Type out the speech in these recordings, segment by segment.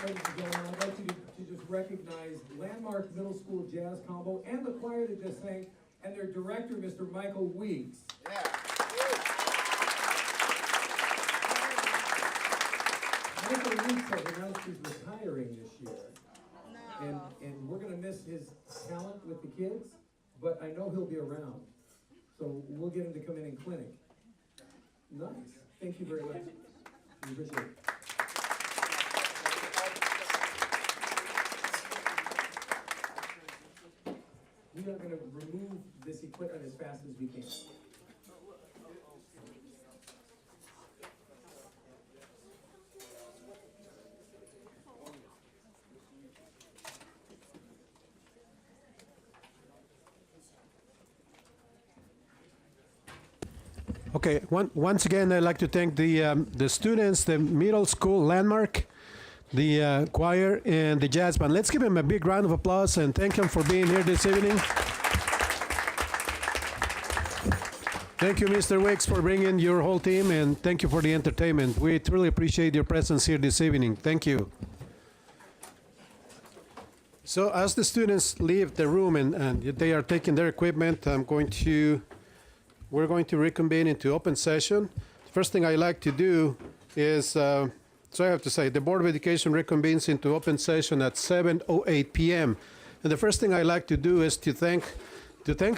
ladies and gentlemen, I'd like you to just recognize Landmark Middle School Jazz Combo and the choir that just sang, and their director, Mr. Michael Weeks. Yeah. Michael Weeks has announced he's retiring this year. And we're going to miss his talent with the kids, but I know he'll be around. So we'll get him to come in clinic. Nice. Thank you very much. We appreciate it. We are going to remove this equipment as fast as we can. Okay, once again, I'd like to thank the students, the middle school Landmark, the choir, and the jazz band. Let's give them a big round of applause and thank them for being here this evening. Thank you, Mr. Wicks, for bringing your whole team, and thank you for the entertainment. We truly appreciate your presence here this evening. Thank you. So as the students leave the room and they are taking their equipment, we're going to reconvene into open session. The first thing I like to do is, so I have to say, the Board of Education reconvenes into open session at 7:08 p.m. And the first thing I like to do is to thank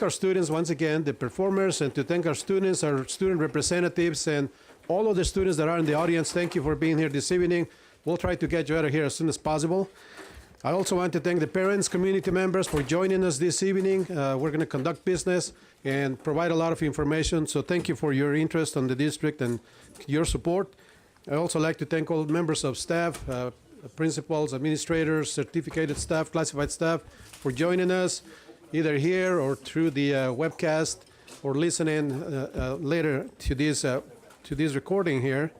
our students once again, the performers, and to thank our students, our student representatives, and all of the students that are in the audience. Thank you for being here this evening. We'll try to get you out of here as soon as possible. I also want to thank the parents, community members for joining us this evening. We're going to conduct business and provide a lot of information. So thank you for your interest on the district and your support. I also like to thank all members of staff, principals, administrators, certificated staff, classified staff for joining us either here or through the webcast or listening later to this recording here.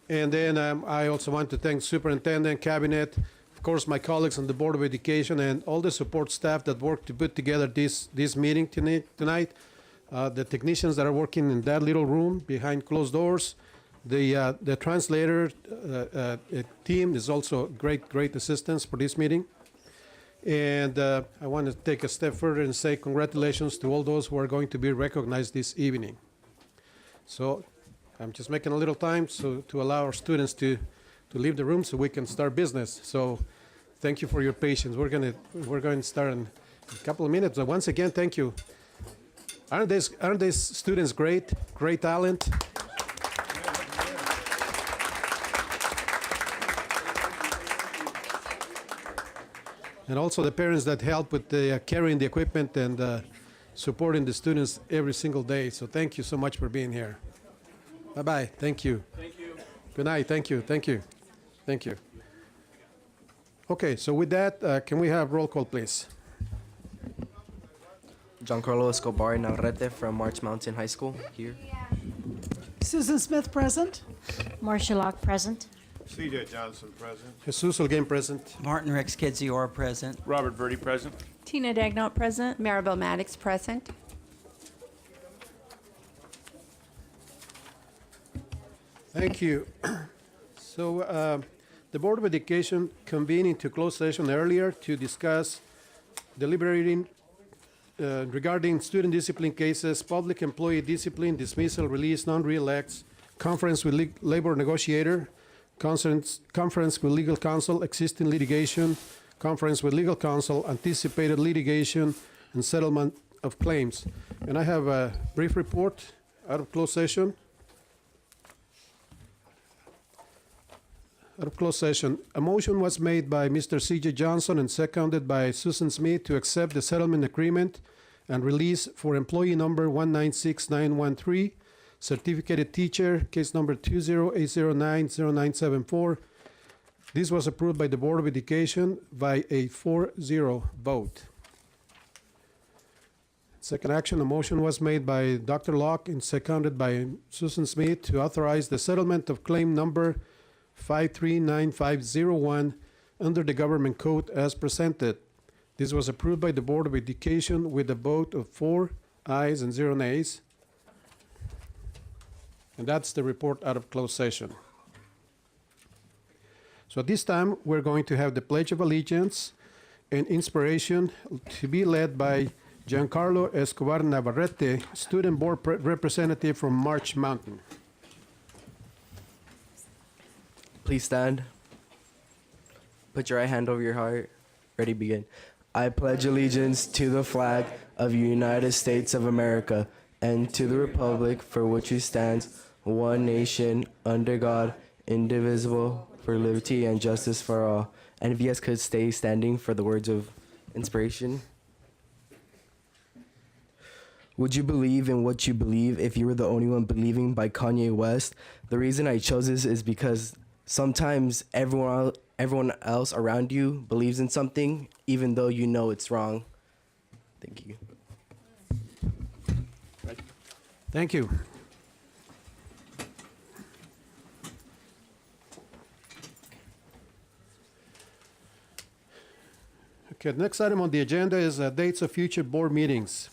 And then I also want to thank Superintendent, Cabinet, of course, my colleagues on the Board of Education, and all the support staff that worked to put together this meeting tonight. The technicians that are working in that little room behind closed doors. The translator team is also great assistance for this meeting. And I want to take a step further and say congratulations to all those who are going to be recognized this evening. So I'm just making a little time to allow our students to leave the room so we can start business. So thank you for your patience. We're going to start in a couple of minutes. But once again, thank you. Aren't these students great? Great talent. And also the parents that help with the carrying the equipment and supporting the students every single day. So thank you so much for being here. Bye-bye. Thank you. Thank you. Good night. Thank you. Thank you. Thank you. Okay, so with that, can we have roll call, please? Giancarlo Escobar Navarrete from March Mountain High School, here. Susan Smith present. Marcia Locke present. CJ Johnson present. Jesus Holguin present. Martin Rex Kidzior present. Robert Verdi present. Tina Dagnott present. Maribel Maddox present. Thank you. So the Board of Education convened into closed session earlier to discuss deliberating regarding student discipline cases, public employee discipline, dismissal, release, non-reelects, conference with labor negotiator, conference with legal counsel, existing litigation, conference with legal counsel, anticipated litigation, and settlement of claims. And I have a brief report out of closed session. Out of closed session, a motion was made by Mr. C.J. Johnson and seconded by Susan Smith to accept the settlement agreement and release for employee number 196913, certificated teacher, case number 208090974. This was approved by the Board of Education by a 4-0 vote. Second action, a motion was made by Dr. Locke and seconded by Susan Smith to authorize the settlement of claim number 539501 under the government code as presented. This was approved by the Board of Education with a vote of 4 ayes and 0 nays. And that's the report out of closed session. So this time, we're going to have the Pledge of Allegiance and inspiration to be led by Giancarlo Escobar Navarrete, Student Board Representative from March Mountain. Please stand. Put your right hand over your heart. Ready, begin. I pledge allegiance to the flag of the United States of America and to the republic for which it stands, one nation, under God, indivisible, for liberty and justice for all. And if you guys could stay standing for the words of inspiration. Would you believe in what you believe if you were the only one believing, by Kanye West? The reason I chose this is because sometimes everyone else around you believes in something, even though you know it's wrong. Thank you. Thank you. Okay, the next item on the agenda is dates of future board meetings.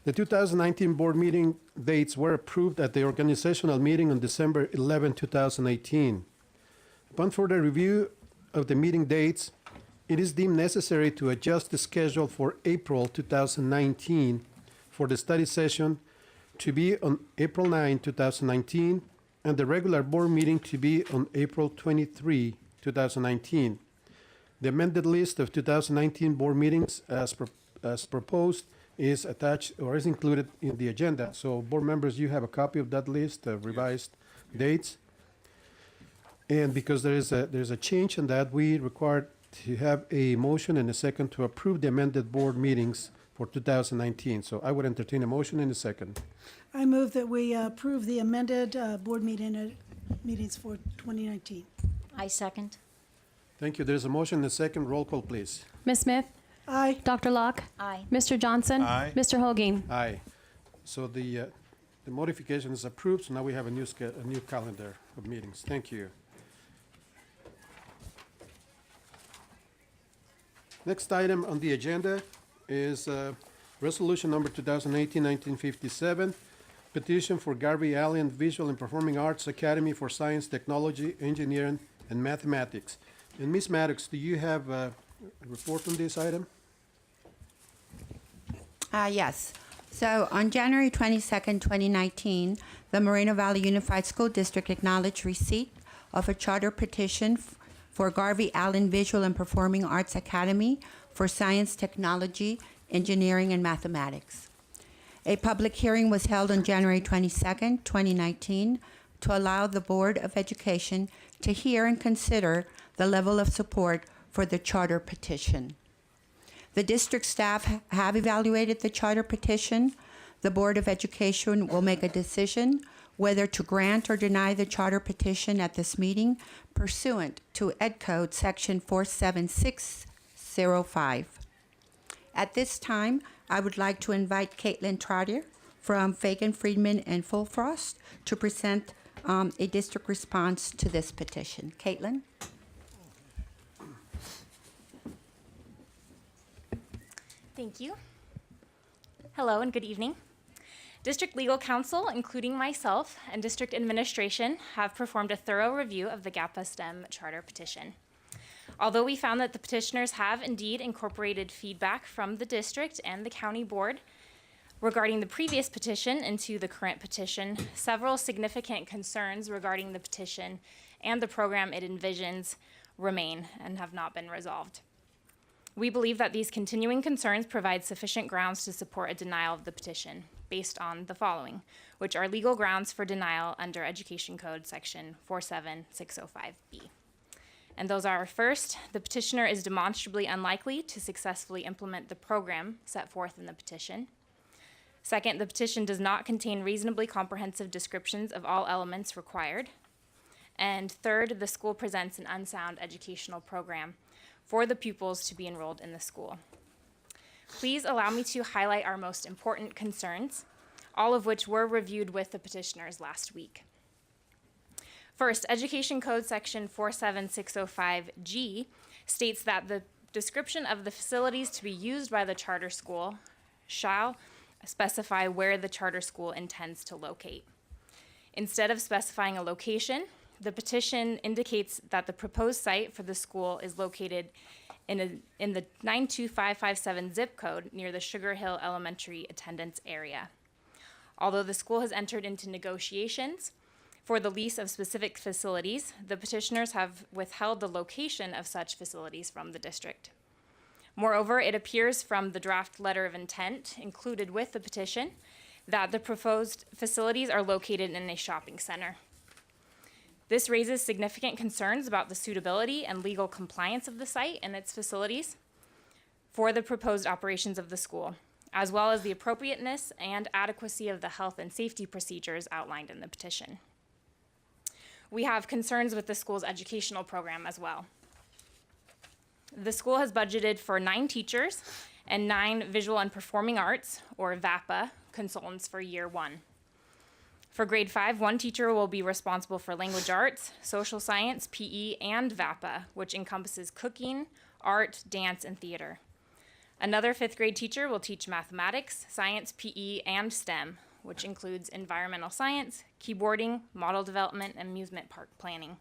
The 2019 board meeting dates were approved at the organizational meeting on December 11, 2018. Upon further review of the meeting dates, it is deemed necessary to adjust the schedule for April 2019 for the study session to be on April 9, 2019, and the regular board meeting to be on April 23, 2019. The amended list of 2019 board meetings as proposed is attached or is included in the agenda. So board members, you have a copy of that list of revised dates. And because there's a change in that, we require to have a motion and a second to approve the amended board meetings for 2019. So I would entertain a motion in a second. I move that we approve the amended board meetings for 2019. I second. Thank you. There's a motion and a second. Roll call, please. Ms. Smith, Aye. Dr. Locke, Aye. Mr. Johnson, Aye. Mr. Holguin. Aye. So the modification is approved, so now we have a new calendar of meetings. Thank you. Next item on the agenda is resolution number 2018-1957, petition for Garvey Allen Visual and Performing Arts Academy for Science, Technology, Engineering, and Mathematics. And Ms. Maddox, do you have a report on this item? Yes. So on January 22nd, 2019, the Moreno Valley Unified School District acknowledged receipt of a charter petition for Garvey Allen Visual and Performing Arts Academy for Science, Technology, Engineering, and Mathematics. A public hearing was held on January 22nd, 2019, to allow the Board of Education to hear and consider the level of support for the charter petition. The district staff have evaluated the charter petition. The Board of Education will make a decision whether to grant or deny the charter petition at this meeting pursuant to Ed Code Section 47605. At this time, I would like to invite Caitlin Trotter from Fagan, Friedman, and Fullfrost to present a district response to this petition. Caitlin? Thank you. Hello and good evening. District Legal Counsel, including myself, and District Administration have performed a thorough review of the GAPA STEM charter petition. Although we found that the petitioners have indeed incorporated feedback from the district and the county board regarding the previous petition into the current petition, several significant concerns regarding the petition and the program it envisions remain and have not been resolved. We believe that these continuing concerns provide sufficient grounds to support a denial of the petition based on the following, which are legal grounds for denial under Education Code Section 47605B. And those are, first, the petitioner is demonstrably unlikely to successfully implement the program set forth in the petition. Second, the petition does not contain reasonably comprehensive descriptions of all elements required. And third, the school presents an unsound educational program for the pupils to be enrolled in the school. Please allow me to highlight our most important concerns, all of which were reviewed with the petitioners last week. First, Education Code Section 47605G states that the description of the facilities to be used by the charter school shall specify where the charter school intends to locate. Instead of specifying a location, The petition indicates that the proposed site for the school is located in the 92557 zip code near the Sugar Hill Elementary attendance area. Although the school has entered into negotiations for the lease of specific facilities, the petitioners have withheld the location of such facilities from the district. Moreover, it appears from the draft letter of intent included with the petition that the proposed facilities are located in a shopping center. This raises significant concerns about the suitability and legal compliance of the site and its facilities for the proposed operations of the school, as well as the appropriateness and adequacy of the health and safety procedures outlined in the petition. We have concerns with the school's educational program as well. The school has budgeted for 9 teachers and 9 visual and performing arts, or VAPA, consultants for year 1. For grade 5, 1 teacher will be responsible for language arts, social science, PE, and VAPA, which encompasses cooking, art, dance, and theater. Another 5th grade teacher will teach mathematics, science, PE, and STEM, which includes environmental science, keyboarding, model development, and amusement park planning.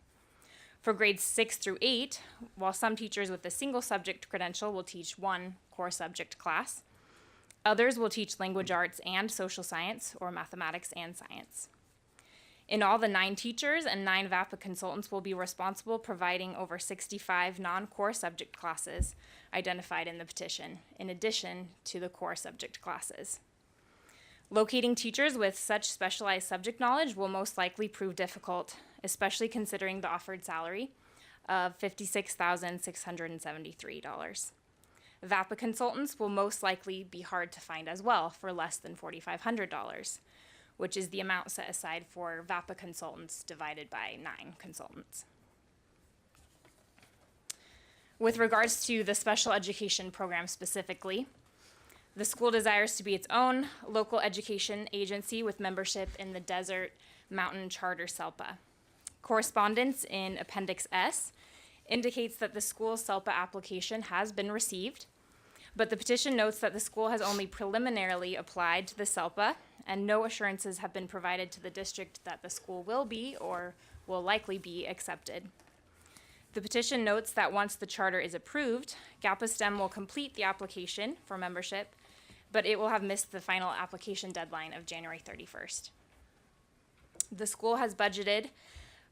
For grades 6 through 8, while some teachers with a single subject credential will teach 1 core subject class, others will teach language arts and social science, or mathematics and science. In all, the 9 teachers and 9 VAPA consultants will be responsible providing over 65 non-core subject classes identified in the petition, in addition to the core subject classes. Locating teachers with such specialized subject knowledge will most likely prove difficult, especially considering the offered salary of $56,673. VAPA consultants will most likely be hard to find as well for less than $4,500, which is the amount set aside for VAPA consultants divided by 9 consultants. With regards to the special education program specifically, the school desires to be its own local education agency with membership in the Desert Mountain Charter SELPA. Correspondence in Appendix S indicates that the school's SELPA application has been received, but the petition notes that the school has only preliminarily applied to the SELPA, and no assurances have been provided to the district that the school will be or will likely be accepted. The petition notes that once the charter is approved, GAPA STEM will complete the application for membership, but it will have missed the final application deadline of January 31st. The school has budgeted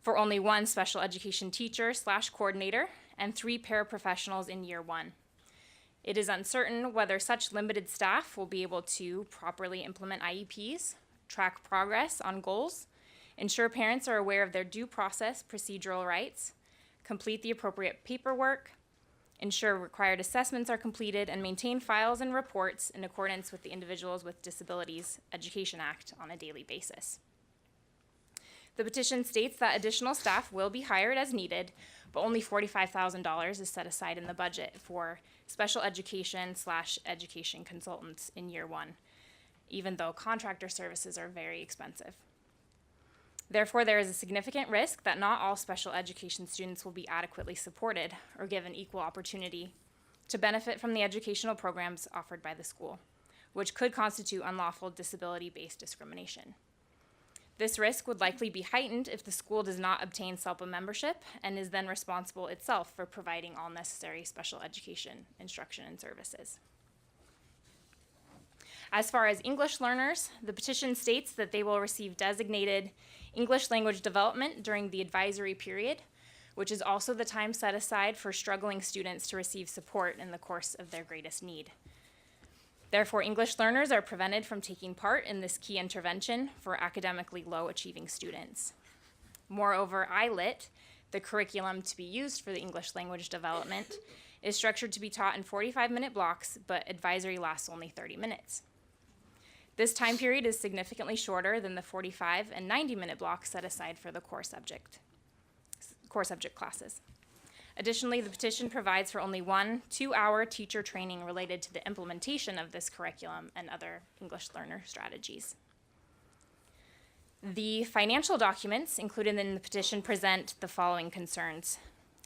for only 1 special education teacher/coordinator and 3 paraprofessionals in year 1. It is uncertain whether such limited staff will be able to properly implement IEPs, track progress on goals, ensure parents are aware of their due process procedural rights, complete the appropriate paperwork, ensure required assessments are completed, and maintain files and reports in accordance with the Individuals with Disabilities Education Act on a daily basis. The petition states that additional staff will be hired as needed, but only $45,000 is set aside in the budget for special education/education consultants in year 1, even though contractor services are very expensive. Therefore, there is a significant risk that not all special education students will be adequately supported or given equal opportunity to benefit from the educational programs offered by the school, which could constitute unlawful disability-based discrimination. This risk would likely be heightened if the school does not obtain SELPA membership and is then responsible itself for providing all necessary special education instruction and services. As far as English learners, the petition states that they will receive designated English language development during the advisory period, which is also the time set aside for struggling students to receive support in the course of their greatest need. Therefore, English learners are prevented from taking part in this key intervention for academically low achieving students. Moreover, ILIT, the curriculum to be used for the English language development, is structured to be taught in 45-minute blocks, but advisory lasts only 30 minutes. This time period is significantly shorter than the 45 and 90-minute blocks set aside for the core subject classes. Additionally, the petition provides for only 1 2-hour teacher training related to the implementation of this curriculum and other English learner strategies. The financial documents included in the petition present the following concerns.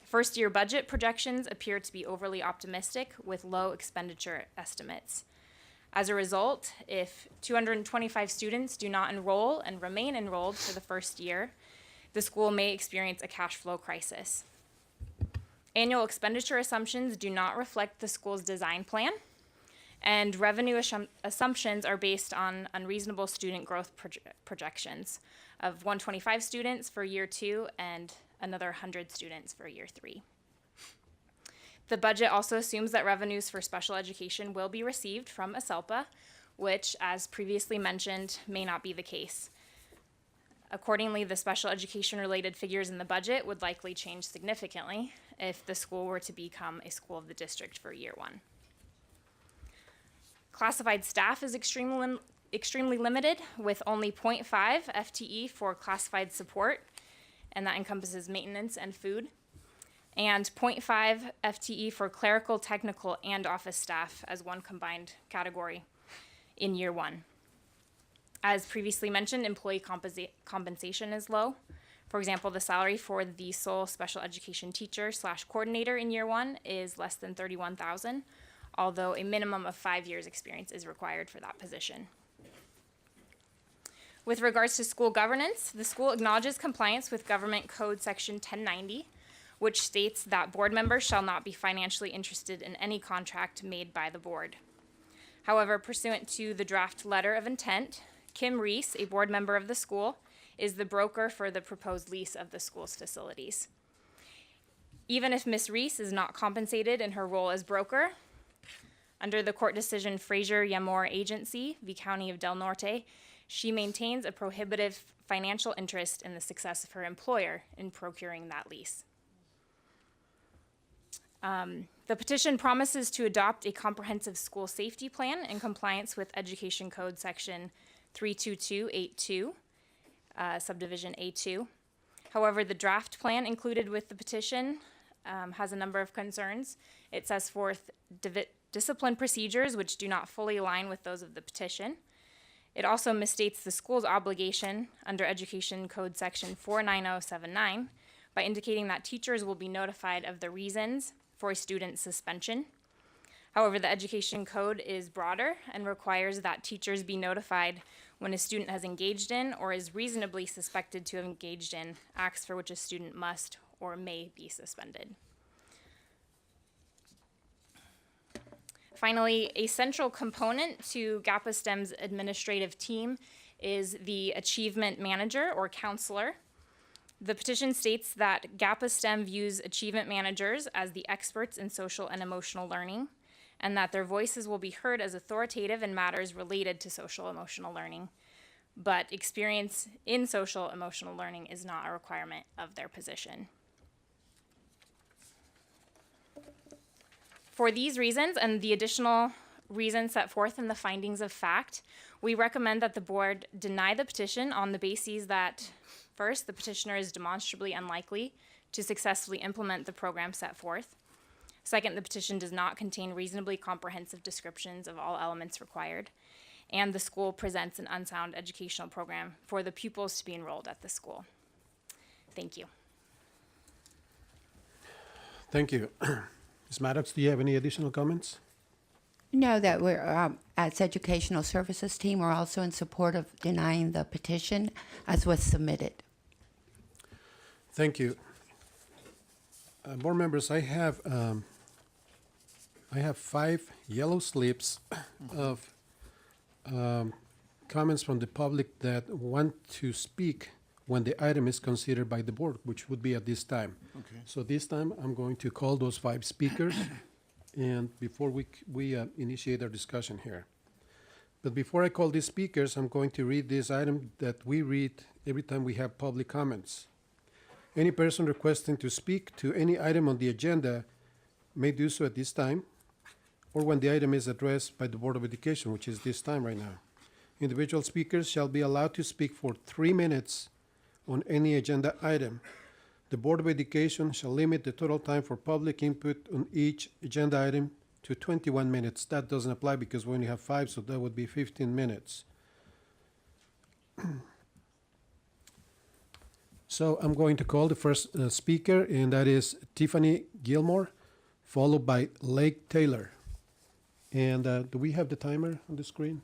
First-year budget projections appear to be overly optimistic with low expenditure estimates. As a result, if 225 students do not enroll and remain enrolled for the first year, the school may experience a cash flow crisis. Annual expenditure assumptions do not reflect the school's design plan, and revenue assumptions are based on unreasonable student growth projections of 125 students for year 2 and another 100 students for year 3. The budget also assumes that revenues for special education will be received from ASELPA, which, as previously mentioned, may not be the case. Accordingly, the special education related figures in the budget would likely change significantly if the school were to become a school of the district for year 1. Classified staff is extremely limited, with only 0.5 FTE for classified support, and that encompasses maintenance and food, and 0.5 FTE for clerical, technical, and office staff as one combined category in year 1. As previously mentioned, employee compensation is low. For example, the salary for the sole special education teacher / coordinator in year 1 is less than $31,000, although a minimum of 5 years experience is required for that position. With regards to school governance, the school acknowledges compliance with Government Code Section 1090, which states that board members shall not be financially interested in any contract made by the board. However, pursuant to the draft letter of intent, Kim Reese, a board member of the school, is the broker for the proposed lease of the school's facilities. Even if Ms. Reese is not compensated in her role as broker, under the court decision Frazier Yamor Agency v. County of Del Norte, she maintains a prohibitive financial interest in the success of her employer in procuring that lease. The petition promises to adopt a comprehensive school safety plan in compliance with Education Code Section 32282, subdivision A2. However, the draft plan included with the petition has a number of concerns. It sets forth discipline procedures which do not fully align with those of the petition. It also misstates the school's obligation under Education Code Section 49079 by indicating that teachers will be notified of the reasons for a student's suspension. However, the Education Code is broader and requires that teachers be notified when a student has engaged in or is reasonably suspected to have engaged in acts for which a student must or may be suspended. Finally, a central component to GAPA STEM's administrative team is the achievement manager or counselor. The petition states that GAPA STEM views achievement managers as the experts in social and emotional learning, and that their voices will be heard as authoritative in matters related to social emotional learning. But experience in social emotional learning is not a requirement of their position. For these reasons and the additional reasons set forth in the findings of fact, we recommend that the board deny the petition on the basis that, first, the petitioner is demonstrably unlikely to successfully implement the program set forth. Second, the petition does not contain reasonably comprehensive descriptions of all elements required, and the school presents an unsound educational program for the pupils to be enrolled at the school. Thank you. Thank you. Ms. Maddox, do you have any additional comments? No, that we're, as Educational Services team, we're also in support of denying the petition as was submitted. Thank you. Board members, I have 5 yellow slips of comments from the public that want to speak when the item is considered by the board, which would be at this time. Okay. So this time, I'm going to call those 5 speakers, and before we initiate our discussion here. But before I call these speakers, I'm going to read this item that we read every time we have public comments. Any person requesting to speak to any item on the agenda may do so at this time, or when the item is addressed by the Board of Education, which is this time right now. Individual speakers shall be allowed to speak for 3 minutes on any agenda item. The Board of Education shall limit the total time for public input on each agenda item to 21 minutes. That doesn't apply because we only have 5, so that would be 15 minutes. So I'm going to call the first speaker, and that is Tiffany Gilmore, followed by Lake Taylor. And do we have the timer on the screen?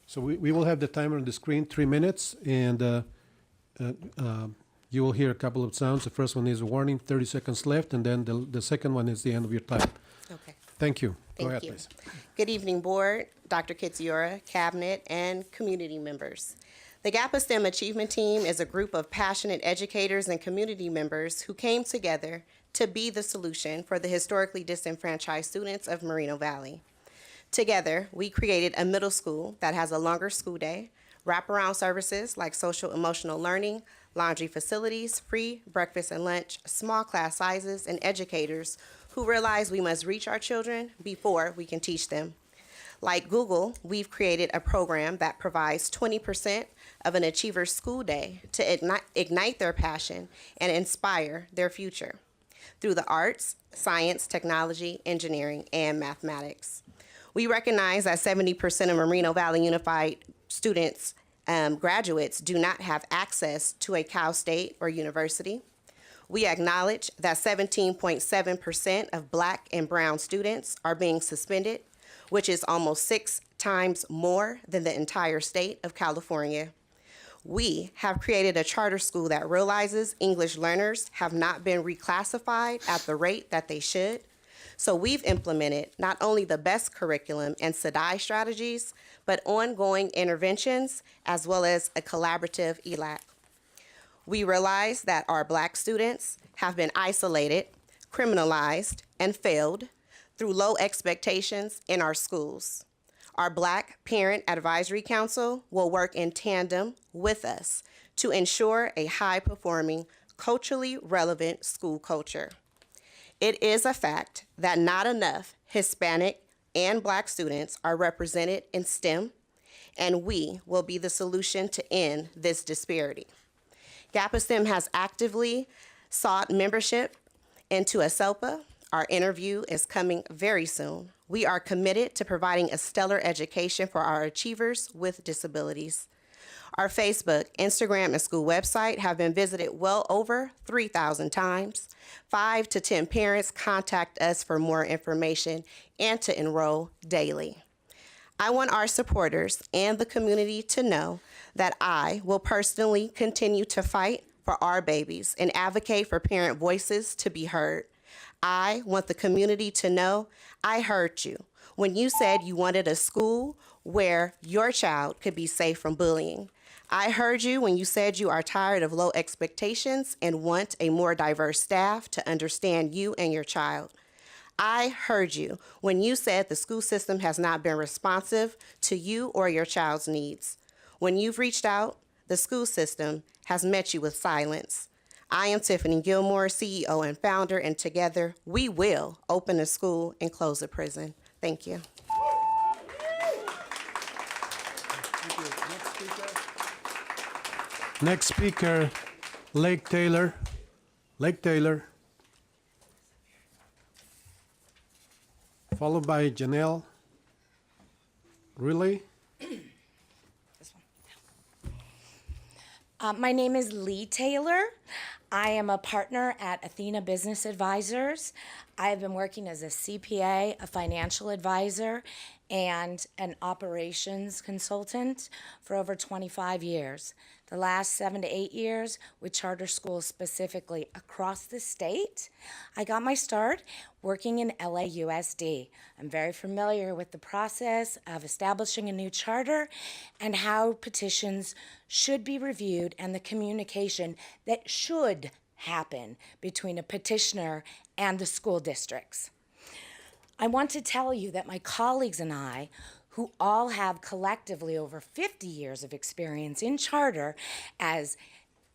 So we will have the timer on the screen, 3 minutes, and you will hear a couple of sounds. The first one is a warning, 30 seconds left, and then the second one is the end of your time. Okay. Thank you. Go Thank ahead, you. please. Good evening, Board, Dr. Kitsiora, Cabinet, and community members. The GAPA STEM Achievement Team is a group of passionate educators and community members who came together to be the solution for the historically disenfranchised students of Moreno Valley. Together, we created a middle school that has a longer school day, wraparound services like social emotional learning, laundry facilities, free breakfast and lunch, small class sizes, and educators who realize we must reach our children before we can teach them. Like Google, we've created a program that provides 20% of an achiever's school day to ignite their passion and inspire their future through the arts, science, technology, engineering, and mathematics. We recognize that 70% of Moreno Valley Unified students, graduates, do not have access to a Cal State or university. We acknowledge that 17.7% of Black and brown students are being suspended, which is almost 6 times more than the entire state of California. We have created a charter school that realizes English learners have not been reclassified at the rate that they should. So we've implemented not only the best curriculum and SEDI strategies, but ongoing interventions as well as a collaborative ELAC. We realize that our Black students have been isolated, criminalized, and failed through low expectations in our schools. Our Black Parent Advisory Council will work in tandem with us to ensure a high-performing, culturally relevant school culture. It is a fact that not enough Hispanic and Black students are represented in STEM, and we will be the solution to end this disparity. GAPA STEM has actively sought membership into ASELPA. Our interview is coming very soon. We are committed to providing a stellar education for our achievers with disabilities. Our Facebook, Instagram, and school website have been visited well over 3,000 times. 5 to 10 parents contact us for more information and to enroll daily. I want our supporters and the community to know that I will personally continue to fight for our babies and advocate for parent voices to be heard. I want the community to know I heard you when you said you wanted a school where your child could be safe from bullying. I heard you when you said you are tired of low expectations and want a more diverse staff to understand you and your child. I heard you when you said the school system has not been responsive to you or your child's needs. When you've reached out, the school system has met you with silence. I am Tiffany Gilmore, CEO and founder, and together we will open a school and close a prison. Thank you. Next speaker, Lake Taylor. Lake Taylor. Followed by Janelle. Really? My name is Lee Taylor. I am a partner at Athena Business Advisors. I have been working as a CPA, a financial advisor, and an operations consultant for over 25 years. The last 7 to 8 years with charter schools specifically across the state. I got my start working in LAUSD. I'm very familiar with the process of establishing a new charter and how petitions should be reviewed and the communication that should happen between a petitioner and the school districts. I want to tell you that my colleagues and I, who all have collectively over 50 years of experience in charter as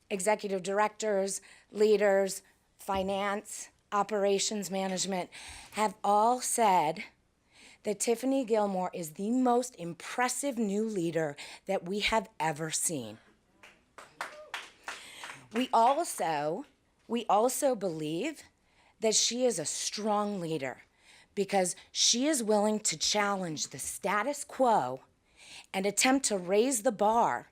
executive directors, leaders, finance, operations management, have all said that Tiffany Gilmore is the most impressive new leader that we have ever seen. We also believe that she is a strong leader because she is willing to challenge the status quo and attempt to raise the bar,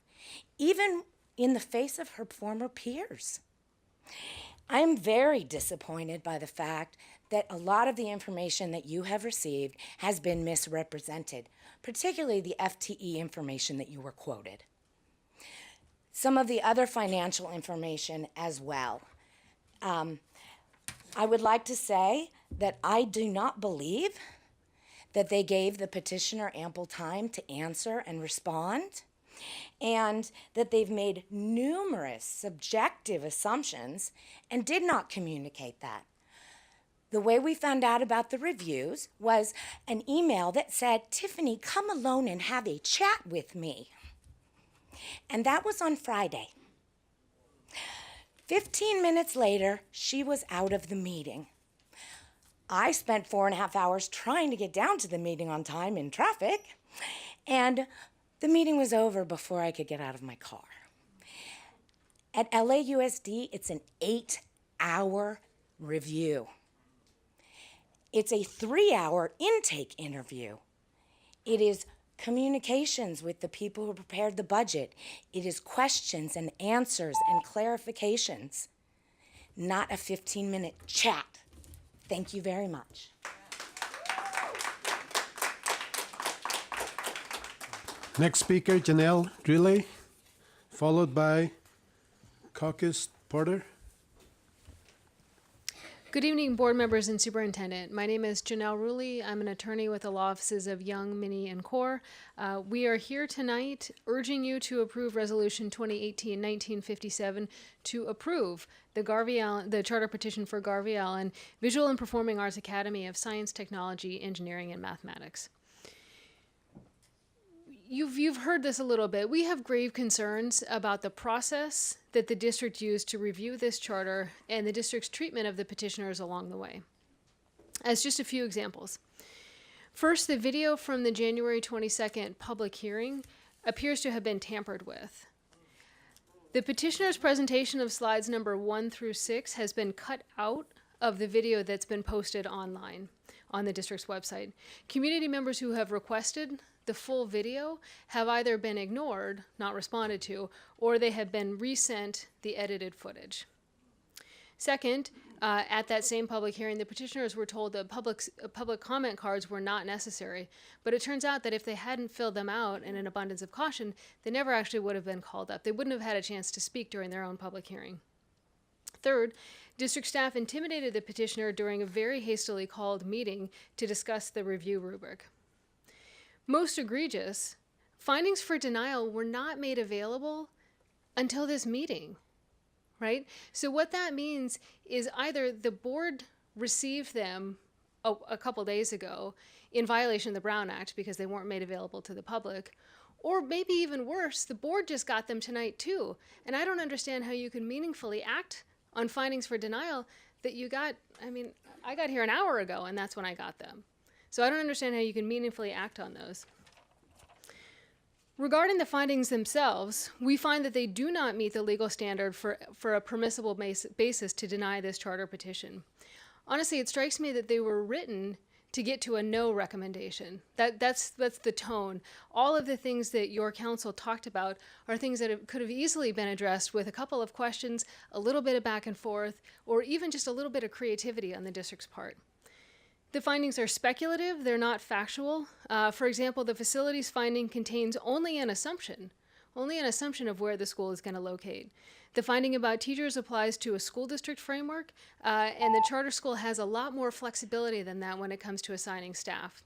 even in the face of her former peers. I am very disappointed by the fact that a lot of the information that you have received has been misrepresented, particularly the FTE information that you were quoted. Some of the other financial information as well. I would like to say that I do not believe that they gave the petitioner ample time to answer and respond, and that they've made numerous subjective assumptions and did not communicate that. The way we found out about the reviews was an email that said, "Tiffany, come alone and have a chat with me." And that was on Friday. 15 minutes later, she was out of the meeting. I spent 4.5 hours trying to get down to the meeting on time in traffic, and the meeting was over before I could get out of my car. At LAUSD, it's an 8-hour review. It's a 3-hour intake interview. It is communications with the people who prepared the budget. It is questions and answers and clarifications, not a 15-minute chat. Thank you very much. Next speaker, Janelle Drille, followed by Caucus Porter. Good evening, board members and superintendent. My name is Janelle Rulli. I'm an attorney with the law offices of Young, Minnie, and Core. We are here tonight urging you to approve Resolution 2018-1957 to approve the charter petition for Garvey Allen Visual and Performing Arts Academy of Science, Technology, Engineering, and Mathematics. You've heard this a little bit. We have grave concerns about the process that the district used to review this charter and the district's treatment of the petitioners along the way. As just a few examples. First, the video from the January 22nd public hearing appears to have been tampered with. The petitioner's presentation of slides number 1 through 6 has been cut out of the video that's been posted online on the district's website. Community members who have requested the full video have either been ignored, not responded to, or they have been resent the edited footage. Second, at that same public hearing, the petitioners were told that public comment cards were not necessary, but it turns out that if they hadn't filled them out in an abundance of caution, they never actually would have been called up. They wouldn't have had a chance to speak during their own public hearing. Third, district staff intimidated the petitioner during a very hastily called meeting to discuss the review rubric. Most egregious, findings for denial were not made available until this meeting, right? So what that means is either the board received them a couple days ago in violation of the Brown Act because they weren't made available to the public, or maybe even worse, the board just got them tonight too. And I don't understand how you can meaningfully act on findings for denial that you got, I got here an hour ago and that's when I got them. So I don't understand how you can meaningfully act on those. Regarding the findings themselves, we find that they do not meet the legal standard for a permissible basis to deny this charter petition. Honestly, it strikes me that they were written to get to a no recommendation. That's the tone. All of the things that your council talked about are things that could have easily been addressed with a couple of questions, a little bit of back and forth, or even just a little bit of creativity on the district's part. The findings are speculative, they're not factual. For example, the facilities finding contains only an assumption of where the school is going to locate. The finding about teachers applies to a school district framework, and the charter school has a lot more flexibility than that when it comes to assigning staff.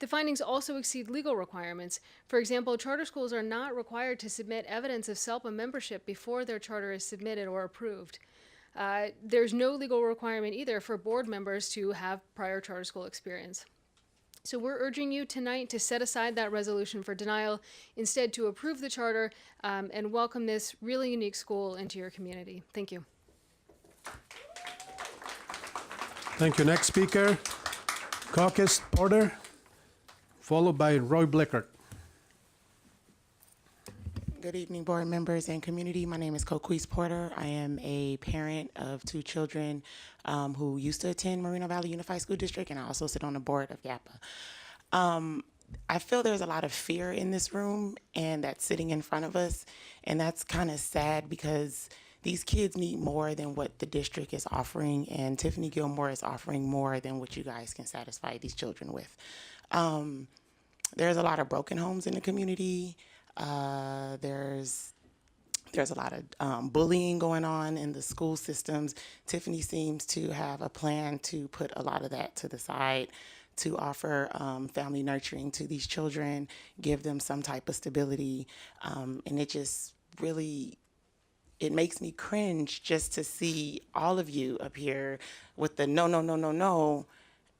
The findings also exceed legal requirements. For example, charter schools are not required to submit evidence of SELPA membership before their charter is submitted or approved. There's no legal requirement either for board members to have prior charter school experience. So we're urging you tonight to set aside that resolution for denial, instead to approve the charter and welcome this really unique school into your community. Thank you. Thank you. Next speaker, Caucus Porter, followed by Roy Blickert. Good evening, board members and community. My name is Coquise Porter. I am a parent of 2 children who used to attend Moreno Valley Unified School District, and I also sit on the board of GAPA. I feel there's a lot of fear in this room and that's sitting in front of us, and that's kind of sad because these kids need more than what the district is offering, and Tiffany Gilmore is offering more than what you guys can satisfy these children with. There's a lot of broken homes in the community. There's a lot of bullying going on in the school systems. Tiffany seems to have a plan to put a lot of that to the side, to offer family nurturing to these children, give them some type of stability. And it just really, it makes me cringe just to see all of you up here with the no, no, no, no, no.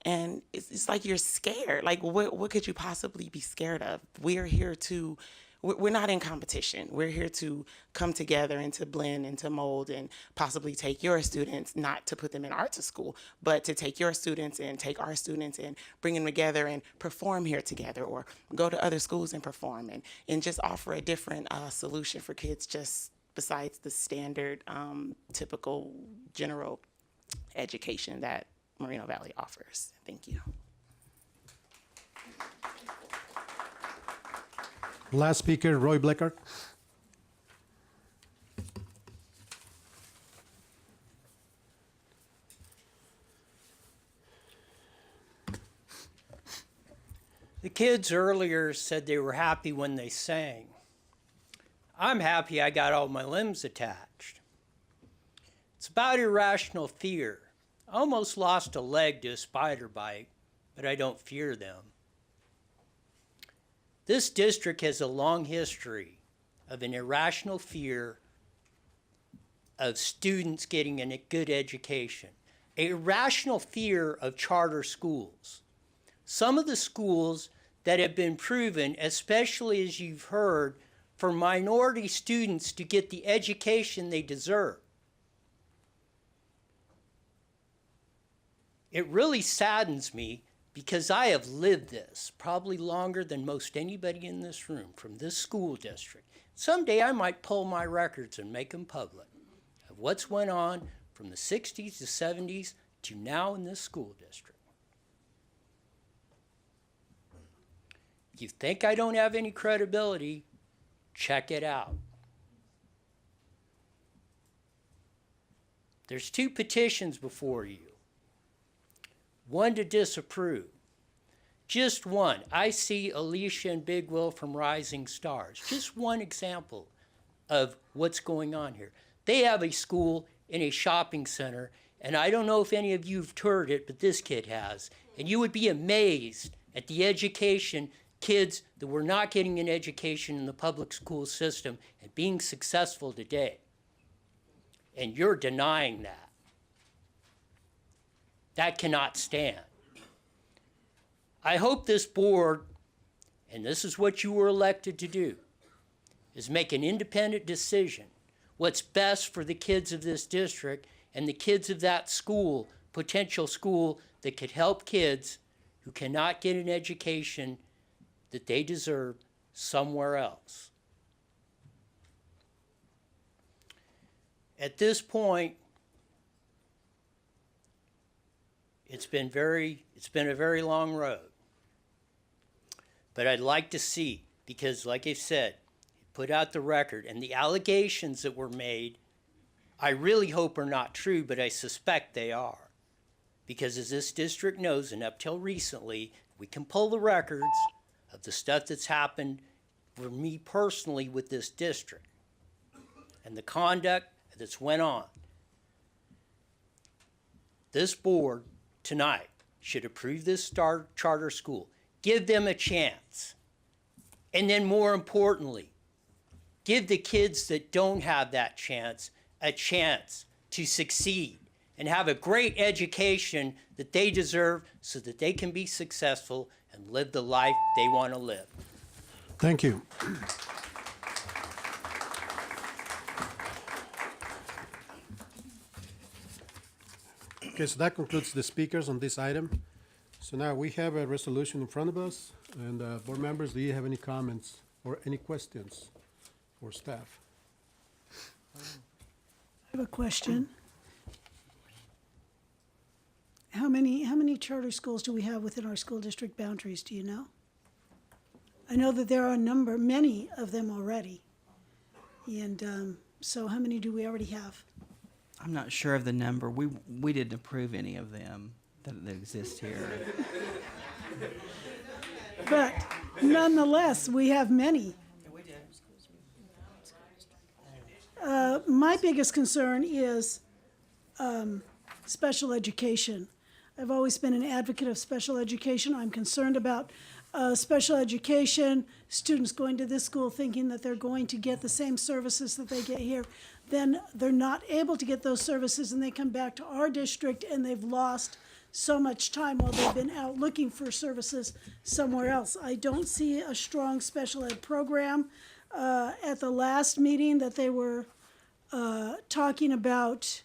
And it's like you're scared. Like, what could you possibly be scared of? We're here to, we're not in competition. We're here to come together and to blend and to mold and possibly take your students, not to put them in arts school, but to take your students and take our students and bring them together and perform here together, or go to other schools and perform, and just offer a different solution for kids, just besides the standard, typical general education that Moreno Valley offers. Thank you. Last speaker, Roy Bleckert. The kids earlier said they were happy when they sang. I'm happy I got all my limbs attached. It's about irrational fear. I almost lost a leg to a spider bite, but I don't fear them. This district has a long history of an irrational fear of students getting a good education, an irrational fear of charter schools. Some of the schools that have been proven, especially as you've heard, for minority students to get the education they deserve. It really saddens me because I have lived this probably longer than most anybody in this room from this school district. Someday I might pull my records and make them public of what's went on from the 60s to 70s to now in this school district. If you think I don't have any credibility, check it out. There's 2 petitions before you. One to disapprove. Just one. I see Alicia and Big Will from Rising Stars. Just one example of what's going on here. They have a school in a shopping center, and I don't know if any of you have toured it, but this kid has. And you would be amazed at the education, kids that were not getting an education in the public school system and being successful today. And you're denying that. That cannot stand. I hope this board, and this is what you were elected to do, is make an independent decision what's best for the kids of this district and the kids of that school, potential school that could help kids who cannot get an education that they deserve somewhere else. At this point, it's been a very long road. But I'd like to see, because like I said, put out the record, and the allegations that were made, I really hope are not true, but I suspect they are. Because as this district knows, and up till recently, we can pull the records of the stuff that's happened for me personally with this district and the conduct that's went on. This board tonight should approve this charter school, give them a chance, and then more importantly, give the kids that don't have that chance a chance to succeed and have a great education that they deserve so that they can be successful and live the life they want to live. Thank you. Okay, so that concludes the speakers on this item. So now we have a resolution in front of us, and board members, do you have any comments or any questions for staff? I have a question. How many charter schools do we have within our school district boundaries, do you know? I know that there are many of them already. And So how many do we already have? I'm not sure of the number. We didn't approve any of them that exist here. But nonetheless, we have many. My biggest concern is special education. I've always been an advocate of special education. I'm concerned about special education, students going to this school thinking that they're going to get the same services that they get here. Then they're not able to get those services and they come back to our district and they've lost so much time while they've been out looking for services somewhere else. I don't see a strong special ed program. At the last meeting that they were talking about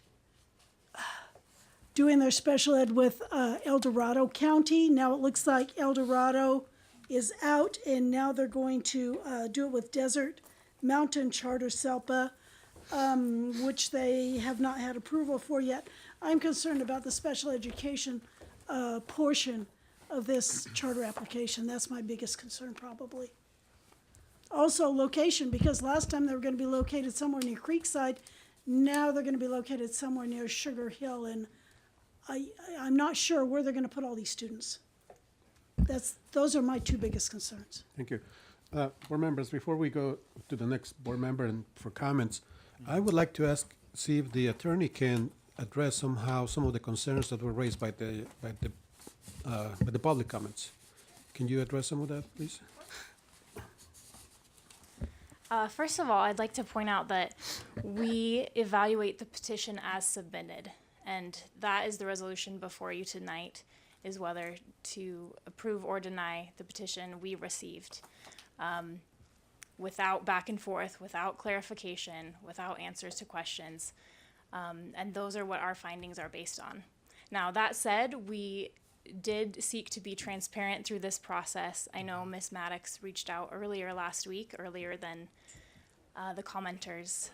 doing their special ed with El Dorado County. Now it looks like El Dorado is out, and now they're going to do it with Desert Mountain Charter SELPA, which they have not had approval for yet. I'm concerned about the special education portion of this charter application. That's my biggest concern, probably. Also, location, because last time they were going to be located somewhere near Creekside. Now they're going to be located somewhere near Sugar Hill, and I'm not sure where they're going to put all these students. Those are my two biggest concerns. Thank you. Board members, before we go to the next board member and for comments, I would like to see if the attorney can address somehow some of the concerns that were raised by the public comments. Can you address some of that, please? First of all, I'd like to point out that we evaluate the petition as submitted, and that is the resolution before you tonight, is whether to approve or deny the petition we received, without back and forth, without clarification, without answers to questions, and those are what our findings are based on. Now, that said, we did seek to be transparent through this process. I know Ms. Maddox reached out earlier last week, earlier than the commenters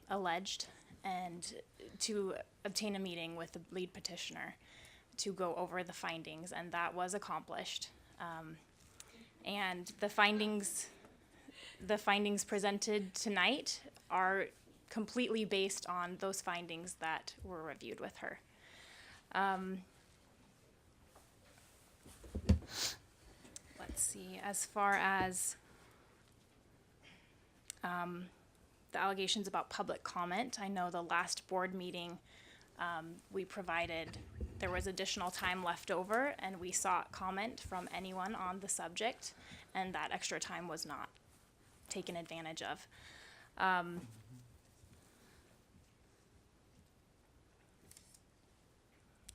alleged, and to obtain a meeting with the lead petitioner to go over the findings, and that was accomplished. And the findings presented tonight are completely based on those findings that were reviewed with her. Let's see, as far as the allegations about public comment, I know the last board meeting there was additional time left over, and we sought comment from anyone on the subject, and that extra time was not taken advantage of.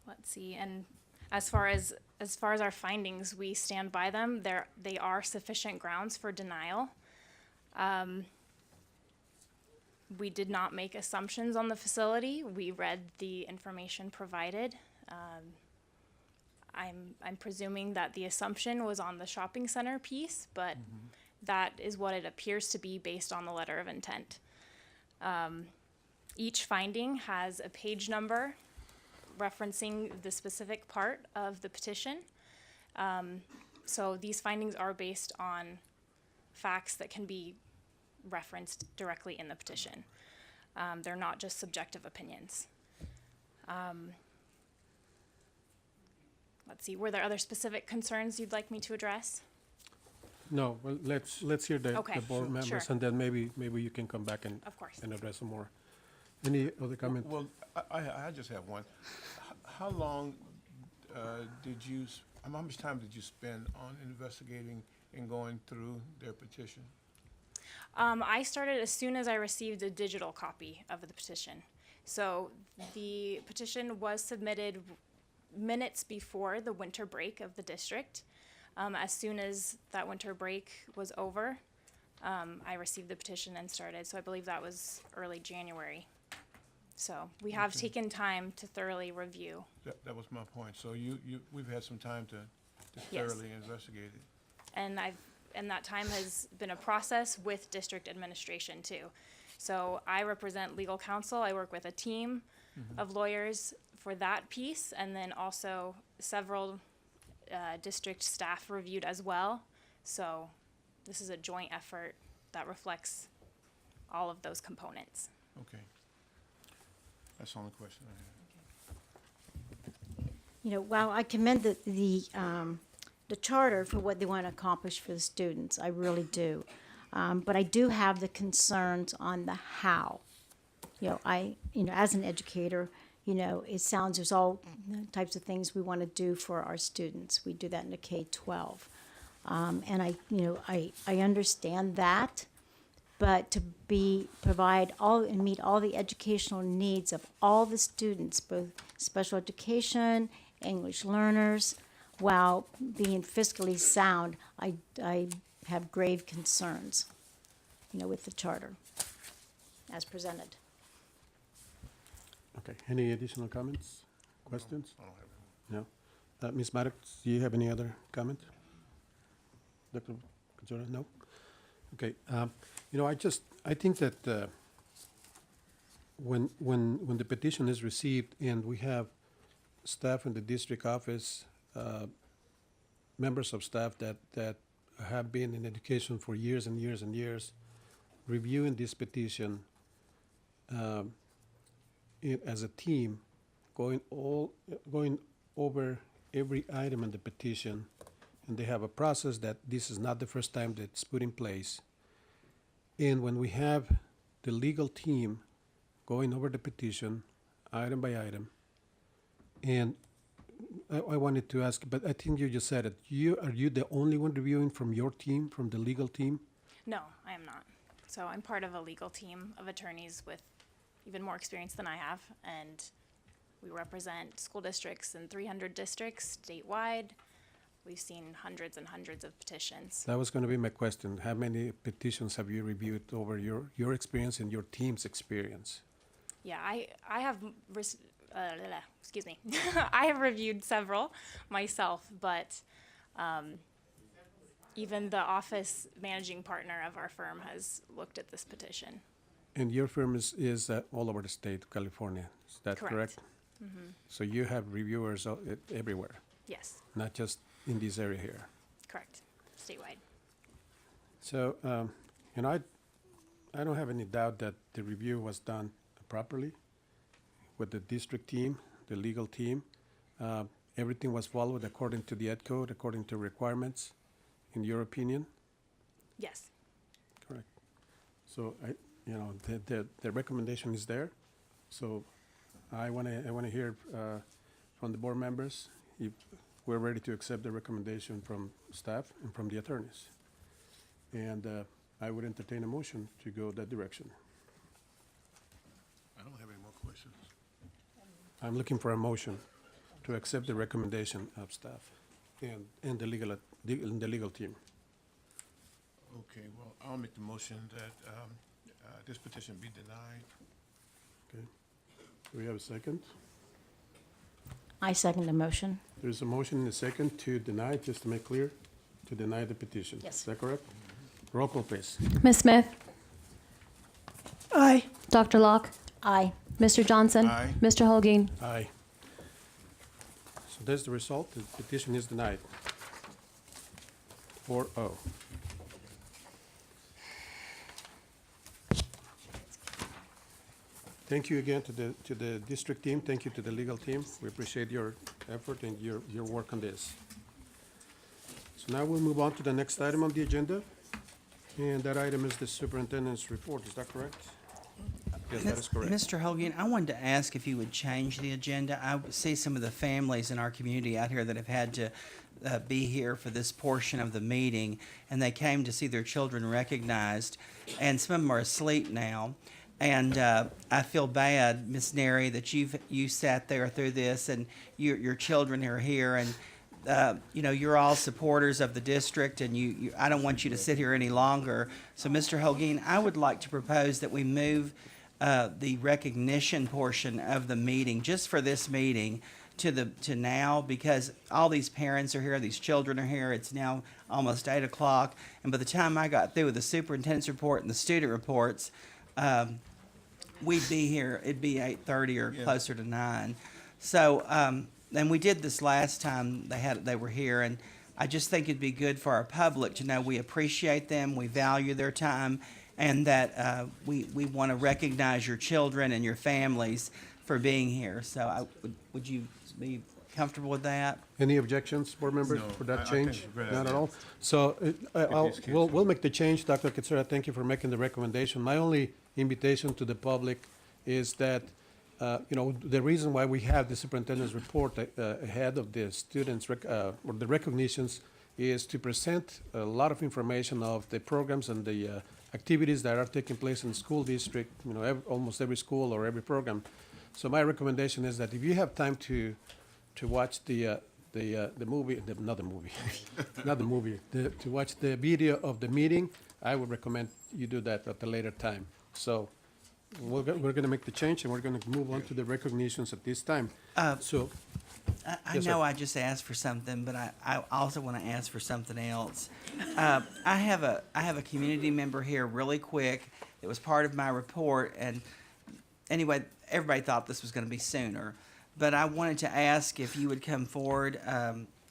Let's see, and as far as our findings, we stand by them. They are sufficient grounds for denial. We did not make assumptions on the facility. We read the information provided. I'm presuming that the assumption was on the shopping center piece, but that is what it appears to be based on the letter of intent. Each finding has a page number referencing the specific part of the petition. So these findings are based on facts that can be referenced directly in the petition. They're not just subjective opinions. Let's see, were there other specific concerns you'd like me to address? No, well, let's hear the board members, sure. and then maybe you can come back and Of course. and address some more. Any other comment? Well, I just have one. How long how much time did you spend on investigating and going through their petition? I started as soon as I received a digital copy of the petition. So the petition was submitted minutes before the winter break of the district. As soon as that winter break was over, I received the petition and started. So I believe that was early January. So we have taken time to thoroughly review. That was my point. So we've had some time to Yes. thoroughly investigate it. And that time has been a process with district administration too. So I represent legal counsel. I work with a team of lawyers for that piece, and then also several district staff reviewed as well. So this is a joint effort that reflects all of those components. Okay. That's the only question I have. You know, while I commend the charter for what they want to accomplish for the students, I really do. But I do have the concerns on the how. You know, as an educator, you know, it sounds there's all types of things we want to do for our students. We do that in the K-12. And I understand that, but to provide all and meet all the educational needs of all the students, both special education, English learners, while being fiscally sound, I have grave concerns, you know, with the charter as presented. Okay, any additional comments, questions? I don't have any. No? Ms. Maddox, do you have any other comment? Dr. Kajora, no? Okay, you know, I think that when the petition is received and we have staff in the district office, members of staff that have been in education for years and years and years, reviewing this petition as a team, going over every item in the petition, and they have a process that this is not the first time that it's put in place. And when we have the legal team going over the petition, item by item, and I wanted to ask, but I think you just said it. Are you the only one reviewing from your team, from the legal team? No, I am not. So I'm part of a legal team of attorneys with even more experience than I have, and we represent school districts in 300 districts statewide. We've seen hundreds and hundreds of petitions. That was going to be my question. How many petitions have you reviewed over your experience and your team's experience? Yeah, I have, excuse me, I have reviewed several myself, but even the office managing partner of our firm has looked at this petition. And your firm is all over the state of California, is that correct? Mm-hmm. So you have reviewers everywhere, Yes, not just in this area here. correct, statewide. So, you know, I don't have any doubt that the review was done properly with the district team, the legal team. Everything was followed according to the Ed Code, according to requirements, in your opinion? Yes. Correct. So you know, the recommendation is there. So I want to hear from the board members if we're ready to accept the recommendation from staff and from the attorneys. And I would entertain a motion to go that direction. I don't have any more questions. I'm looking for a motion to accept the recommendation of staff and the legal team. Okay, well, I'll make the motion that this petition be denied. Okay. Do we have a second? I second the motion. There's a motion and a second to deny, just to make clear, to deny the petition. Yes. Is that correct? Roll call, please. Ms. Smith, Aye. Dr. Locke, Aye. Mr. Johnson, Aye. Mr. Holguin. Aye. So that's the result. The petition is denied. 4-0. Thank you again to the district team. Thank you to the legal team. We appreciate your effort and your work on this. So now we'll move on to the next item on the agenda. And that item is the superintendent's report. Is that correct? Yes, that is correct. Mr. Hogan, I wanted to ask if you would change the agenda. I see some of the families in our community out here that have had to be here for this portion of the meeting, and they came to see their children recognized, and some of them are asleep now. And I feel bad, Ms. Neri, that you sat there through this, and your children are here, and you know, you're all supporters of the district, and I don't want you to sit here any longer. So, Mr. Holguin, I would like to propose that we move the recognition portion of the meeting, just for this meeting, to now, because all these parents are here, these children are here. It's now almost 8 o'clock, and by the time I got through with the superintendent's report and the student reports, we'd be here. It'd be 8:30 or closer to 9. So, and we did this last time they were here, and I just think it'd be good for our public to know we appreciate them, we value their time, and that we want to recognize your children and your families for being here. So would you be comfortable with that? Any objections, board members, No, for that I think change? it's a great Not at idea. all? So these kids we'll make the change. Dr. Katsura, thank you for making the recommendation. My only invitation to the public is that, the reason why we have the superintendent's report ahead of the students' or the recognitions is to present a lot of information of the programs and the activities that are taking place in the school district, almost every school or every program. So my recommendation is that if you have time to watch the movie, not the movie, not the movie, to watch the video of the meeting, I would recommend you do that at a later time. So we're going to make the change, and we're going to move on to the recognitions at this time. So I Yes, sir. know I just asked for something, but I also want to ask for something else. I have a community member here really quick. It was part of my report, and anyway, everybody thought this was going to be sooner. But I wanted to ask if you would come forward.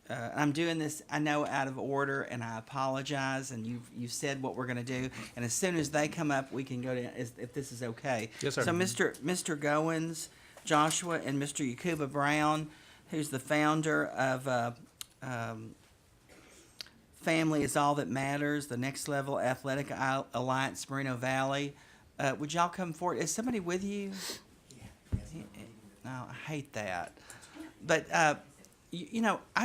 I'm doing this, I know, out of order, and I apologize. And you've said what we're going to do. And as soon as they come up, we can go to, if this is okay. Yes, sir. So Mr. Goins, Joshua, and Mr. Yakuba Brown, who's the founder of Family is All That Matters, the Next Level Athletic Alliance, Moreno Valley. Would y'all come forward? Is somebody with you? No, I hate that. But, I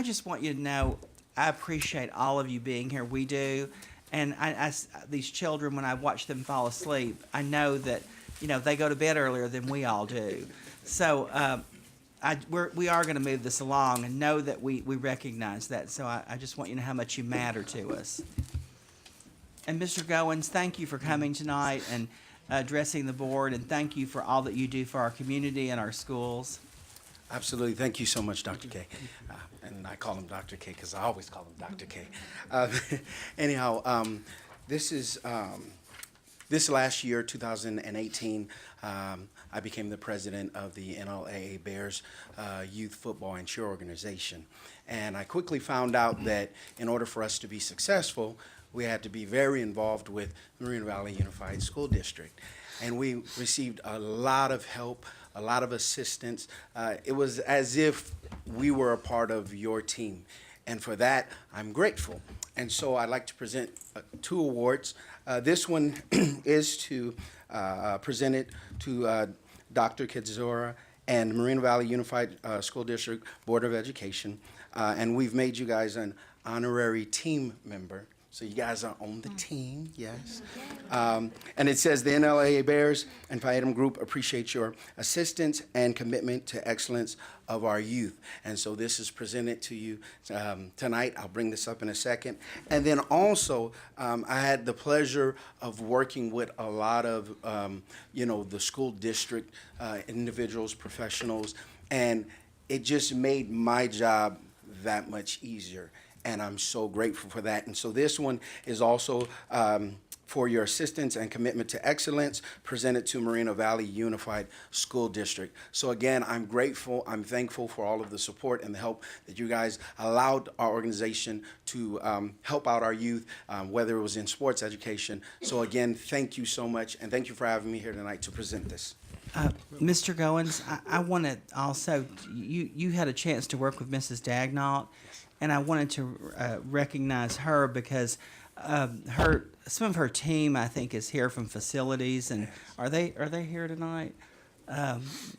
just want you to know I appreciate all of you being here. We do. And these children, when I watch them fall asleep, I know that, they go to bed earlier than we all do. So we are going to move this along, and know that we recognize that. So I just want you to know how much you matter to us. And Mr. Goins, thank you for coming tonight and addressing the board, and thank you for all that you do for our community and our schools. Absolutely. Thank you so much, Dr. K. And I call him Dr. K because I always call him Dr. K. Anyhow, this last year, 2018, I became the president of the NLAA Bears Youth Football and Cheer Organization. And I quickly found out that in order for us to be successful, we had to be very involved with Moreno Valley Unified School District. And we received a lot of help, a lot of assistance. It was as if we were a part of your team. And for that, I'm grateful. And so I'd like to present 2 awards. This one is to present it to Dr. Katsura and Moreno Valley Unified School District Board of Education. And we've made you guys an honorary team member. So you guys are on the team, yes. And it says, the NLAA Bears and Phi Beta Group appreciate your assistance and commitment to excellence of our youth. And so this is presented to you tonight. I'll bring this up in a second. And then also, I had the pleasure of working with a lot of, the school district individuals, professionals, and it just made my job that much easier. And I'm so grateful for that. And so this one is also for your assistance and commitment to excellence, presented to Moreno Valley Unified School District. So again, I'm grateful, I'm thankful for all of the support and the help that you guys allowed our organization to help out our youth, whether it was in sports education. So again, thank you so much, and thank you for having me here tonight to present this. Mr. Goins, I want to also, you had a chance to work with Mrs. Dagnall, and I wanted to recognize her because some of her team, I think, is here from facilities. And are they here tonight?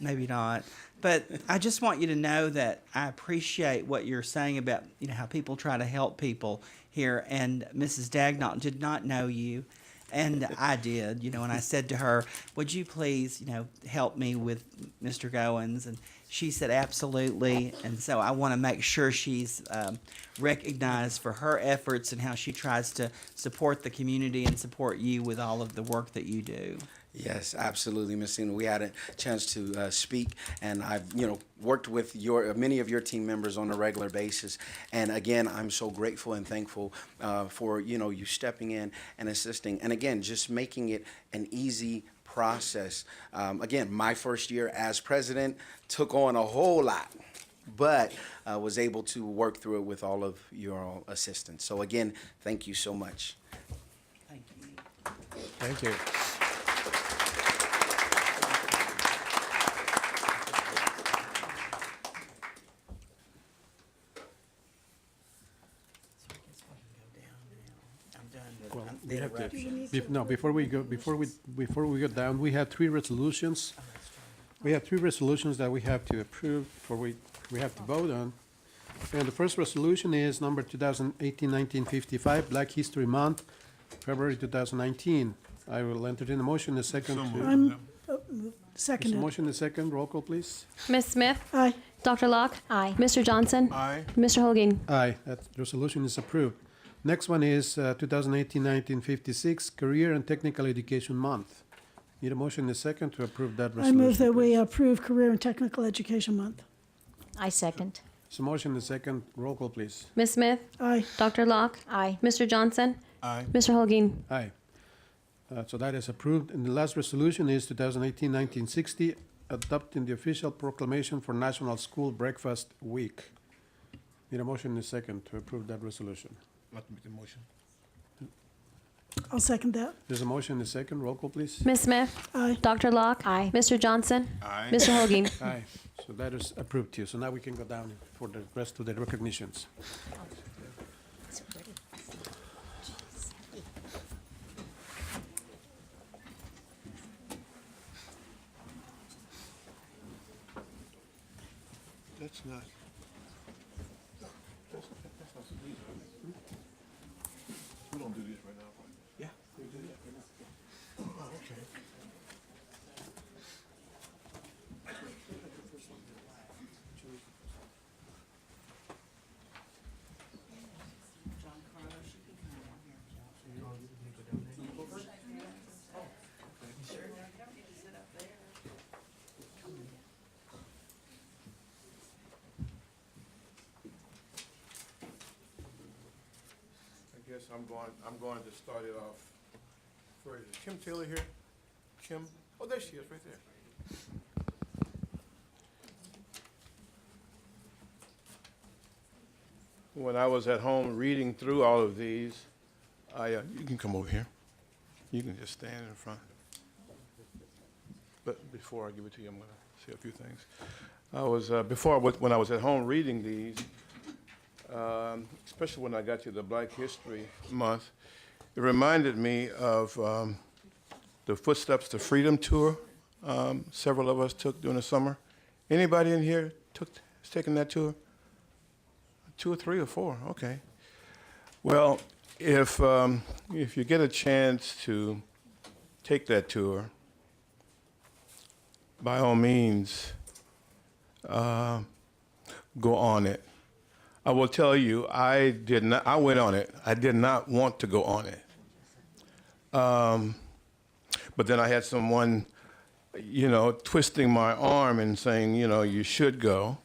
Maybe not. But I just want you to know that I appreciate what you're saying about how people try to help people here. And Mrs. Dagnall did not know you. And I did, and I said to her, would you please, help me with Mr. Goins? And she said, absolutely. And so I want to make sure she's recognized for her efforts and how she tries to support the community and support you with all of the work that you do. Yes, absolutely, Ms. Sina. We had a chance to speak, and I've, worked with many of your team members on a regular basis. And again, I'm so grateful and thankful for, you stepping in and assisting. And again, just making it an easy process. Again, my first year as president took on a whole lot, but was able to work through it with all of your assistance. So again, thank you so much. Thank you. Thank you. Well, we have to, before we go down, we have three resolutions. We have three resolutions that we have to approve before we have to vote on. And the first resolution is number 2018-1955, Black History Month, February 2019. I will entertain a motion in a second. Seconded. Motion in a second. Roll call, please. Ms. Smith? Aye. Dr. Locke? Aye. Mr. Johnson? Aye. Mr. Holguin? Aye, that resolution is approved. Next one is 2018-1956, Career and Technical Education Month. Need a motion in a second to approve that I resolution. move that we please. approve Career and Technical Education Month. I second. So motion in a second. Roll call, please. Ms. Smith? Aye. Dr. Locke? Aye. Mr. Johnson? Aye. Mr. Holguin? Aye. So that is approved. And the last resolution is 2018-1960, adopting the official proclamation for National School Breakfast Week. Need a motion in a second to approve that resolution. I'd like to make the motion. I'll second that. There's a motion in a second. Roll call, please. Ms. Smith? Aye. Dr. Locke? Aye. Mr. Johnson? Aye. Mr. Holguin? Aye. So that is approved too. So now we can go down for the rest of the recognitions. That's not. We don't do these right now, right? Yeah, we do that right now. Oh, okay. I guess I'm going to start it off. Where is Kim Taylor here? Kim? Oh, there she is, right there. When I was at home reading through all of these, you can come over here. You can just stand in front. But before I give it to you, I'm going to say a few things. When I was at home reading these, especially when I got to the Black History Month, it reminded me of the Footsteps to Freedom tour several of us took during the summer. Anybody in here has taken that tour? 2 or 3 or 4, okay. Well, if you get a chance to take that tour, by all means, go on it. I will tell you, I went on it. I did not want to go on it. But then I had someone, twisting my arm and saying, you should go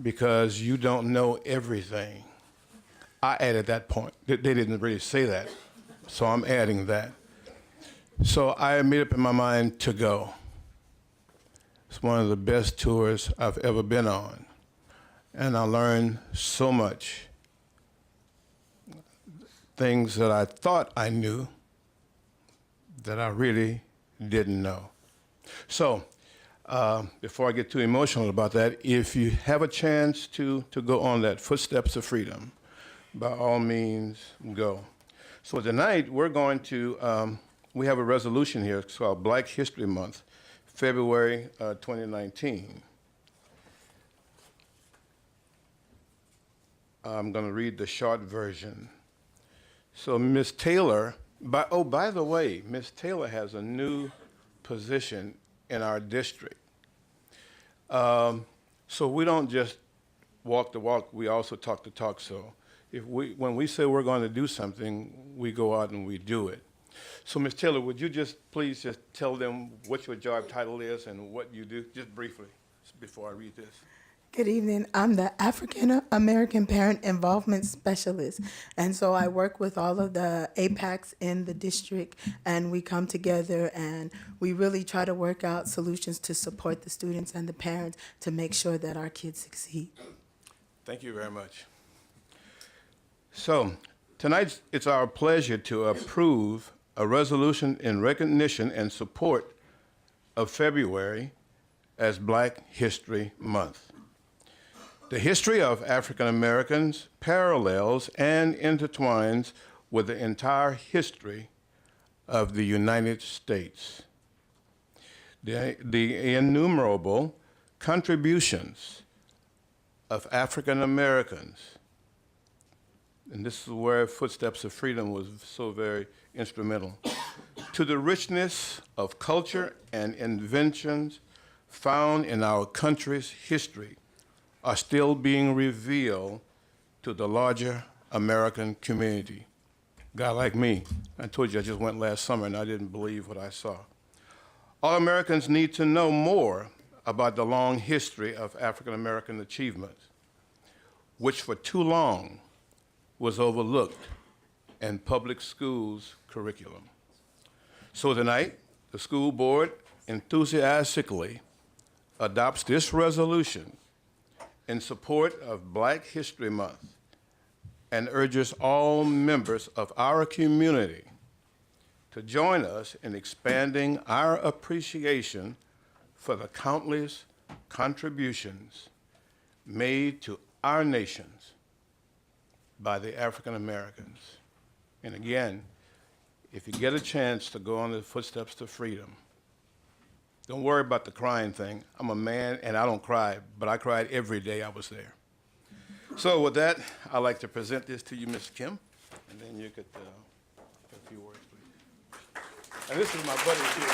because you don't know everything. I added that point. They didn't really say that, so I'm adding that. So I made up in my mind to go. It's one of the best tours I've ever been on. And I learned so much. Things that I thought I knew that I really didn't know. So, before I get too emotional about that, if you have a chance to go on that Footsteps of Freedom, by all means, go. So tonight, we're going to, we have a resolution here. It's called Black History Month, February 2019. I'm going to read the short version. So Ms. Taylor, by the way, Ms. Taylor has a new position in our district. So we don't just walk the walk, we also talk the talk. So when we say we're going to do something, we go out and we do it. So Ms. Taylor, would you please just tell them what your job title is and what you do, just briefly, before I read this. Good evening. I'm the African American Parent Involvement Specialist. And so I work with all of the APACs in the district, and we come together and we really try to work out solutions to support the students and the parents to make sure that our kids succeed. Thank you very much. So tonight it's our pleasure to approve a resolution in recognition and support of February as Black History Month. The history of African Americans parallels and intertwines with the entire history of the United States. The innumerable contributions of African Americans, and this is where Footsteps of Freedom was so very instrumental, to the richness of culture and inventions found in our country's history are still being revealed to the larger American community. A guy like me, I told you I just went last summer and I didn't believe what I saw. All Americans need to know more about the long history of African American achievement, which for too long was overlooked in public schools' curriculum. So tonight, the school board enthusiastically adopts this resolution in support of Black History Month and urges all members of our community to join us in expanding our appreciation for the countless contributions made to our nations by the African Americans. And again, if you get a chance to go on the Footsteps to Freedom, don't worry about the crying thing. I'm a man and I don't cry, but I cried every day I was there. So with that, I'd like to present this to you, Ms. Kim, and then you could a few words, please. And this is my buddy here.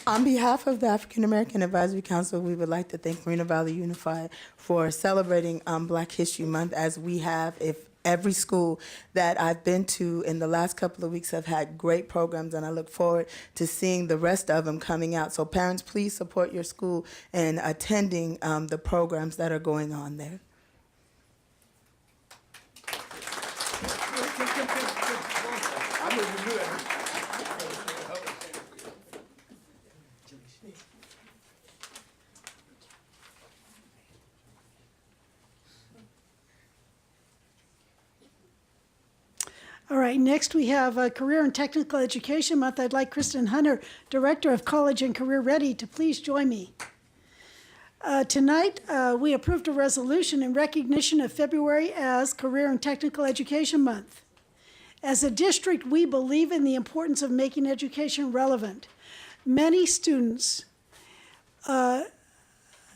On behalf of the African American Advisory Council, we would like to thank Moreno Valley Unified for celebrating Black History Month, as we have. If every school that I've been to in the last couple of weeks have had great programs, and I look forward to seeing the rest of them coming out. So parents, please support your school in attending the programs that are going on there. All right, next we have Career and Technical Education Month. I'd like Kristen Hunter, Director of College and Career Ready, to please join me. Tonight, we approved a resolution in recognition of February as Career and Technical Education Month. As a district, we believe in the importance of making education relevant. Many students,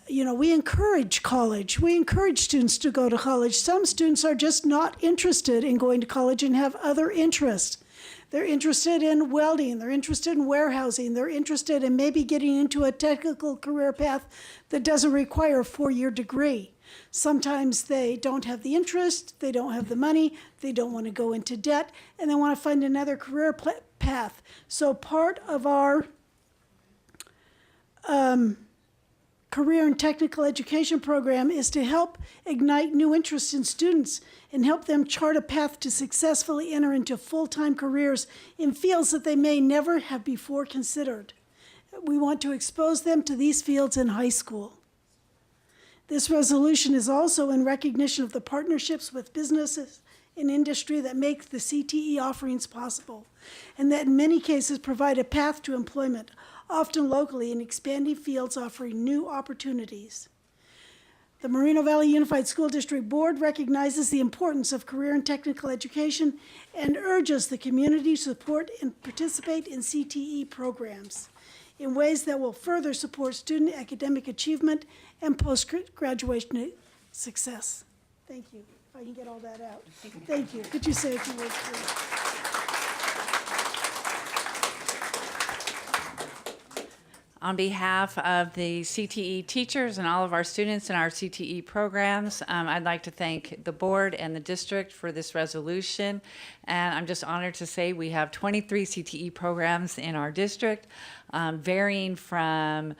we encourage college. We encourage students to go to college. Some students are just not interested in going to college and have other interests. They're interested in welding. They're interested in warehousing. They're interested in maybe getting into a technical career path that doesn't require a 4-year degree. Sometimes they don't have the interest, they don't have the money, they don't want to go into debt, and they want to find another career path. So part of our Career and Technical Education program is to help ignite new interest in students and help them chart a path to successfully enter into full-time careers in fields that they may never have before considered. We want to expose them to these fields in high school. This resolution is also in recognition of the partnerships with businesses and industry that make the CTE offerings possible, and that in many cases provide a path to employment, often locally in expanding fields offering new opportunities. The Moreno Valley Unified School District Board recognizes the importance of career and technical education and urges the community to support and participate in CTE programs in ways that will further support student academic achievement and post-graduation success. Thank you. If I can get all that out. Thank you. Could you say a few words, please? On behalf of the CTE teachers and all of our students in our CTE programs, I'd like to thank the board and the district for this resolution. And I'm just honored to say we have 23 CTE programs in our district, varying from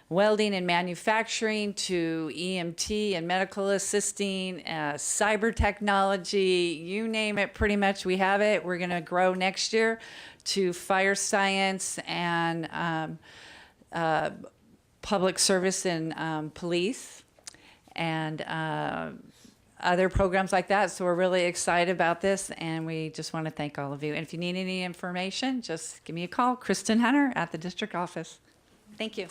welding and manufacturing to EMT and medical assisting, cyber technology, you name it, pretty much we have it. We're gonna grow next year to fire science and public service and police, and other programs like that. So we're really excited about this, and we just want to thank all of you. And if you need any information, just give me a call, Kristen Hunter at the district office. Thank you.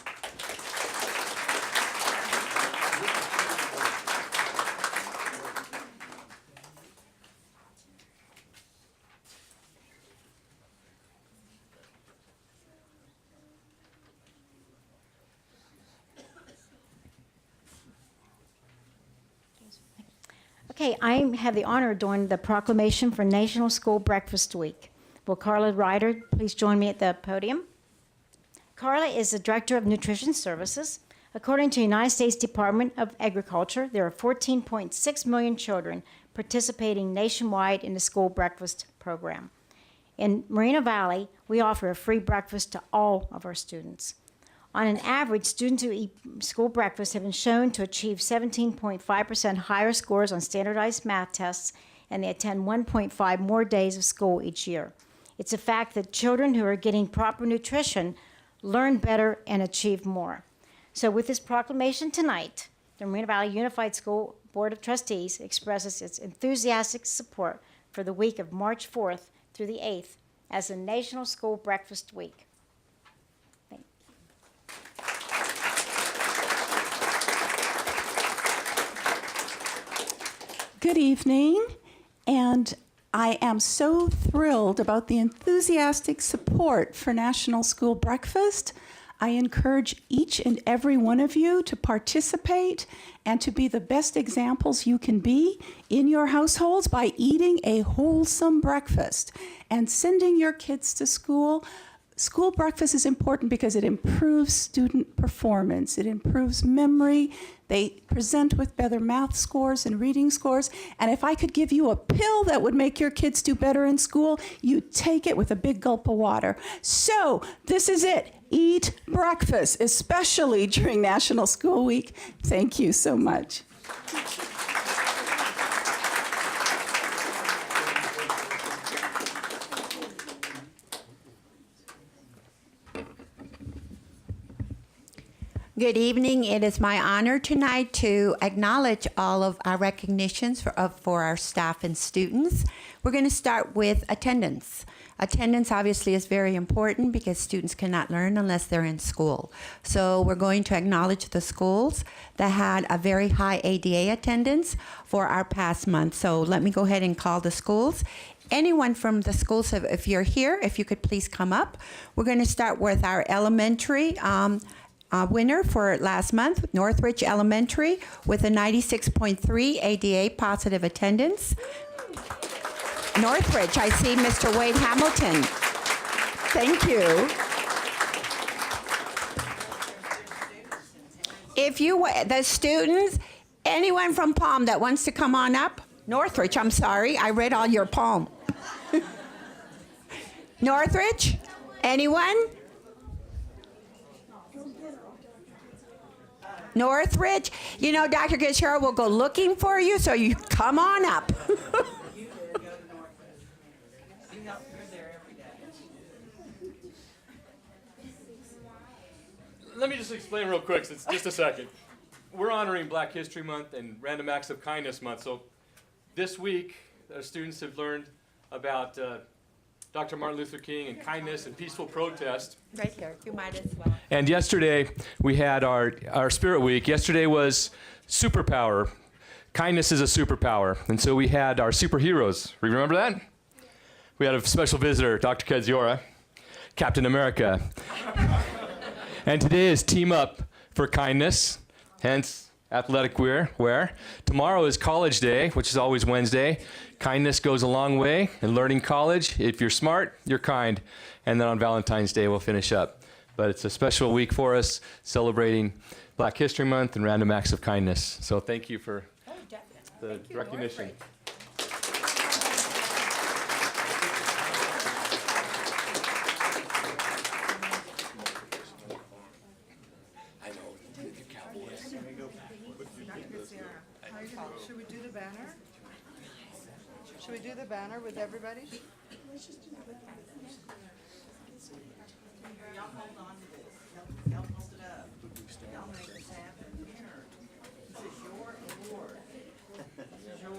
Okay, I have the honor of doing the proclamation for National School Breakfast Week. Will Carla Ryder please join me at the podium? Carla is the Director of Nutrition Services. According to the United States Department of Agriculture, there are 14.6 million children participating nationwide in the school breakfast program. In Moreno Valley, we offer a free breakfast to all of our students. On an average, students who eat school breakfast have been shown to achieve 17.5% higher scores on standardized math tests, and they attend 1.5 more days of school each year. It's a fact that children who are getting proper nutrition learn better and achieve more. So with this proclamation tonight, the Moreno Valley Unified School Board of Trustees expresses its enthusiastic support for the week of March 4th through the 8th as the National School Breakfast Week. Good evening, and I am so thrilled about the enthusiastic support for National School Breakfast. I encourage each and every one of you to participate and to be the best examples you can be in your households by eating a wholesome breakfast and sending your kids to school. School breakfast is important because it improves student performance. It improves memory. They present with better math scores and reading scores. And if I could give you a pill that would make your kids do better in school, you'd take it with a big gulp of water. So this is it. Eat breakfast, especially during National School Week. Thank you so much. Good evening. It is my honor tonight to acknowledge all of our recognitions for our staff and students. We're going to start with attendance. Attendance obviously is very important because students cannot learn unless they're in school. So we're going to acknowledge the schools that had a very high ADA attendance for our past month. So let me go ahead and call the schools. Anyone from the schools, if you're here, if you could please come up. We're going to start with our elementary winner for last month, Northridge Elementary, with a 96.3 ADA positive attendance. Northridge, I see Mr. Wade Hamilton. Thank you. If you, the students, anyone from Palm that wants to come on up? Northridge, I'm sorry, I read all your Palm. Northridge, anyone? Northridge, you know, Dr. Gutierrez will go looking for you, so you come on up. Let me just explain real quick, it's just a second. We're honoring Black History Month and Random Acts of Kindness Month, so this week our students have learned about Dr. Martin Luther King and kindness and peaceful protest. Right there, you might as well. And yesterday we had our Spirit Week. Yesterday was superpower. Kindness is a superpower. And so we had our superheroes. Remember that? We had a special visitor, Dr. Kedziora, Captain America. And today is Team Up for Kindness, hence athletic wear. Tomorrow is College Day, which is always Wednesday. Kindness goes a long way in learning college. If you're smart, you're kind. And then on Valentine's Day, we'll finish up. But it's a special week for us, celebrating Black History Month and Random Acts of Kindness. So thank you for the recognition. Should we do the banner? Should we do the banner with everybody? Y'all hold on to this. Y'all hold it up. Y'all make this happen. This is your award. This is your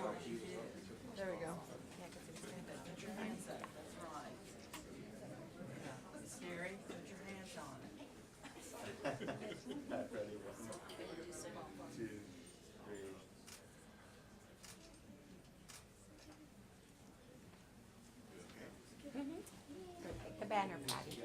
banner, Patty.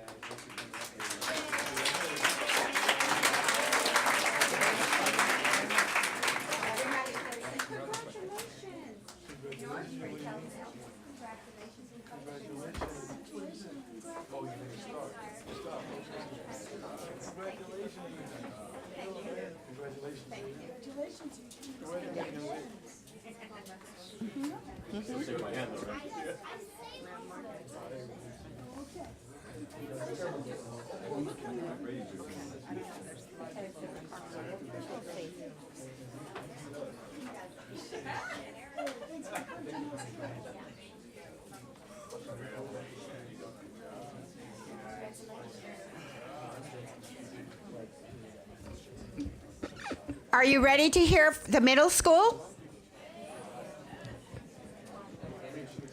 Are you ready to hear the middle school?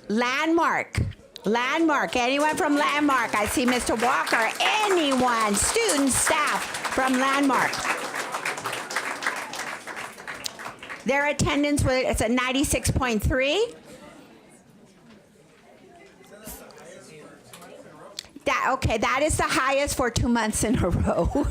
Landmark. Landmark. Anyone from Landmark? I see Mr. Walker. Anyone? Students, staff from Landmark. Their attendance was it's a 96.3. Okay, that is the highest for 2 months in a row.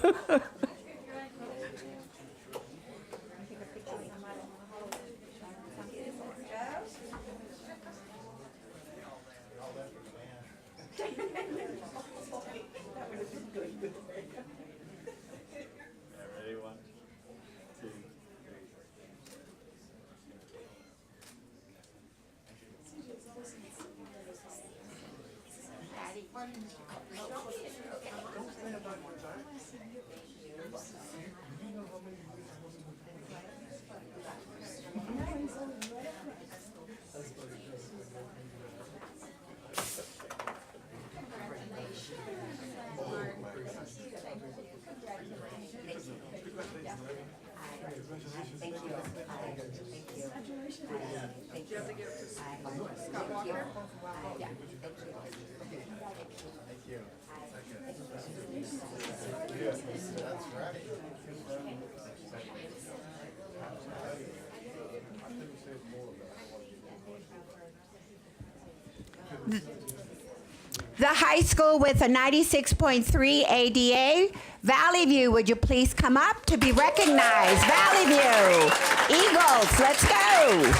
The high school with a 96.3 ADA. Valley View, would you please come up to be recognized? Valley View. Eagles, let's go.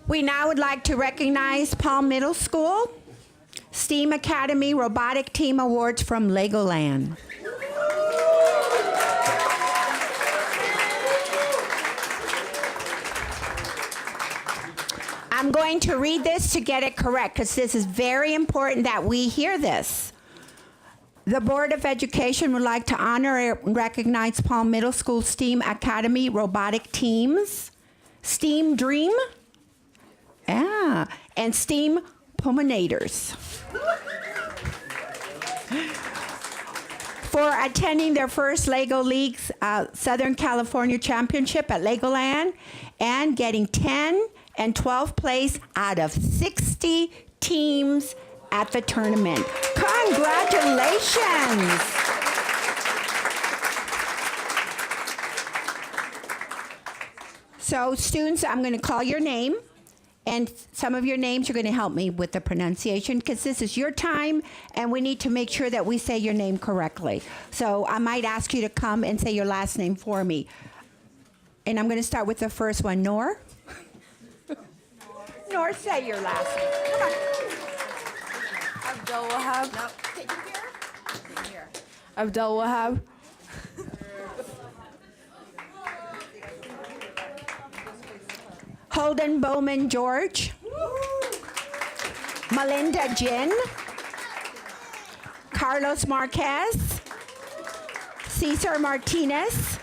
We now would like to recognize Palm Middle School, STEAM Academy Robotic Team Awards from Legoland. I'm going to read this to get it correct because this is very important that we hear this. The Board of Education would like to honor and recognize Palm Middle School STEAM Academy robotic teams, STEAM Dream, and STEAM Pominators for attending their first LEGO League's Southern California Championship at Legoland and getting 10 and 12th place out of 60 teams at the tournament. Congratulations! So students, I'm going to call your name, and some of your names are going to help me with the pronunciation because this is your time and we need to make sure that we say your name correctly. So I might ask you to come and say your last name for me. And I'm going to start with the first one. Noor? Noor, say your last name. Come on. Abdul Wahab. No. Can you hear? Abdul Wahab. Holden Bowman George. Melinda Jin. Carlos Marquez. Cesar Martinez.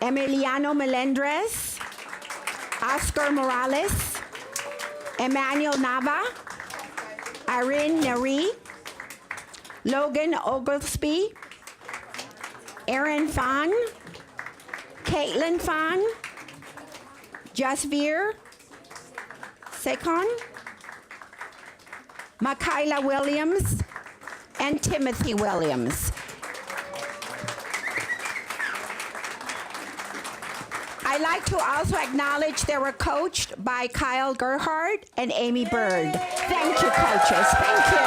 Emiliano Melendres. Oscar Morales. Emmanuel Nava. Irene Neri. Logan Oglesby. Aaron Fan. Caitlin Fan. Jasvir Sekon, Makayla Williams, and Timothy Williams. I'd like to also acknowledge they were coached by Kyle Gerhardt and Amy Bird. Thank you, coaches. Thank you.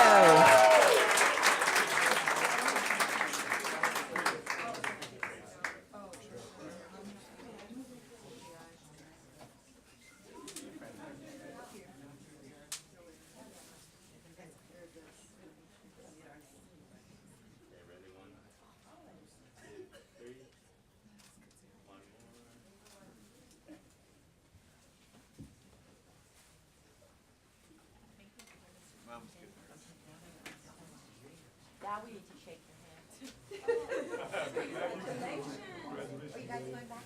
Now we need to shake your hands. Congratulations. Are you guys going back?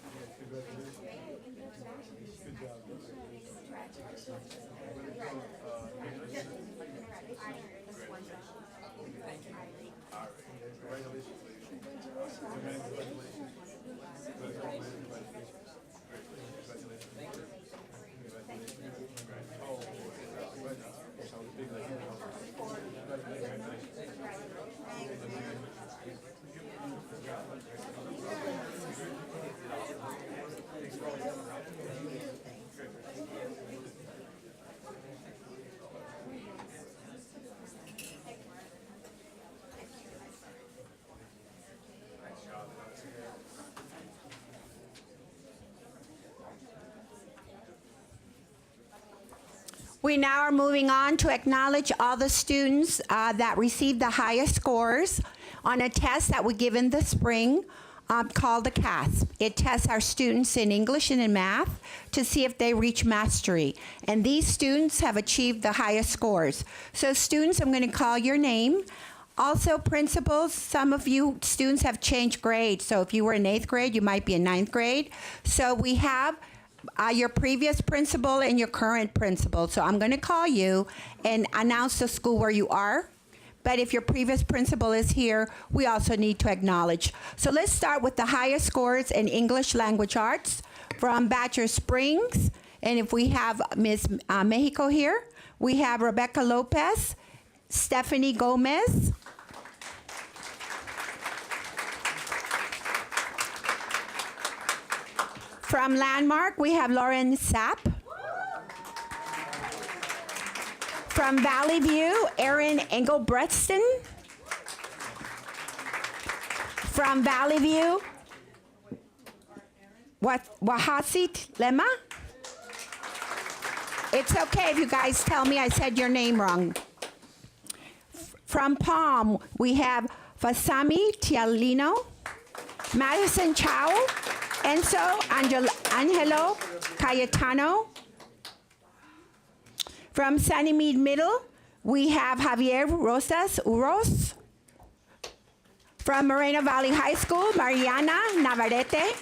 We now are moving on to acknowledge all the students that received the highest scores on a test that we give in the spring called the CASP. It tests our students in English and in math to see if they reach mastery. And these students have achieved the highest scores. So students, I'm going to call your name. Also, principals, some of you students have changed grades. So if you were in 8th grade, you might be in 9th grade. So we have your previous principal and your current principal. So I'm going to call you and announce the school where you are. But if your previous principal is here, we also need to acknowledge. So let's start with the highest scores in English Language Arts from Badger Springs. And if we have Ms. Mexico here, we have Rebecca Lopez, Stephanie Gomez, from Landmark, we have Lauren Sapp. From Valley View, Erin Engelbretson. From Valley View, Wahasit Lema. It's okay if you guys tell me I said your name wrong. From Palm, we have Fasami Tialino, Madison Chow, Enzo Angelo Cayetano, From Sunnymead Middle, we have Javier Rosas Uros. From Moreno Valley High School, Mariana Navarrete.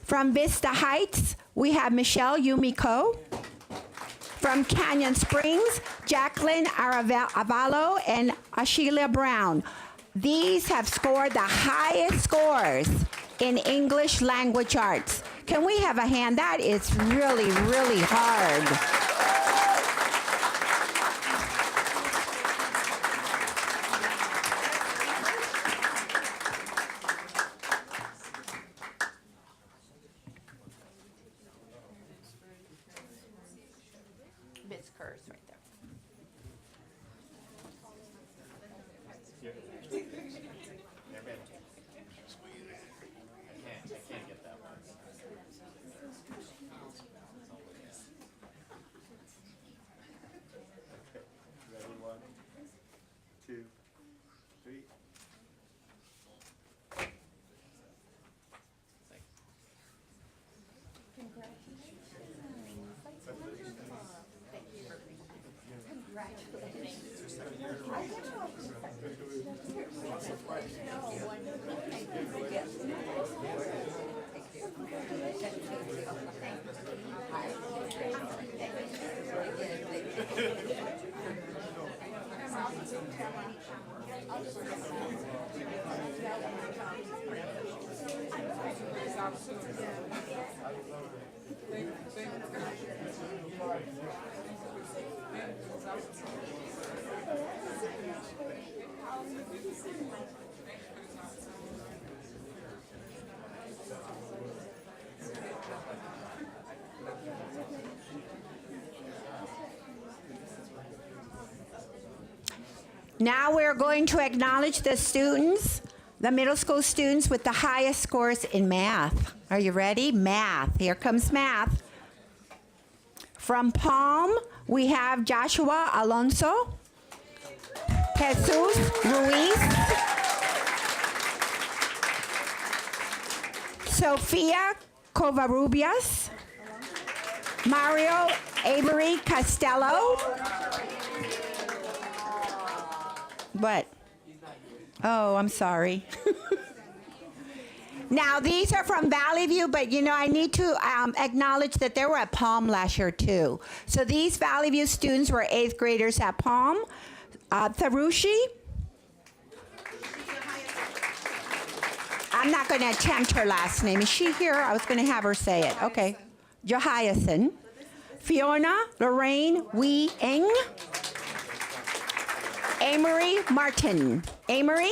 From Vista Heights, we have Michelle Yumiko. From Canyon Springs, Jacqueline Aravalo and Ashelia Brown. These have scored the highest scores in English language arts. Can we have a hand? That is really, really hard. Miss Kerr's right there. Now we're going to acknowledge the students, the middle school students with the highest scores in math. Are you ready? Math. Here comes math. From Palm, we have Joshua Alonso, Jesus Ruiz, Sofia Covarrubias, Mario Avery Costello. What? Oh, I'm sorry. Now, these are from Valley View, but you know, I need to acknowledge that they were at Palm last year too. So these Valley View students were 8th graders at Palm. Tharushi. I'm not going to attempt her last name. Is she here? I was going to have her say it. Okay. Johayasen. Fiona Lorraine Wee Eng. Amory Martin. Amory,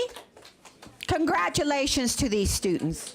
congratulations to these students.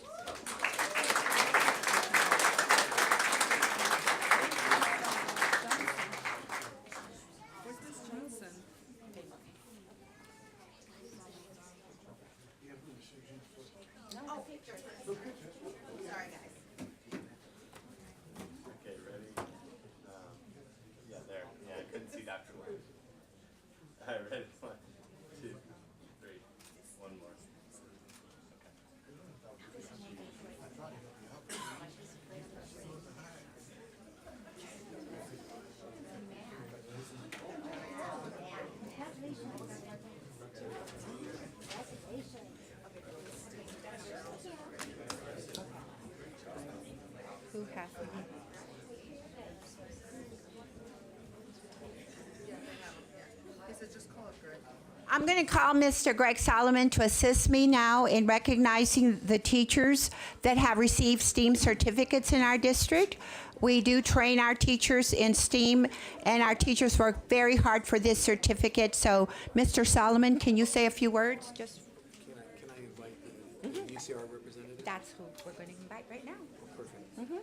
Who has it? I'm going to call Mr. Greg Solomon to assist me now in recognizing the teachers that have received STEAM certificates in our district. We do train our teachers in STEAM, and our teachers work very hard for this certificate. So, Mr. Solomon, can you say a few words? Just. Can I invite the UCR representative? That's who we're going to invite right now. Perfect. Mm-hmm.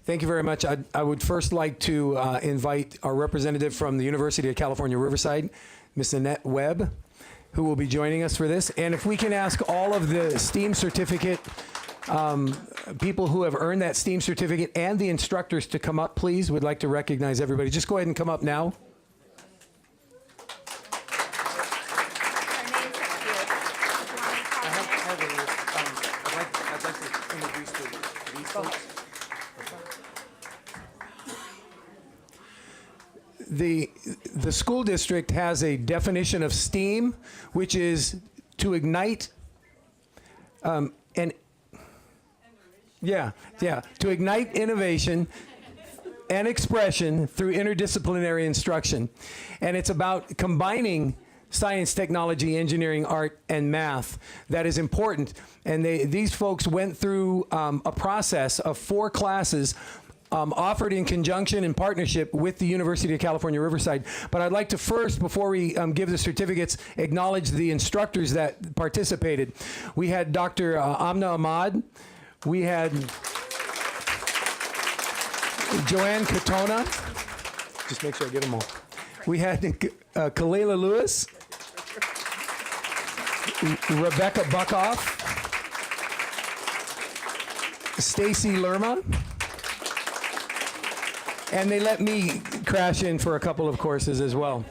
Thank you very much. I would first like to invite our representative from the University of California, Riverside, Ms. Annette Webb, who will be joining us for this. And if we can ask all of the STEAM certificate people who have earned that STEAM certificate and the instructors to come up, please. We'd like to recognize everybody. Just go ahead and come up now. I'd like to introduce these folks. the school district has a definition of STEAM, which is to ignite to ignite innovation and expression through interdisciplinary instruction. And it's about combining science, technology, engineering, art, and math that is important. And these folks went through a process of 4 classes offered in conjunction and partnership with the University of California, Riverside. But I'd like to first, before we give the certificates, acknowledge the instructors that participated. We had Dr. Amna Ahmad. We had Joanne Katona. Just make sure I get them all. We had Kalela Lewis. Rebecca Buckoff. Stacy Lerma. And they let me crash in for a couple of courses as well.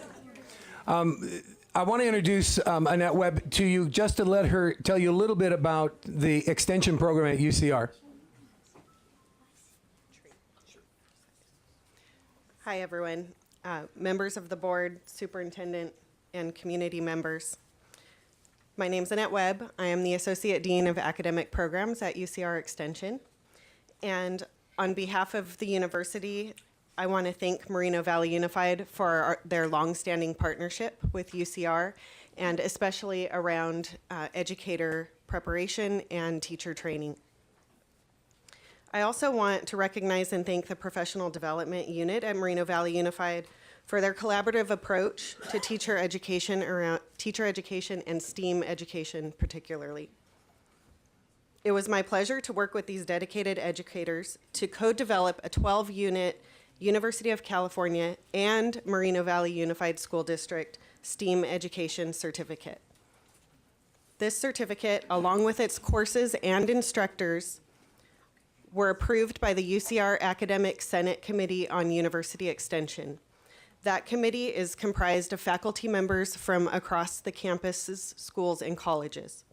I want to introduce Annette Webb to you just to let her tell you a little bit about the extension program at UCR. Hi, everyone. Members of the board, superintendent, and community members. My name's Annette Webb. I am the Associate Dean of Academic Programs at UCR Extension. And on behalf of the university, I want to thank Moreno Valley Unified for their longstanding partnership with UCR, and especially around educator preparation and teacher training. I also want to recognize and thank the Professional Development Unit at Moreno Valley Unified for their collaborative approach to teacher education and STEAM education particularly. It was my pleasure to work with these dedicated educators to co-develop a 12-unit University of California and Moreno Valley Unified School District STEAM education certificate. This certificate, along with its courses and instructors, were approved by the UCR Academic Senate Committee on University Extension. That committee is comprised of faculty members from across the campus's schools and colleges.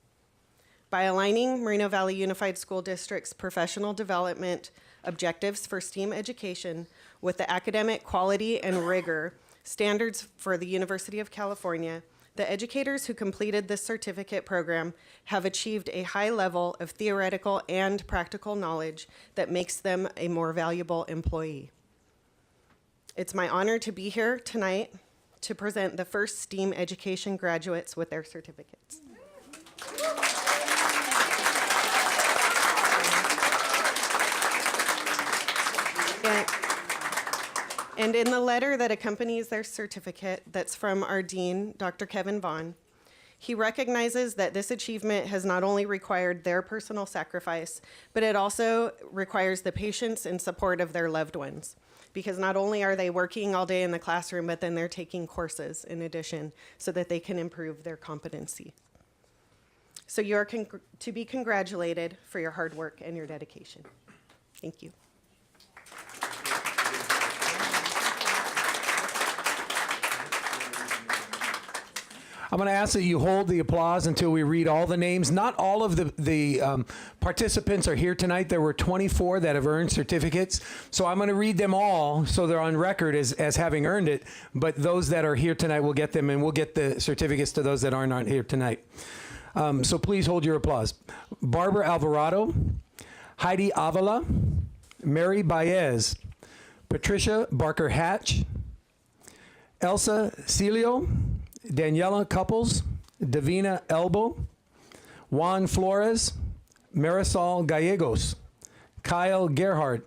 By aligning Moreno Valley Unified School District's professional development objectives for STEAM education with the academic quality and rigor standards for the University of California, the educators who completed this certificate program have achieved a high level of theoretical and practical knowledge that makes them a more valuable employee. It's my honor to be here tonight to present the first STEAM education graduates with their certificates. And in the letter that accompanies their certificate, that's from our dean, Dr. Kevin Vaughn, he recognizes that this achievement has not only required their personal sacrifice, but it also requires the patience and support of their loved ones. Because not only are they working all day in the classroom, but then they're taking courses in addition so that they can improve their competency. So you are to be congratulated for your hard work and your dedication. Thank you. I'm going to ask that you hold the applause until we read all the names. Not all of the participants are here tonight. There were 24 that have earned certificates. So I'm going to read them all so they're on record as having earned it. But those that are here tonight will get them, and we'll get the certificates to those that aren't here tonight. So please hold your applause. Barbara Alvarado, Heidi Avila, Mary Baez, Patricia Barker Hatch, Elsa Celio, Daniela Couples, Davina Elbow, Juan Flores, Marisol Gallegos, Kyle Gerhardt,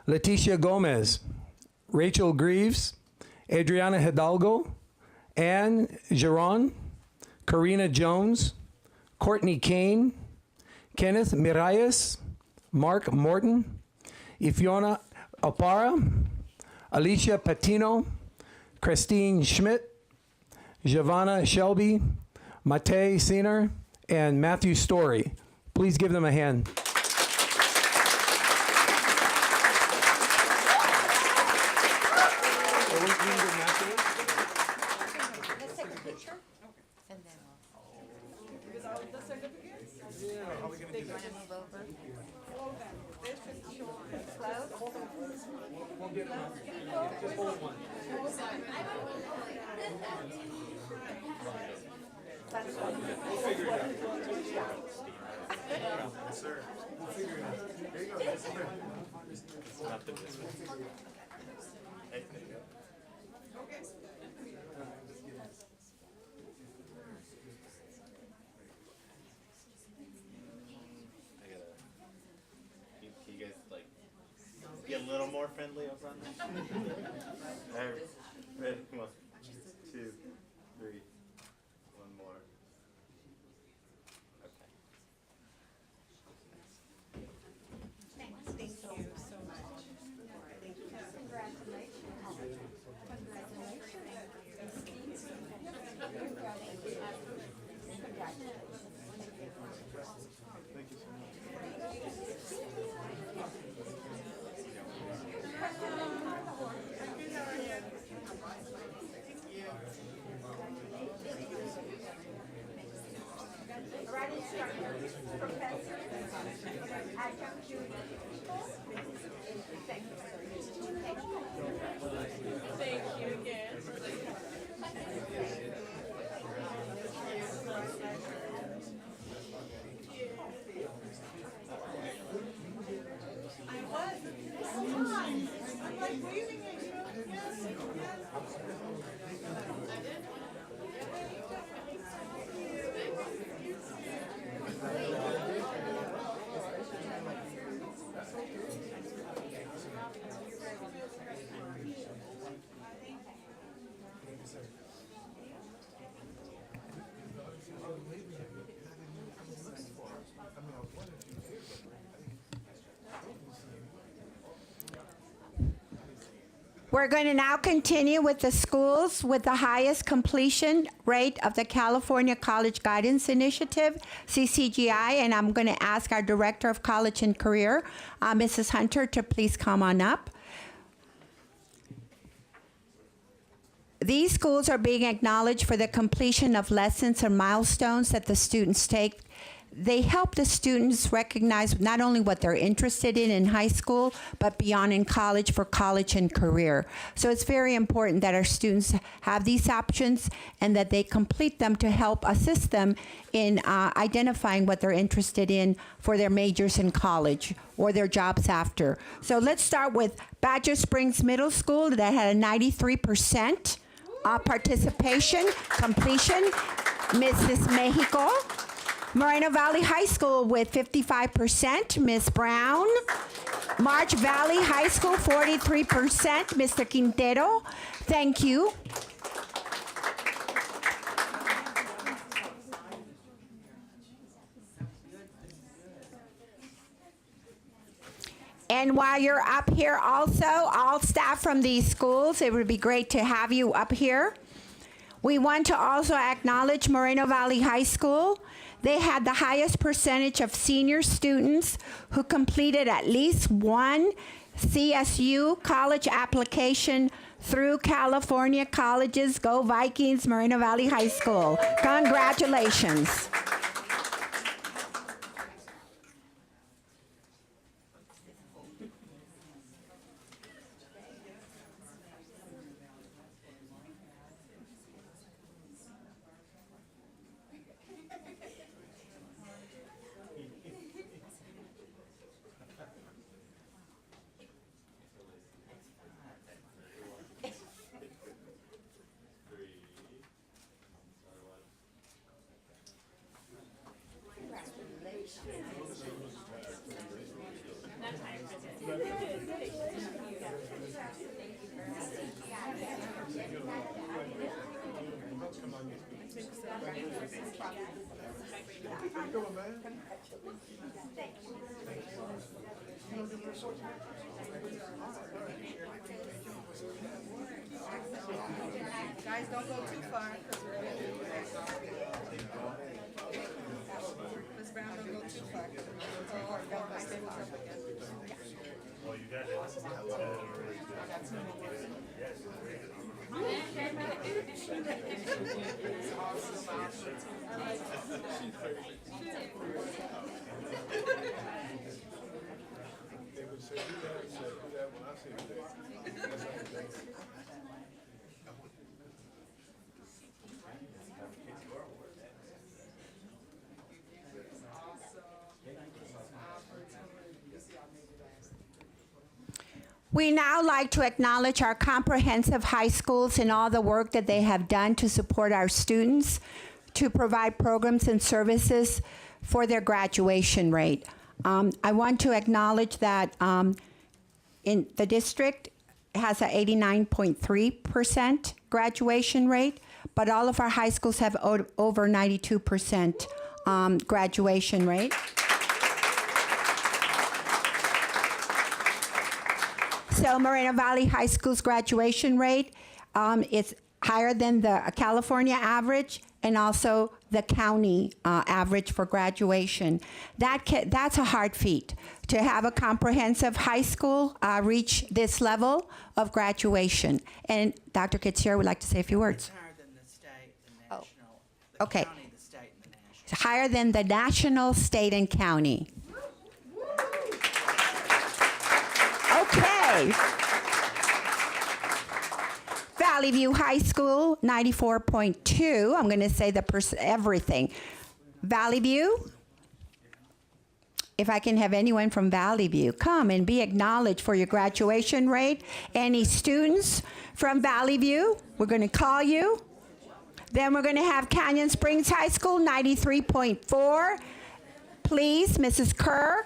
Leticia Gomez, Rachel Greaves, Adriana Hidalgo, Anne Giron, Karina Jones, Courtney Kane, Kenneth Miralles, Mark Morton, Ifiona Opara, Alicia Patino, Christine Schmidt, Giovanna Shelby, Matei Siener, and Matthew Story. Please give them a hand. Let's take a picture, and then Just hold one. Can you guys like get a little more friendly up front? All right, ready? Come on. 2, 3. One more. Okay. Thank you so much. Thank you. We're going to now continue with the schools with the highest completion rate of the California College Guidance Initiative, CCGI, and I'm going to ask our Director of College and Career, Mrs. Hunter, to please come on up. These schools are being acknowledged for the completion of lessons and milestones that the students take. They help the students recognize not only what they're interested in high school, but beyond in college for college and career. So it's very important that our students have these options and that they complete them to help assist them in identifying what they're interested in for their majors in college or their jobs after. So let's start with Badger Springs Middle School that had a 93% participation, completion. Mrs. Mexico. Moreno Valley High School with 55%, Ms. Brown. March Valley High School, 43%, Mr. Quintero. Thank you. And while you're up here also, all staff from these schools, it would be great to have you up here. We want to also acknowledge Moreno Valley High School. They had the highest percentage of senior students who completed at least one CSU college application through California Colleges. Go Vikings, Moreno Valley High School. Congratulations. Guys, don't go too far, because we're going to do Ms. Brown, don't go too far. Oh, God, stay with us again. Well, you got it. We now like to acknowledge our comprehensive high schools and all the work that they have done to support our students, to provide programs and services for their graduation rate. I want to acknowledge that in the district has an 89.3% graduation rate, but all of our high schools have over 92% graduation rate. So Moreno Valley High School's graduation rate is higher than the California average and also the county average for graduation. That's a hard feat to have a comprehensive high school reach this level of graduation. And Dr. Kitzier would like to say a few words. Higher than the state, the national, Okay. county, the state, and the national. It's higher than the national, state, and county. Okay. Valley View High School, 94.2. I'm going to say everything. Valley View, if I can have anyone from Valley View come and be acknowledged for your graduation rate. Any students from Valley View, we're going to call you. Then we're going to have Canyon Springs High School, 93.4. Please, Mrs. Kerr.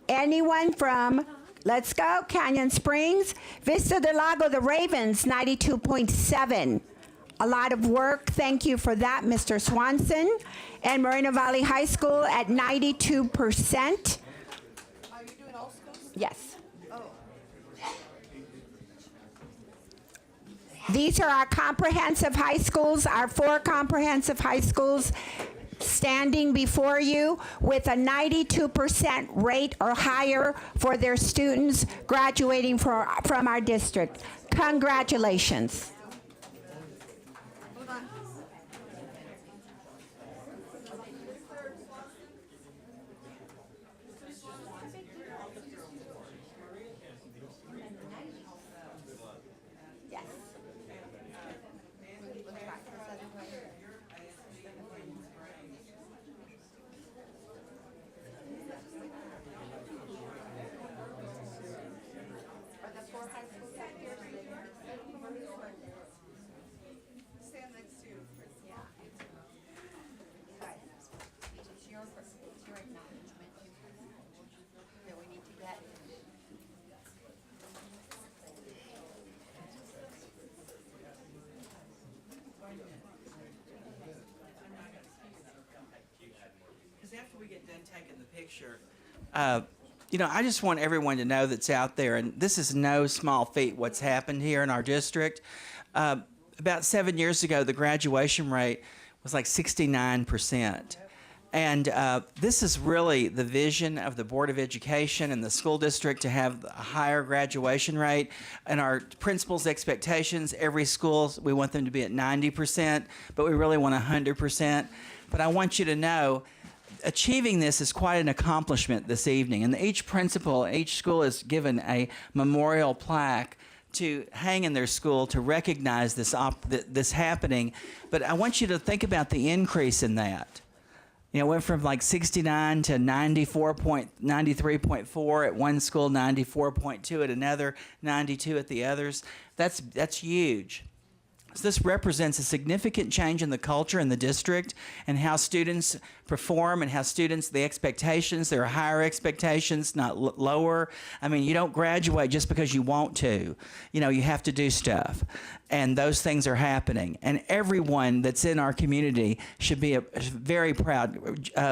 Anyone from, let's go, Canyon Springs. Vista del Lago, the Ravens, 92.7. A lot of work. Thank you for that, Mr. Swanson. And Moreno Valley High School at 92%. Are you doing all schools? Yes. Oh. These are our comprehensive high schools, our 4 comprehensive high schools standing before you with a 92% rate or higher for their students graduating from our district. Congratulations. Hold on. Stand next to you. Because after we get done taking the picture, you know, I just want everyone to know that's out there, and this is no small feat what's happened here in our district. About 7 years ago, the graduation rate was like 69%. And this is really the vision of the Board of Education and the school district to have a higher graduation rate. And our principals' expectations, every school, we want them to be at 90%, but we really want 100%. But I want you to know, achieving this is quite an accomplishment this evening. And each principal, each school is given a memorial plaque to hang in their school to recognize this happening. But I want you to think about the increase in that. You know, it went from like 69 to 93.4 at one school, 94.2 at another, 92 at the others. That's huge. So this represents a significant change in the culture in the district and how students perform and how students, the expectations, there are higher expectations, not lower. I mean, you don't graduate just because you want to. You know, you have to do stuff. And those things are happening. And everyone that's in our community should be very proud.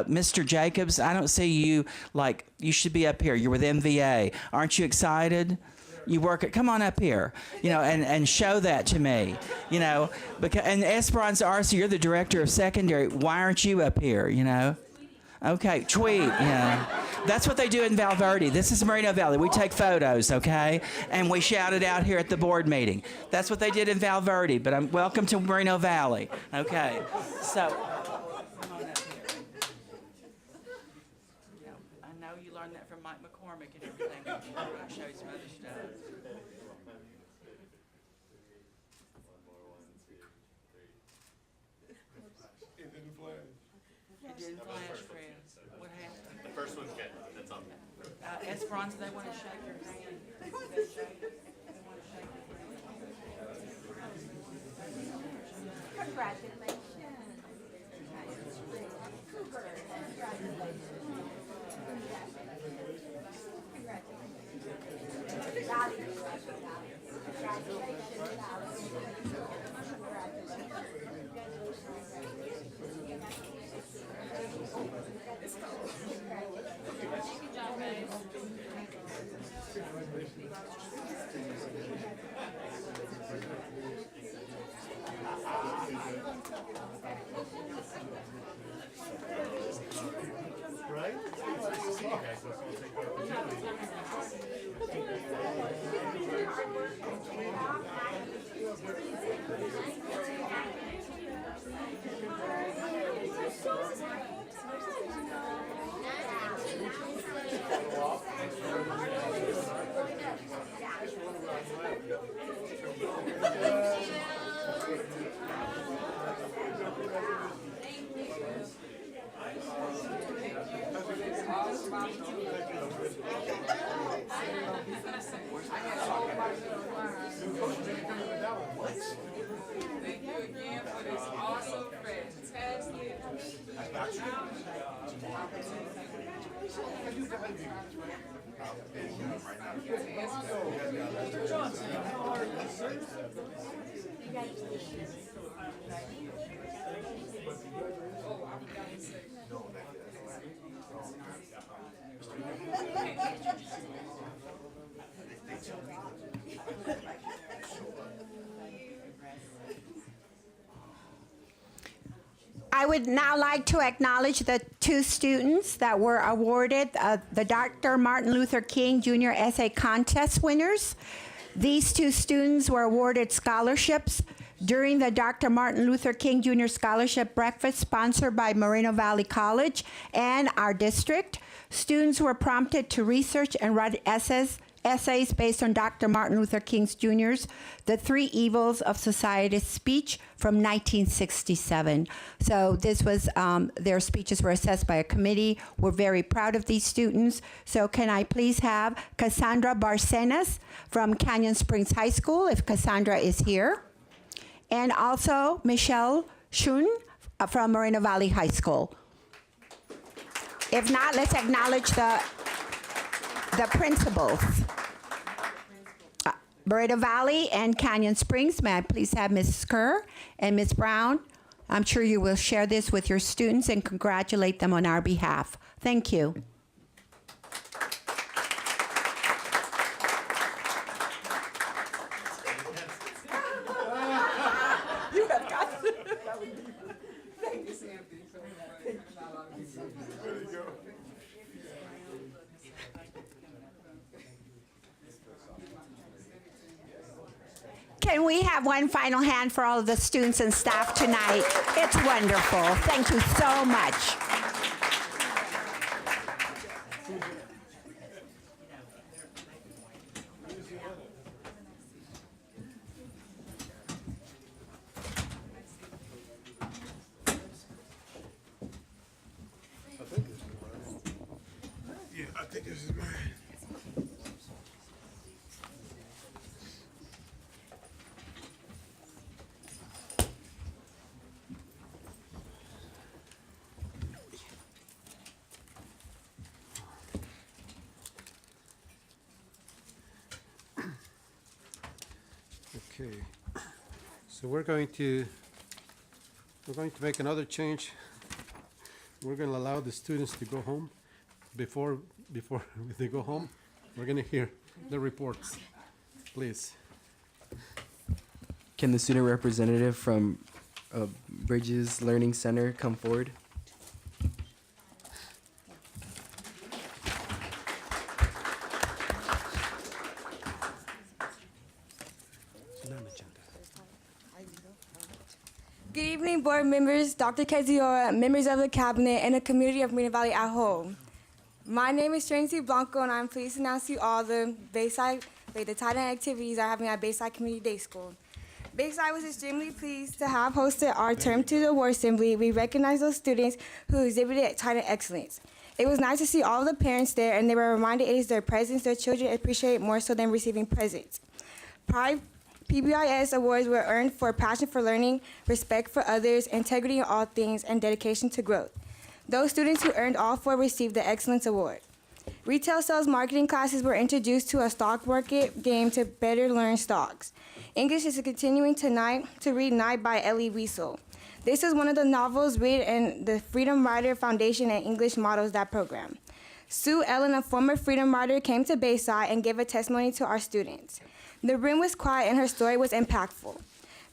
Mr. Jacobs, I don't see you like, you should be up here. You're with MVA. Aren't you excited? You work at, come on up here, you know, and show that to me, you know, because, and Esperanza Arce, you're the director of secondary. Why aren't you up here, you know? Okay, tweet, you know. That's what they do in Val Verde. This is Moreno Valley. We take photos, okay? And we shout it out here at the board meeting. That's what they did in Val Verde, but I'm welcome to Moreno Valley, okay? So, come on up here. You know, I know you learned that from Mike McCormick and everything. I'll show you some other stuff. It didn't flash, Fred. What happened? The first one's good. That's all. Esperanza, they want to shake your hand. Thank you again for this awesome, fantastic. I would now like to acknowledge the two students that were awarded the Dr. Martin Luther King Jr. Essay Contest winners. These two students were awarded scholarships during the Dr. Martin Luther King Jr. Scholarship Breakfast sponsored by Moreno Valley College and our district. Students were prompted to research and write essays based on Dr. Martin Luther King Jr.'s The Three Evils of Society's speech from 1967. So this was, their speeches were assessed by a committee. We're very proud of these students. So can I please have Cassandra Barcenas from Canyon Springs High School, if Cassandra is here. And also Michelle Shun from Moreno Valley High School. If not, let's acknowledge the principals. Moreno Valley and Canyon Springs, may I please have Ms. Kerr and Ms. Brown? I'm sure you will share this with your students and congratulate them on our behalf. Thank you. You have got to. Thank you, Sandy. There you go. Can we have one final hand for all of the students and staff tonight? It's wonderful. Thank you so much. Yeah, I think this is mine. Okay, so we're going to make another change. We're going to allow the students to go home. Before they go home, we're going to hear the reports. Please. Can the student representative from Bridges Learning Center come forward? Good evening, board members, Dr. Keziora, members of the cabinet, and the community of Moreno Valley at home. My name is Tracy Blanco, and I'm pleased to announce to you all the Titan activities are having at Bayside Community Day School. Bayside was extremely pleased to have hosted our Term to the War Assembly. We recognize those students who exhibited Titan excellence. It was nice to see all of the parents there, and they were reminded it is their presence their children appreciate more so than receiving presents. Pride PBIS awards were earned for passion for learning, respect for others, integrity in all things, and dedication to growth. Those students who earned all four received the Excellence Award. Retail sales marketing classes were introduced to a stock market game to better learn stocks. English is continuing tonight to read Night by Elie Wiesel. This is one of the novels read in the Freedom Rider Foundation and English models that program. Sue Ellen, a former Freedom Rider, came to Bayside and gave a testimony to our students. The room was quiet and her story was impactful.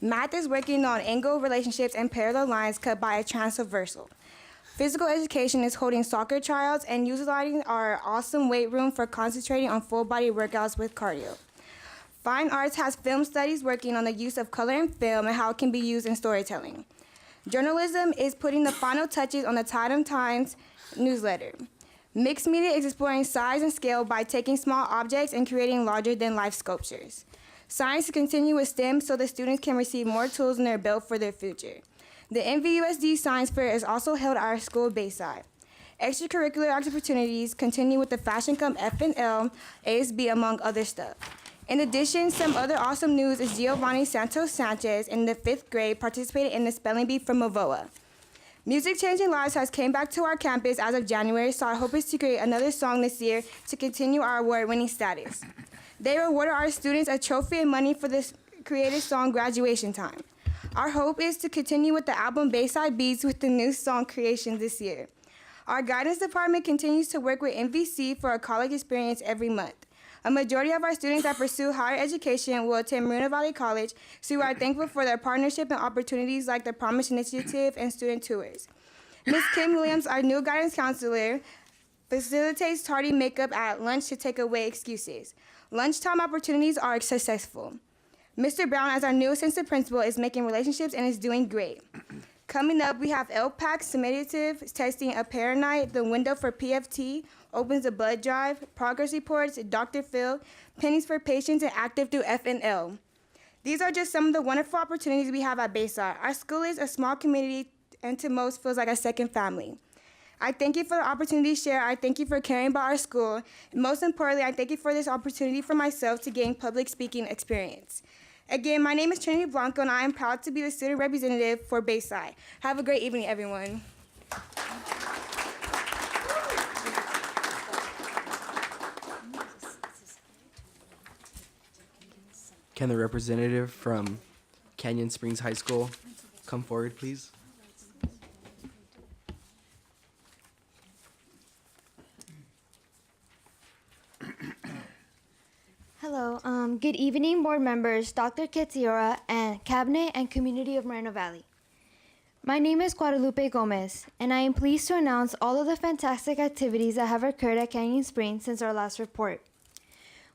Math is working on angle relationships and parallel lines cut by a transversal. Physical education is holding soccer tryouts and utilizing our awesome weight room for concentrating on full body workouts with cardio. Fine Arts has film studies working on the use of color and film and how it can be used in storytelling. Journalism is putting the final touches on the Titan Times newsletter. Mixed media is exploring size and scale by taking small objects and creating larger-than-life sculptures. Science is continuing with STEM so the students can receive more tools in their belt for their future. The MVUSD Science Fair is also held at our school Bayside. Extracurricular opportunities continue with the Fashion Cup F&L, ASB, among other stuff. In addition, some other awesome news is Giovanni Santos Sanchez in the 5th grade participated in the spelling bee from Mavoa. Music Changing Lives has came back to our campus as of January, so our hope is to create another song this year to continue our award-winning status. They awarded our students a trophy and money for this creative song Graduation Time. Our hope is to continue with the album Bayside Beats with the new song creation this year. Our guidance department continues to work with MVC for a college experience every month. A majority of our students that pursue higher education will attend Moreno Valley College, so we are thankful for their partnership and opportunities like the Promise Initiative and student tours. Ms. Kim Williams, our new guidance counselor, facilitates tardy makeup at lunch to take away excuses. Lunchtime opportunities are successful. Mr. Brown, as our new assistant principal, is making relationships and is doing great. Coming up, we have LPAC summative testing a Paranight, the window for PFT, opens the blood drive, progress reports, Dr. Phil, pennies for patients, and active through FNL. These are just some of the wonderful opportunities we have at Bayside. Our school is a small community and to most feels like a second family. I thank you for the opportunity to share. I thank you for caring about our school. And most importantly, I thank you for this opportunity for myself to gain public speaking experience. Again, my name is Trinity Blanco, and I am proud to be the student representative for Bayside. Have a great evening, everyone. Can the representative from Canyon Springs High School come forward, please? Hello, good evening, board members, Dr. Ketsiora, and cabinet and community of Moreno Valley. My name is Guadalupe Gomez, and I am pleased to announce all of the fantastic activities that have occurred at Canyon Springs since our last report.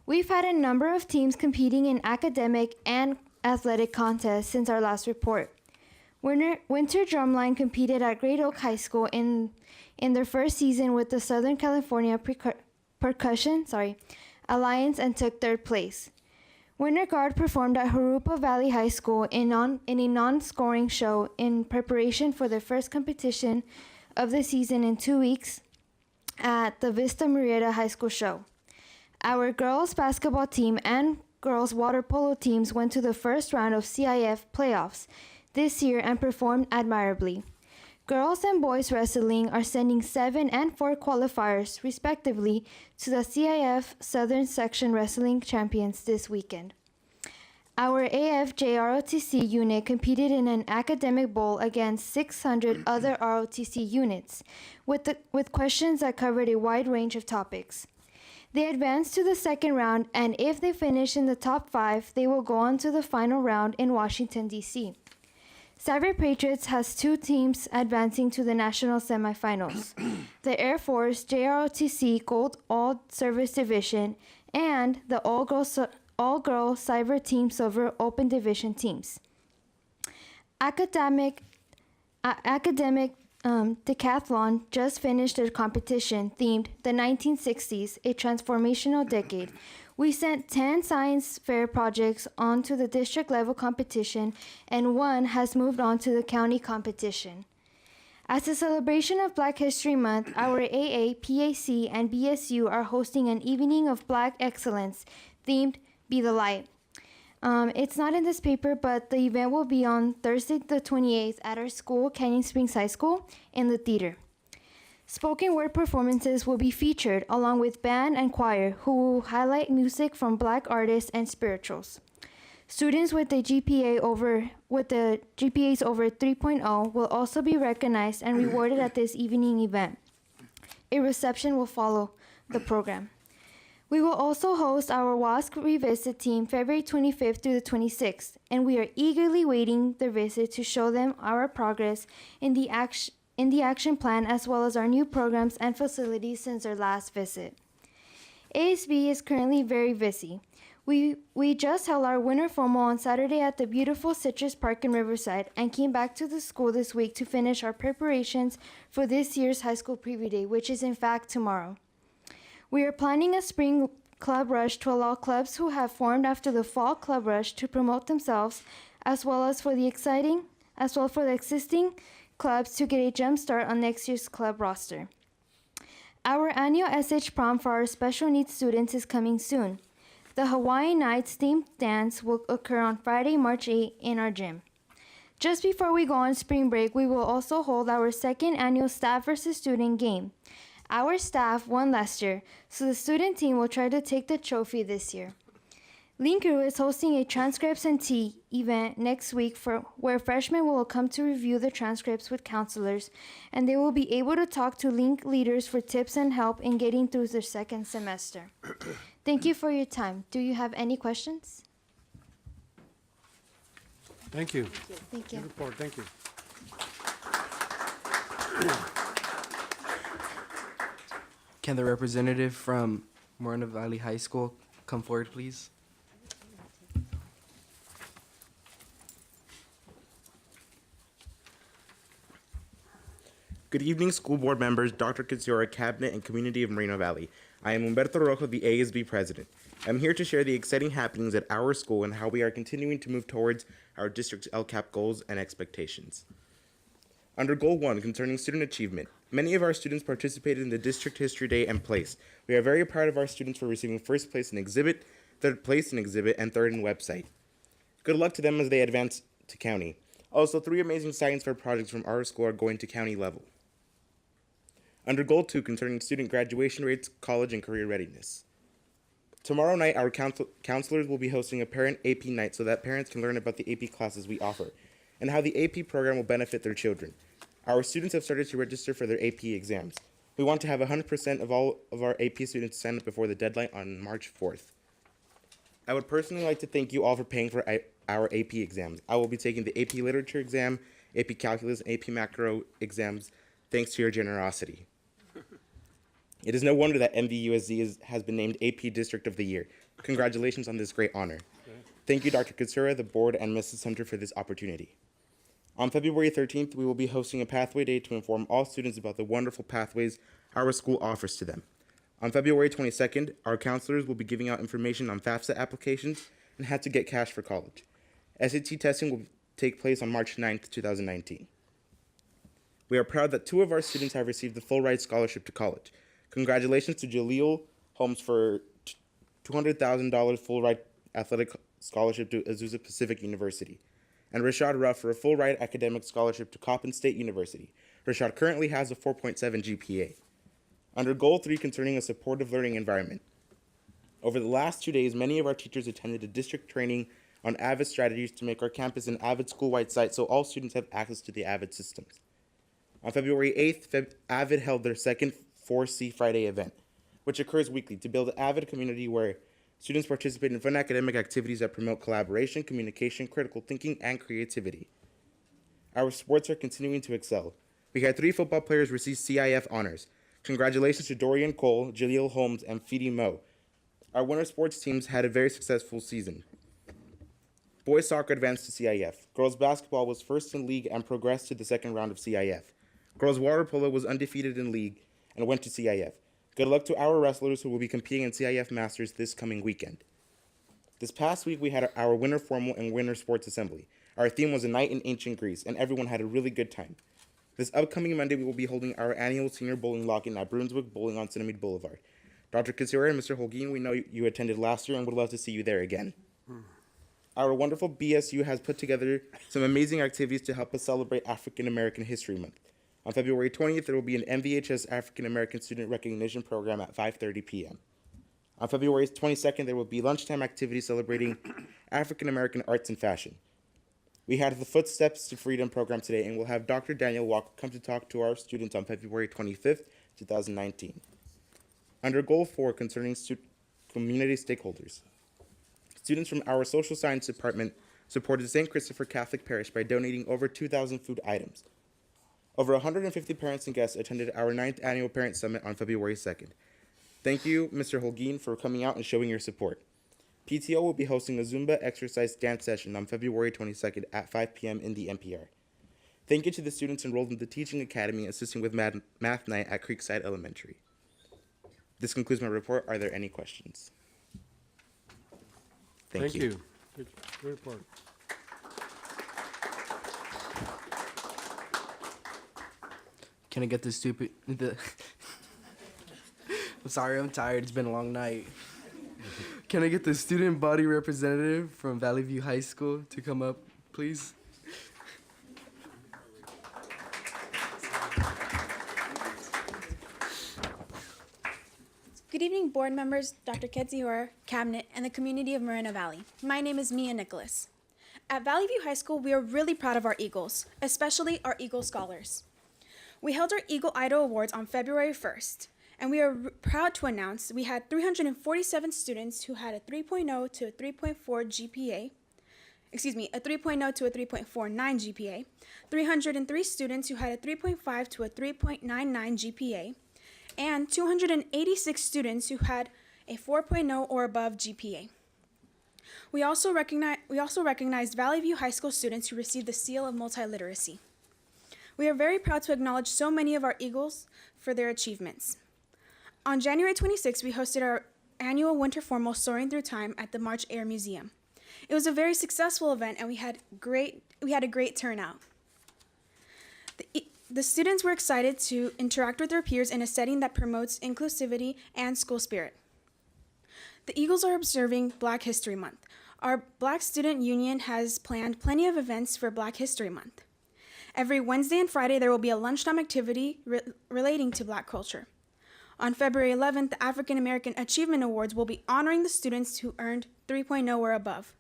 We've had a number of teams competing in academic and athletic contests since our last report. Winter Drumline competed at Great Oak High School in their first season with the Southern California Percussion Alliance and took third place. Winter Guard performed at Jurupa Valley High School in a non-scoring show in preparation for their first competition of the season in 2 weeks at the Vista Murrieta High School show. Our girls basketball team and girls water polo teams went to the first round of CIF playoffs this year and performed admirably. Girls and boys wrestling are sending 7 and 4 qualifiers, respectively, to the CIF Southern Section Wrestling Champions this weekend. Our AFJ ROTC unit competed in an academic bowl against 600 other ROTC units, with questions that covered a wide range of topics. They advanced to the second round, and if they finish in the top 5, they will go on to the final round in Washington, D.C. Cyber Patriots has 2 teams advancing to the national semifinals, the Air Force JROTC Gold All-Service Division and the All-Girls Cyber Team Silver Open Division teams. Academic Decathlon just finished their competition themed the 1960s, a transformational decade. We sent 10 science fair projects on to the district level competition, and 1 has moved on to the county competition. As a celebration of Black History Month, our AA, PAC, and BSU are hosting an evening of Black excellence themed Be the Light. It's not in this paper, but the event will be on Thursday the 28th at our school, Canyon Springs High School, in the theater. Spoken word performances will be featured along with band and choir who will highlight music from Black artists and spirituals. Students with the GPAs over 3.0 will also be recognized and rewarded at this evening event. A reception will follow the program. We will also host our WASC Revisit team February 25th through the 26th, and we are eagerly waiting their visit to show them our progress in the action plan as well as our new programs and facilities since our last visit. ASB is currently very busy. We just held our winter formal on Saturday at the beautiful Citrus Park in Riverside and came back to the school this week to finish our preparations for this year's high school preview day, which is in fact tomorrow. We are planning a spring club rush to allow clubs who have formed after the fall club rush to promote themselves, as well for the existing clubs to get a jump start on next year's club roster. Our annual SH prom for our special needs students is coming soon. The Hawaiian Nights themed dance will occur on Friday, March 8 in our gym. Just before we go on spring break, we will also hold our second annual staff versus student game. Our staff won last year, so the student team will try to take the trophy this year. Linker is hosting a transcripts and tea event next week where freshmen will come to review the transcripts with counselors, and they will be able to talk to Link leaders for tips and help in getting through their second semester. Thank you for your time. Do you have any questions? Thank you. Thank you. Good report. Thank you. Can the representative from Moreno Valley High School come forward, please? Good evening, school board members, Dr. Katsura, cabinet, and community of Moreno Valley. I am Humberto Rojo, the ASB president. I'm here to share the exciting happenings at our school and how we are continuing to move towards our district's LCAP goals and expectations. Under Goal 1, concerning student achievement, many of our students participated in the District History Day and Place. We are very proud of our students for receiving first place in exhibit, third place in exhibit, and third in website. Good luck to them as they advance to county. Also, 3 amazing science fair projects from our school are going to county level. Under Goal 2, concerning student graduation rates, college, and career readiness. Tomorrow night, our counselors will be hosting a parent AP night so that parents can learn about the AP classes we offer and how the AP program will benefit their children. Our students have started to register for their AP exams. We want to have 100% of all of our AP students sign up before the deadline on March 4th. I would personally like to thank you all for paying for our AP exams. I will be taking the AP Literature exam, AP Calculus, and AP Macro exams thanks to your generosity. It is no wonder that MVUSD has been named AP District of the Year. Congratulations on this great honor. Thank you, Dr. Katsura, the board, and Mrs. Hunter for this opportunity. On February 13th, we will be hosting a Pathway Day to inform all students about the wonderful pathways our school offers to them. On February 22nd, our counselors will be giving out information on FAFSA applications and how to get cash for college. SAT testing will take place on March 9th, 2019. We are proud that 2 of our students have received the full ride scholarship to college. Congratulations to Jaleel Holmes for $200,000 full ride athletic scholarship to Azusa Pacific University, and Rashad Ruff for a full ride academic scholarship to Coppin State University. Rashad currently has a 4.7 GPA. Under Goal 3, concerning a supportive learning environment. Over the last 2 days, many of our teachers attended a district training on Avid strategies to make our campus an Avid school-wide site so all students have access to the Avid systems. On February 8th, Avid held their second 4C Friday event, which occurs weekly to build an Avid community where students participate in fun academic activities that promote collaboration, communication, critical thinking, and creativity. Our sports are continuing to excel. We had 3 football players receive CIF honors. Congratulations to Dorian Cole, Jaleel Holmes, and Fidi Mo. Our winter sports teams had a very successful season. Boys soccer advanced to CIF. Girls basketball was first in league and progressed to the second round of CIF. Girls water polo was undefeated in league and went to CIF. Good luck to our wrestlers who will be competing in CIF Masters this coming weekend. This past week, we had our winter formal and winter sports assembly. Our theme was A Night in Ancient Greece, and everyone had a really good time. This upcoming Monday, we will be holding our annual senior bowling lock-in at Brunswick Bowling on Cinnamon Boulevard. Dr. Katsura and Mr. Holguin, we know you attended last year and would love to see you there again. Our wonderful BSU has put together some amazing activities to help us celebrate African American History Month. On February 20th, there will be an MVHS African American Student Recognition Program at 5:30 p.m. On February 22nd, there will be lunchtime activities celebrating African American arts and fashion. We had the Footsteps to Freedom program today, and we'll have Dr. Daniel Walker come to talk to our students on February 25th, 2019. Under Goal 4, concerning community stakeholders, students from our social science department supported St. Christopher Catholic Parish by donating over 2,000 food items. Over 150 parents and guests attended our 9th annual Parent Summit on February 2nd. Thank you, Mr. Holguin, for coming out and showing your support. PTO will be hosting a Zumba exercise dance session on February 22nd at 5 p.m. in the NPR. Thank you to the students enrolled in the Teaching Academy assisting with math night at Creekside Elementary. This concludes my report. Are there any questions? Thank you. Good report. Can I get I'm sorry, I'm tired. It's been a long night. Can I get the student body representative from Valley View High School to come up, please? Good evening, board members, Dr. Kedziora, cabinet, and the community of Moreno Valley. My name is Mia Nicholas. At Valley View High School, we are really proud of our Eagles, especially our Eagle Scholars. We held our Eagle Idol Awards on February 1st, and we are proud to announce we had 347 students who had a 3.0 to a 3.4 GPA, a 3.0 to a 3.49 GPA, 303 students who had a 3.5 to a 3.99 GPA, and 286 students who had a 4.0 or above GPA. We also recognized Valley View High School students who received the Seal of Multiliteracy. We are very proud to acknowledge so many of our Eagles for their achievements. On January 26th, we hosted our annual winter formal Soaring Through Time at the March Air Museum. It was a very successful event, and we had a great turnout. The students were excited to interact with their peers in a setting that promotes inclusivity and school spirit. The Eagles are observing Black History Month. Our Black Student Union has planned plenty of events for Black History Month. Every Wednesday and Friday, there will be a lunchtime activity relating to Black culture. On February 11th, the African American Achievement Awards will be honoring the students who earned 3.0 or above.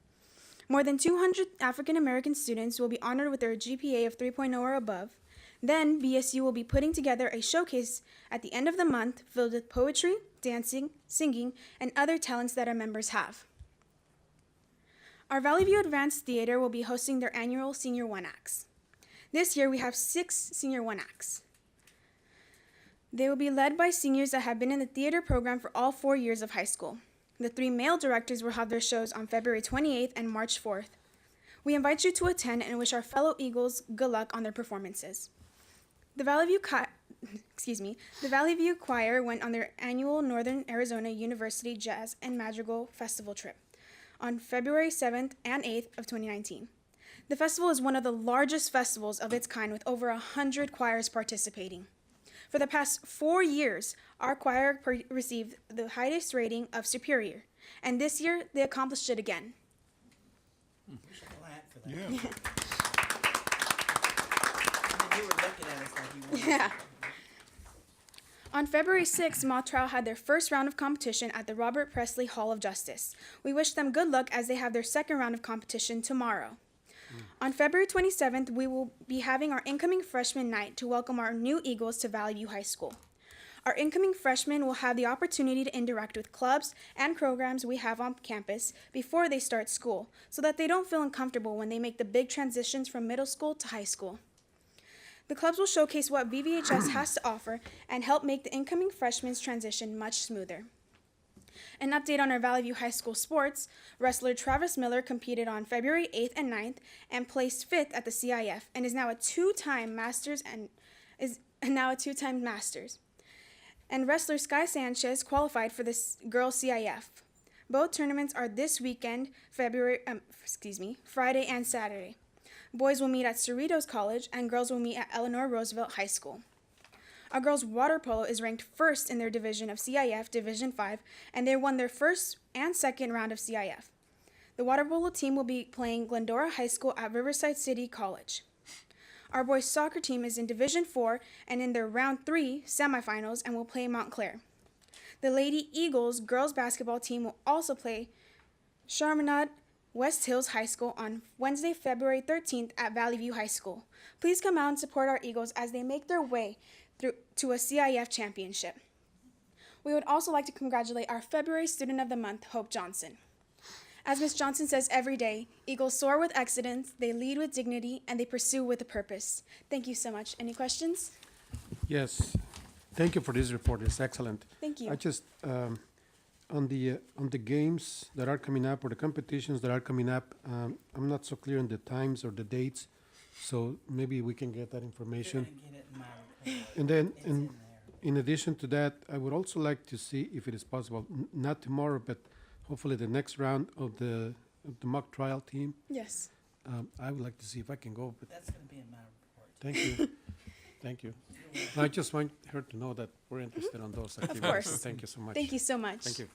More than 200 African American students will be honored with their GPA of 3.0 or above. Then, BSU will be putting together a showcase at the end of the month filled with poetry, dancing, singing, and other talents that our members have. Our Valley View Advanced Theater will be hosting their annual Senior One Acts. This year, we have 6 Senior One Acts. They will be led by seniors that have been in the theater program for all 4 years of high school. The 3 male directors will have their shows on February 28th and March 4th. We invite you to attend and wish our fellow Eagles good luck on their performances. The Valley View Choir went on their annual Northern Arizona University Jazz and Madrigal Festival trip on February 7th and 8th of 2019. The festival is one of the largest festivals of its kind with over 100 choirs participating. For the past 4 years, our choir received the highest rating of Superior, and this year they accomplished it again. Yeah. On February 6th, Mock Trial had their first round of competition at the Robert Presley Hall of Justice. We wish them good luck as they have their second round of competition tomorrow. On February 27th, we will be having our incoming freshman night to welcome our new Eagles to Valley View High School. Our incoming freshmen will have the opportunity to interact with clubs and programs we have on campus before they start school, so that they don't feel uncomfortable when they make the big transitions from middle school to high school. The clubs will showcase what VVHS has to offer and help make the incoming freshmen's transition much smoother. An update on our Valley View High School sports: wrestler Travis Miller competed on February 8th and 9th and placed 5th at the CIF and is now a two-time Masters. And wrestler Sky Sanchez qualified for the girls CIF. Both tournaments are this weekend, Friday and Saturday. Boys will meet at Cerritos College, and girls will meet at Eleanor Roosevelt High School. Our girls' water polo is ranked first in their division of CIF Division 5, and they won their first and second round of CIF. The water polo team will be playing Glendora High School at Riverside City College. Our boys' soccer team is in Division 4 and in their round 3 semifinals and will play Montclair. The Lady Eagles girls' basketball team will also play Chaminade West Hills High School on Wednesday, February 13th at Valley View High School. Please come out and support our Eagles as they make their way through to a CIF championship. We would also like to congratulate our February Student of the Month, Hope Johnson. As Ms. Johnson says every day, Eagles soar with excellence, they lead with dignity, and they pursue with a purpose. Thank you so much. Any questions? Yes, thank you for this report. It's excellent. Thank you. I just on the games that are coming up or the competitions that are coming up, I'm not so clear on the times or the dates, so maybe we can get that information. And then, in addition to that, I would also like to see if it is possible, not tomorrow, but hopefully the next round of the mock trial team. Yes. I would like to see if I can go. But That's going to be in my report. thank you, thank you. I just want her to know that we're interested on those activities. Of course. So thank you so much. Thank you so much. Thank you.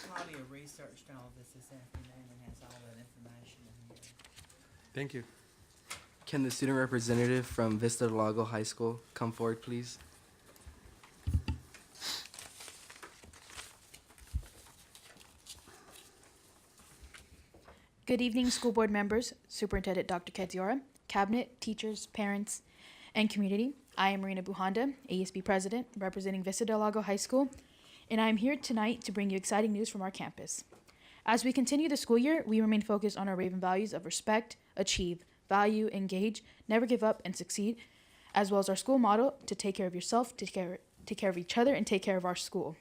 Claudia researched all of this afternoon and has all that information in here. Thank you. Can the student representative from Vista del Lago High School come forward, please? Good evening, school board members, Superintendent Dr. Kedziora, cabinet, teachers, parents, and community. I am Moreno Buhanda, ASB president, representing Vista del Lago High School, and I am here tonight to bring you exciting news from our campus. As we continue the school year, we remain focused on our Raven values of respect, achieve, value, engage, never give up, and succeed, as well as our school motto to take care of yourself, take care of each other, and take care of our school.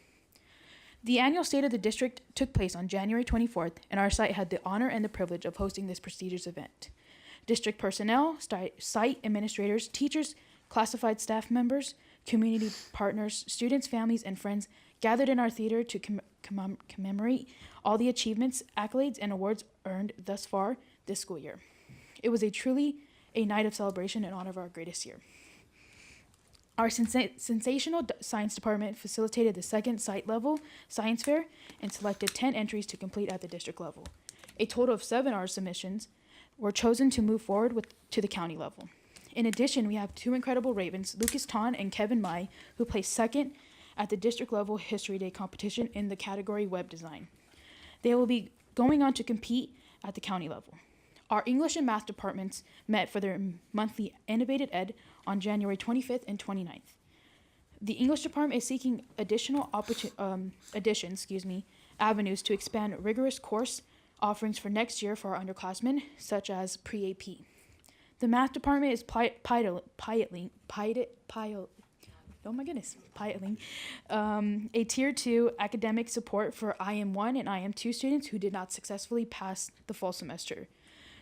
The annual State of the District took place on January 24th, and our site had the honor and the privilege of hosting this prestigious event. District personnel, site administrators, teachers, classified staff members, community partners, students, families, and friends gathered in our theater to commemorate all the achievements, accolades, and awards earned thus far this school year. It was truly a night of celebration in honor of our greatest year. Our sensational science department facilitated the second site-level science fair and selected 10 entries to complete at the district level. A total of 7 art submissions were chosen to move forward to the county level. In addition, we have 2 incredible Ravens, Lucas Ton and Kevin Mai, who placed second at the district level History Day competition in the category Web Design. They will be going on to compete at the county level. Our English and math departments met for their monthly Innovative Ed on January 25th and 29th. The English department is seeking additional avenues to expand rigorous course offerings for next year for our underclassmen, such as pre-AP. The math department is piloting a Tier 2 academic support for IM1 and IM2 students who did not successfully pass the fall semester.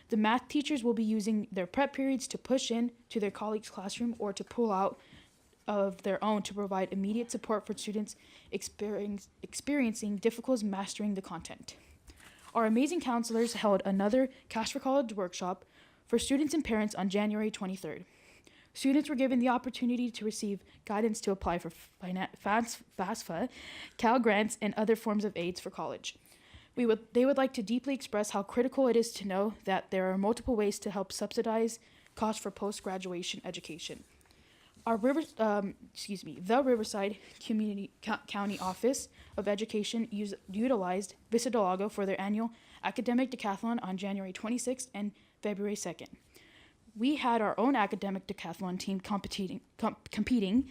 The math teachers will be using their prep periods to push in to their colleagues' classroom or to pull out of their own to provide immediate support for students experiencing difficulties mastering the content. Our amazing counselors held another Cash for College workshop for students and parents on January 23rd. Students were given the opportunity to receive guidance to apply for FAFSA, Cal Grants, and other forms of aids for college. They would like to deeply express how critical it is to know that there are multiple ways to help subsidize costs for post-graduation education. The Riverside County Office of Education utilized Vista del Lago for their annual academic decathlon on January 26th and February 2nd. We had our own academic decathlon team competing.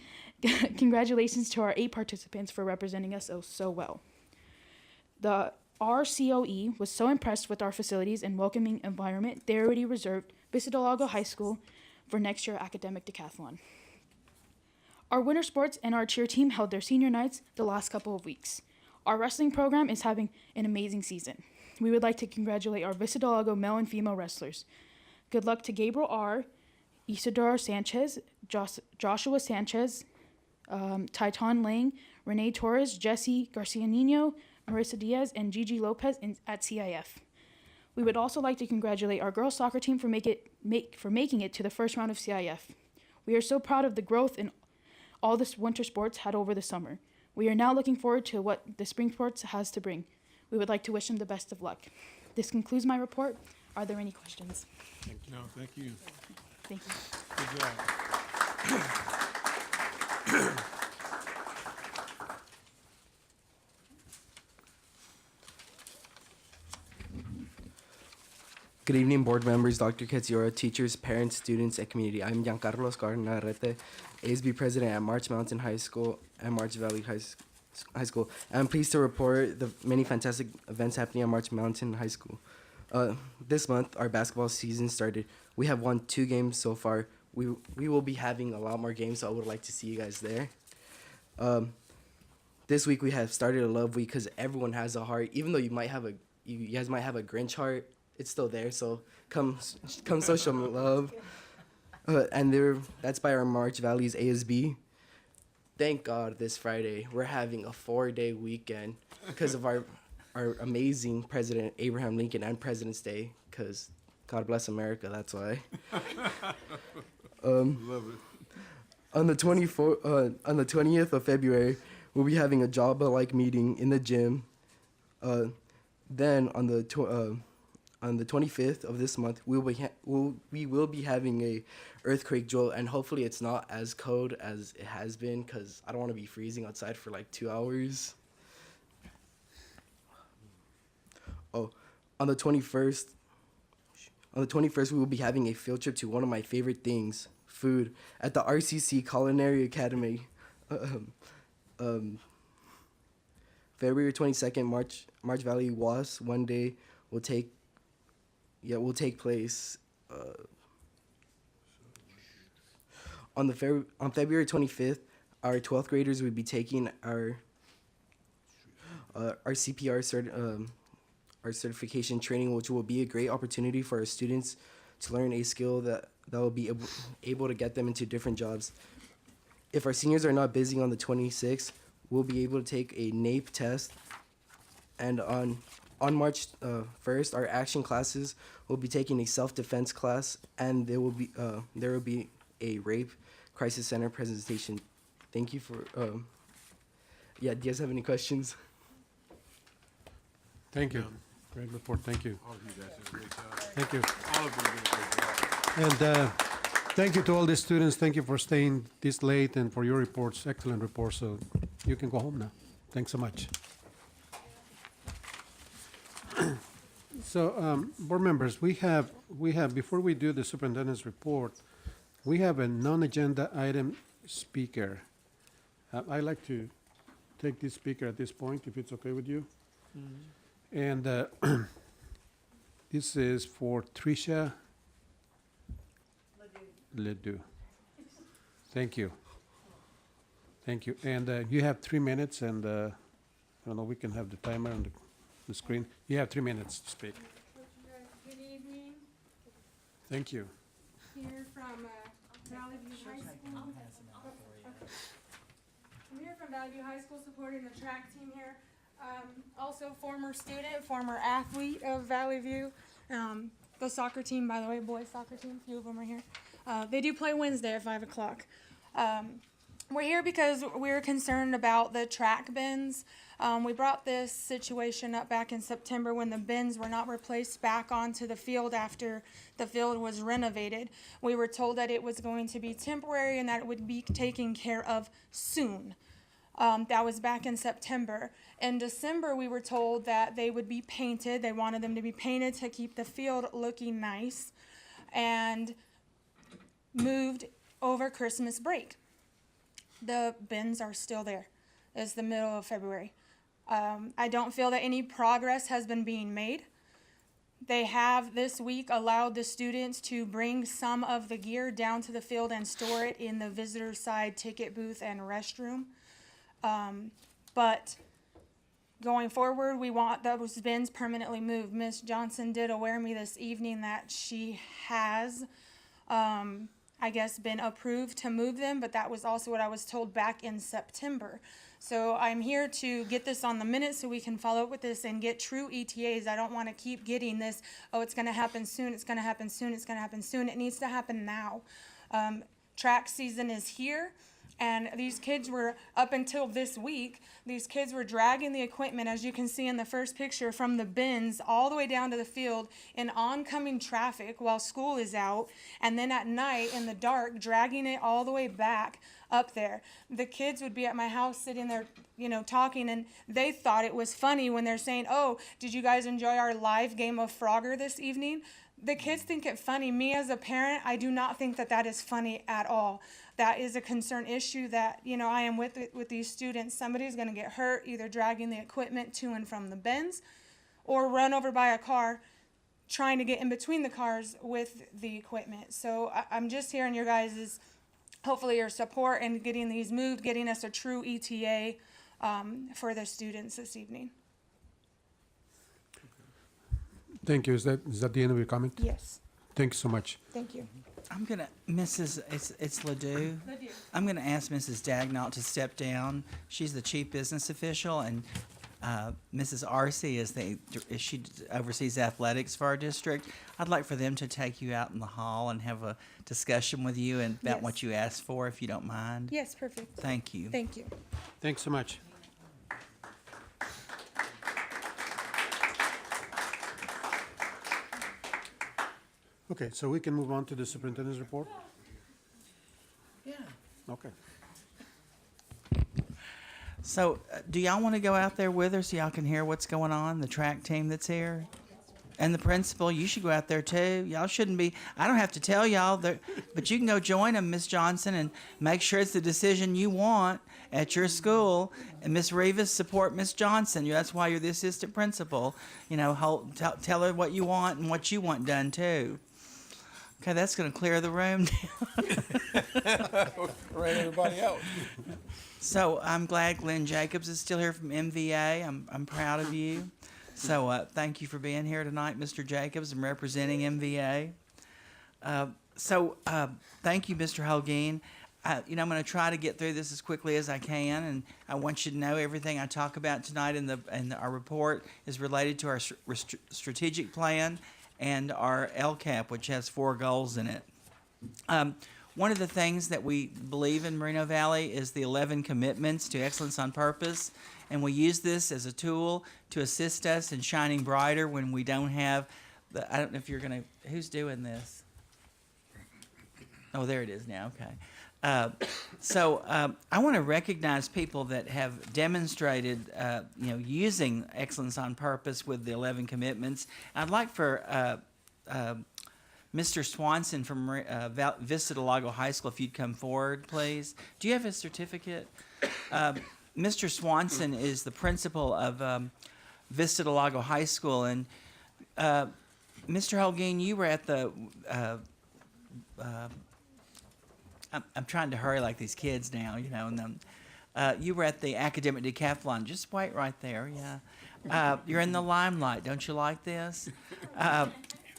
Congratulations to our 8 participants for representing us so well. The RCOE was so impressed with our facilities and welcoming environment, they already reserved Vista del Lago High School for next year's academic decathlon. Our winter sports and our cheer team held their senior nights the last couple of weeks. Our wrestling program is having an amazing season. We would like to congratulate our Vista del Lago male and female wrestlers. Good luck to Gabriel R., Isidoro Sanchez, Joshua Sanchez, Titan Lang, Renee Torres, Jesse Garcia Nino, Marissa Diaz, and Gigi Lopez at CIF. We would also like to congratulate our girls soccer team for making it to the first round of CIF. We are so proud of the growth in all the winter sports had over the summer. We are now looking forward to what the spring sports has to bring. We would like to wish them the best of luck. This concludes my report. Are there any questions? No, thank you. Thank you. Good job. Good evening, board members, Dr. Ketziora, teachers, parents, students, and community. I'm Giancarlo Scarnarete, ASB president at March Mountain High School and March Valley High School. I'm pleased to report the many fantastic events happening at March Mountain High School. This month, our basketball season started. We have won 2 games so far. We will be having a lot more games, so I would like to see you guys there. This week we have started a love week because everyone has a heart. Even though you guys might have a Grinch heart, it's still there. So come show some love. That's by our March Valley's ASB. Thank God this Friday we're having a 4-day weekend because of our amazing President Abraham Lincoln and President's Day, because God bless America, that's why. Love it. On the 20th of February, we'll be having a JABA-like meeting in the gym. Then on the 25th of this month, we will be having a earthquake drill, and hopefully it's not as cold as it has been, because I don't want to be freezing outside for like 2 hours. Oh, on the 21st, we will be having a field trip to one of my favorite things, food, at the RCC Culinary Academy. February 22nd, March Valley WAS one day will take place. On February 25th, our 12th graders will be taking our CPR our certification training, which will be a great opportunity for our students to learn a skill that will be able to get them into different jobs. If our seniors are not busy on the 26th, we'll be able to take a NAEP test. And on March 1st, our action classes will be taking a self-defense class, and there will be a rape crisis center presentation. Thank you for. Do you guys have any questions? Thank you. Great report. Thank you. All of you guys did a great job. Thank you. All of them did a great job. And thank you to all the students. Thank you for staying this late and for your reports, excellent reports. So you can go home now. Thanks so much. So, board members, we have before we do the superintendent's report, we have a non-agenda item speaker. I'd like to take this speaker at this point, if it's okay with you. And this is for Tricia Ledoux. Thank you. Thank you. And you have 3 minutes, and I don't know, we can have the timer on the screen. You have 3 minutes to speak. Good evening. Thank you. Here from Valley View High School. I'm here from Valley View High School supporting the track team here. Also former student, former athlete of Valley View. The soccer team, by the way, boys soccer team, a few of them are here. They do play Wednesday at 5 o'clock. We're here because we're concerned about the track bins. We brought this situation up back in September when the bins were not replaced back onto the field after the field was renovated. We were told that it was going to be temporary and that it would be taken care of soon. That was back in September. In December, we were told that they would be painted. They wanted them to be painted to keep the field looking nice, and moved over Christmas break. The bins are still there. It's the middle of February. I don't feel that any progress has been being made. They have this week allowed the students to bring some of the gear down to the field and store it in the visitor side ticket booth and restroom. But going forward, we want those bins permanently moved. Ms. Johnson did aware me this evening that she has I guess, been approved to move them, but that was also what I was told back in September. So I'm here to get this on the minutes so we can follow up with this and get true ETAs. I don't want to keep getting this, oh, it's going to happen soon, it's going to happen soon, it's going to happen soon. It needs to happen now. Track season is here. And these kids were, up until this week, these kids were dragging the equipment, as you can see in the first picture, from the bins all the way down to the field in oncoming traffic while school is out. And then at night, in the dark, dragging it all the way back up there. The kids would be at my house sitting there, talking, and they thought it was funny when they're saying, oh, did you guys enjoy our live game of Frogger this evening? The kids think it funny. Me as a parent, I do not think that that is funny at all. That is a concern issue that, I am with these students. Somebody's going to get hurt either dragging the equipment to and from the bins or run over by a car trying to get in between the cars with the equipment. So I'm just hearing your guys' hopefully your support in getting these moved, getting us a true ETA for the students this evening. Thank you. Is that the end of your comment? Yes. Thank you so much. Thank you. I'm gonna, it's Ledoux. I'm gonna ask Mrs. Dagnall to step down. She's the chief business official, and Mrs. Arce she oversees athletics for our district. I'd like for them to take you out in the hall and have a discussion with you and about Yes. what you asked for, if you don't mind. Yes, perfect. Thank you. Thank you. Thanks so much. Okay, so we can move on to the superintendent's report? Yeah. Okay. So, do y'all want to go out there with her so y'all can hear what's going on? The track team that's here, and the principal. You should go out there too. Y'all shouldn't be. I don't have to tell y'all, but you can go join them, Miss Johnson, and make sure it's the decision you want at your school. And Miss Rivas, support Miss Johnson. That's why you're the assistant principal. Tell her what you want and what you want done too. Okay, that's going to clear the room down. Ran everybody out. So I'm glad Glenn Jacobs is still here from MVA. I'm proud of you. So thank you for being here tonight, Mr. Jacobs, and representing MVA. Thank you, Mr. Holguin. I'm going to try to get through this as quickly as I can, and I want you to know everything I talk about tonight in our report is related to our strategic plan and our LCAP, which has 4 goals in it. One of the things that we believe in Moreno Valley is the 11 commitments to excellence on purpose, and we use this as a tool to assist us in shining brighter when we don't have I don't know if you're going to, who's doing this? Oh, there it is now, okay. I want to recognize people that have demonstrated, using excellence on purpose with the 11 commitments. I'd like for Mr. Swanson from Vista Del Lago High School, if you'd come forward, please. Do you have a certificate? Mr. Swanson is the principal of Vista Del Lago High School, and Mr. Holguin, you were at the I'm trying to hurry like these kids now, and you were at the academic decathlon. Just wait right there, yeah. You're in the limelight. Don't you like this?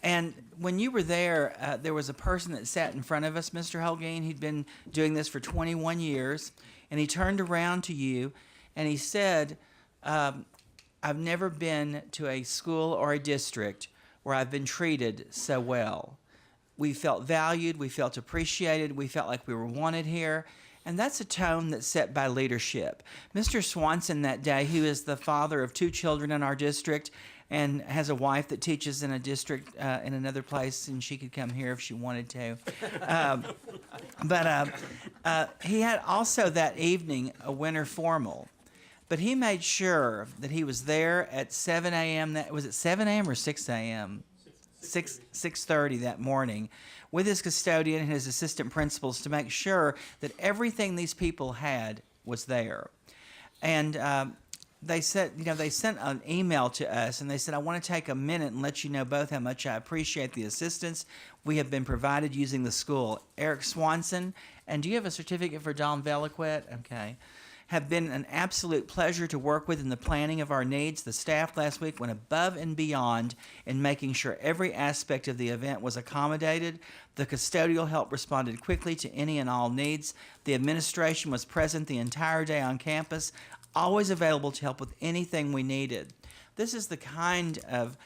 And when you were there, there was a person that sat in front of us, Mr. Holguin. He'd been doing this for 21 years, and he turned around to you, and he said, I've never been to a school or a district where I've been treated so well. We felt valued, we felt appreciated, we felt like we were wanted here. And that's a tone that's set by leadership. Mr. Swanson that day, who is the father of 2 children in our district and has a wife that teaches in a district in another place, and she could come here if she wanted to. He had also that evening a winter formal. But he made sure that he was there at 7 a.m. Was it 7 a.m. or 6 a.m.? 6:30 that morning with his custodian and his assistant principals to make sure that everything these people had was there. And they said, they sent an email to us, and they said, I want to take a minute and let you know both how much I appreciate the assistance we have been provided using the school. Eric Swanson, and do you have a certificate for Don Veliquette? Okay. have been an absolute pleasure to work with in the planning of our needs. The staff last week went above and beyond in making sure every aspect of the event was accommodated. The custodial help responded quickly to any and all needs. The administration was present the entire day on campus, always available to help with anything we needed. This is the kind of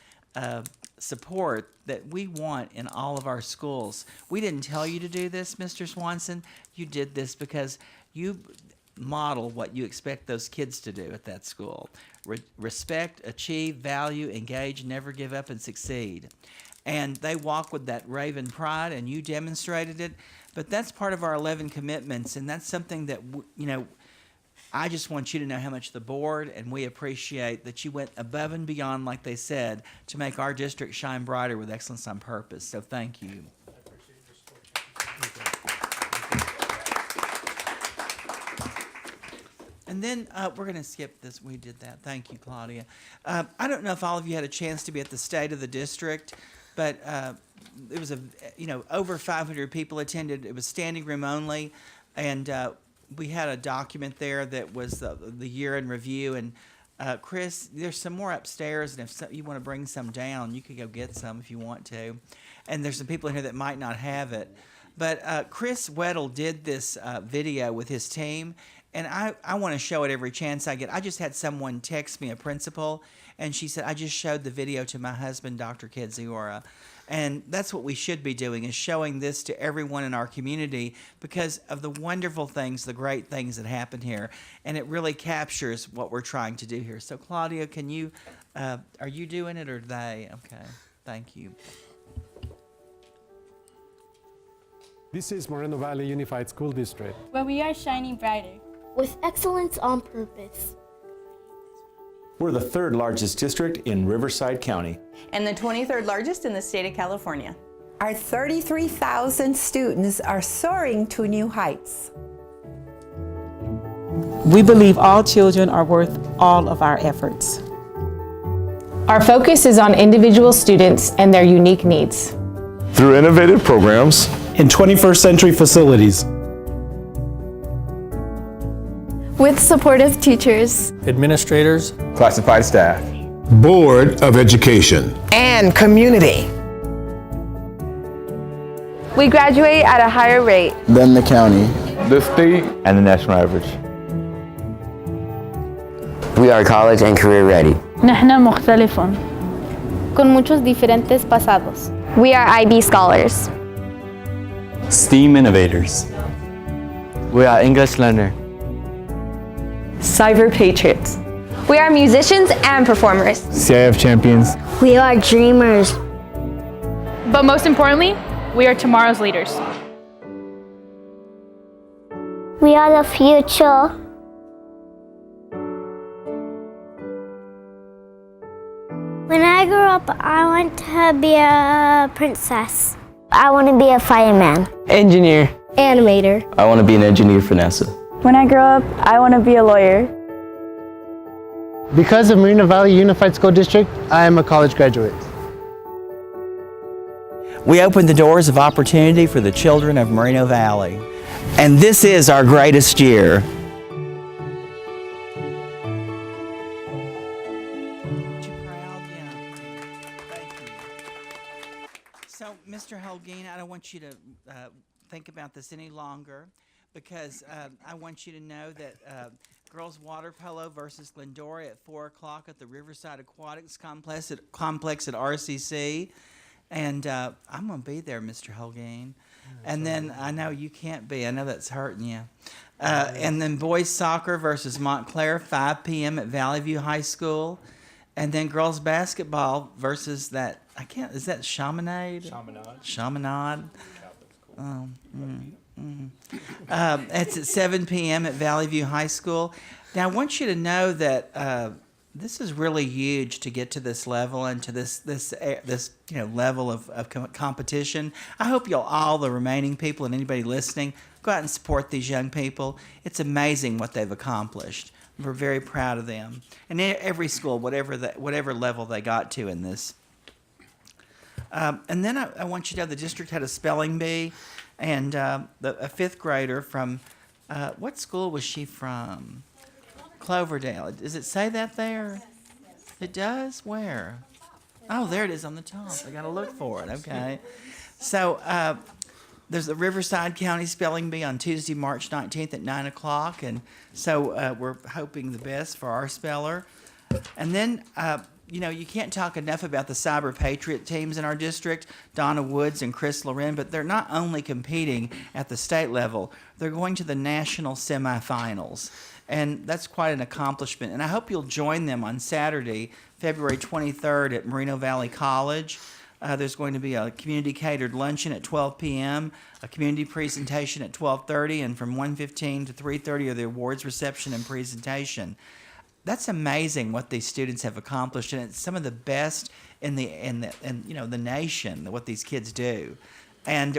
support that we want in all of our schools. We didn't tell you to do this, Mr. Swanson. You did this because you model what you expect those kids to do at that school. Respect, achieve, value, engage, never give up, and succeed. And they walk with that Raven pride, and you demonstrated it. But that's part of our 11 commitments, and that's something that, I just want you to know how much the board and we appreciate that you went above and beyond, like they said, to make our district shine brighter with excellence on purpose. So thank you. And then we're going to skip this. We did that. Thank you, Claudia. I don't know if all of you had a chance to be at the State of the District, but it was over 500 people attended. It was standing room only, and we had a document there that was the year in review. And Chris, there's some more upstairs, and if you want to bring some down, you could go get some if you want to. And there's some people in here that might not have it. But Chris Weddle did this video with his team, and I want to show it every chance I get. I just had someone text me, a principal, and she said, I just showed the video to my husband, Dr. Kedziora. And that's what we should be doing, is showing this to everyone in our community because of the wonderful things, the great things that happen here. And it really captures what we're trying to do here. So, Claudia, can you, are you doing it or they? Okay, thank you. This is Moreno Valley Unified School District, where we are shining brighter with excellence on purpose. We're the third largest district in Riverside County, and the 23rd largest in the state of California. Our 33,000 students are soaring to new heights. We believe all children are worth all of our efforts. Our focus is on individual students and their unique needs. Through innovative programs in 21st century facilities, with supportive teachers, administrators, classified staff, Board of Education, and community. We graduate at a higher rate than the county, the state, and the national average. We are college and career ready. نحن مختلفون con muchos diferentes pasados. We are IB scholars. STEAM innovators. We are English learner. Cyber patriots. We are musicians and performers. CIF champions. We are dreamers. But most importantly, we are tomorrow's leaders. We are the future. When I grow up, I want to be a princess. I want to be a fireman. Engineer. Animator. I want to be an engineer for NASA. When I grow up, I want to be a lawyer. Because of Moreno Valley Unified School District, I am a college graduate. We opened the doors of opportunity for the children of Moreno Valley. And this is our greatest year. So, Mr. Holguin, I don't want you to think about this any longer, because I want you to know that girls water polo versus Glendora at 4 o'clock at the Riverside Aquatics Complex at RCC. And I'm going to be there, Mr. Holguin. And then I know you can't be. I know that's hurting you. And then boys soccer versus Montclair, 5 p.m. at Valley View High School. And then girls basketball versus that, is that Chaminade? Chaminade. Oh, it's at 7 p.m. at Valley View High School. Now, I want you to know that this is really huge to get to this level and to this level of competition. I hope you'll all, the remaining people and anybody listening, go out and support these young people. It's amazing what they've accomplished. We're very proud of them. And every school, whatever level they got to in this. And then I want you to know the district had a spelling bee. And a fifth grader from What school was she from? Cloverdale. Does it say that there? It does? Where? Oh, there it is on the top. I got to look for it. Okay. So there's the Riverside County Spelling Bee on Tuesday, March 19th at 9 o'clock. And so we're hoping the best for our speller. And then, you can't talk enough about the Cyber Patriot teams in our district, Donna Woods and Chris Loren, but they're not only competing at the state level, they're going to the national semifinals. And that's quite an accomplishment. And I hope you'll join them on Saturday, February 23rd at Moreno Valley College. There's going to be a community-catered luncheon at 12 p.m., a community presentation at 12:30, and from 1:15 to 3:30 are the awards reception and presentation. That's amazing what these students have accomplished, and it's some of the best in the nation, what these kids do. And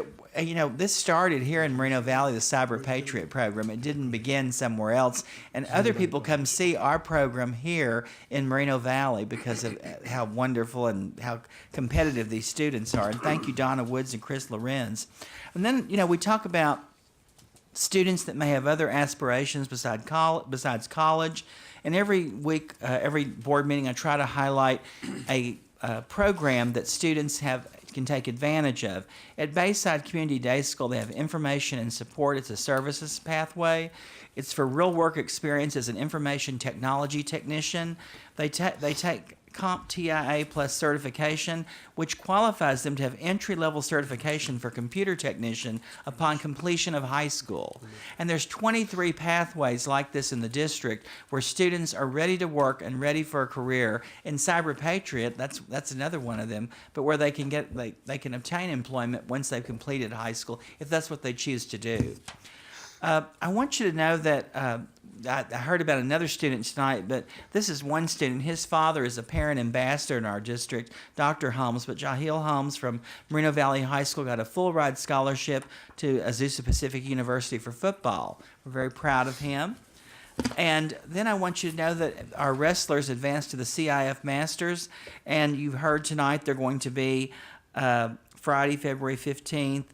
this started here in Moreno Valley, the Cyber Patriot program. It didn't begin somewhere else, and other people come see our program here in Moreno Valley because of how wonderful and how competitive these students are. And thank you, Donna Woods and Chris Lorenz. And then we talk about students that may have other aspirations besides college. And every week, every board meeting, I try to highlight a program that students can take advantage of. At Bayside Community Day School, they have information and support. It's a services pathway. It's for real work experience as an information technology technician. They take CompTIA Plus certification, which qualifies them to have entry-level certification for computer technician upon completion of high school. And there's 23 pathways like this in the district where students are ready to work and ready for a career. In Cyber Patriot, that's another one of them, but where they can obtain employment once they've completed high school, if that's what they choose to do. I want you to know that I heard about another student tonight, but this is one student. His father is a parent ambassador in our district, Dr. Holmes, but Jahil Holmes from Moreno Valley High School got a full-ride scholarship to Azusa Pacific University for football. We're very proud of him. And then I want you to know that our wrestlers advanced to the CIF Masters, and you've heard tonight they're going to be Friday, February 15th.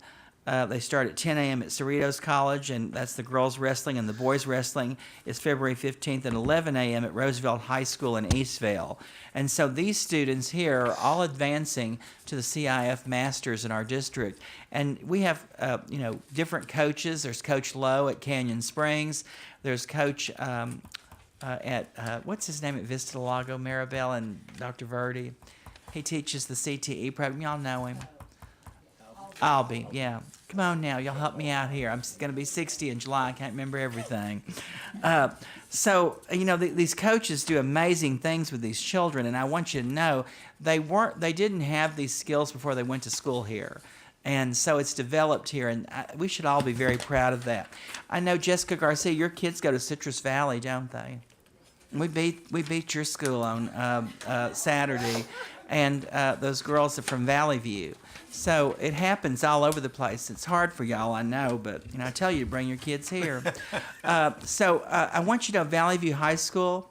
They start at 10 a.m. at Cerritos College, and that's the girls wrestling, and the boys wrestling is February 15th at 11 a.m. at Roosevelt High School in Eastvale. And so these students here are all advancing to the CIF Masters in our district. And we have, different coaches. There's Coach Lowe at Canyon Springs. There's Coach at, what's his name at Vista Del Lago, Maribel, and Dr. Verdi. He teaches the CTE program. Y'all know him. Albie, yeah. Come on now, y'all help me out here. I'm going to be 60 in July. I can't remember everything. These coaches do amazing things with these children, and I want you to know they didn't have these skills before they went to school here. And so it's developed here, and we should all be very proud of that. I know, Jessica Garcia, your kids go to Citrus Valley, don't they? We beat your school on Saturday, and those girls are from Valley View. So it happens all over the place. It's hard for y'all, I know, but I tell you to bring your kids here. I want you to know Valley View High School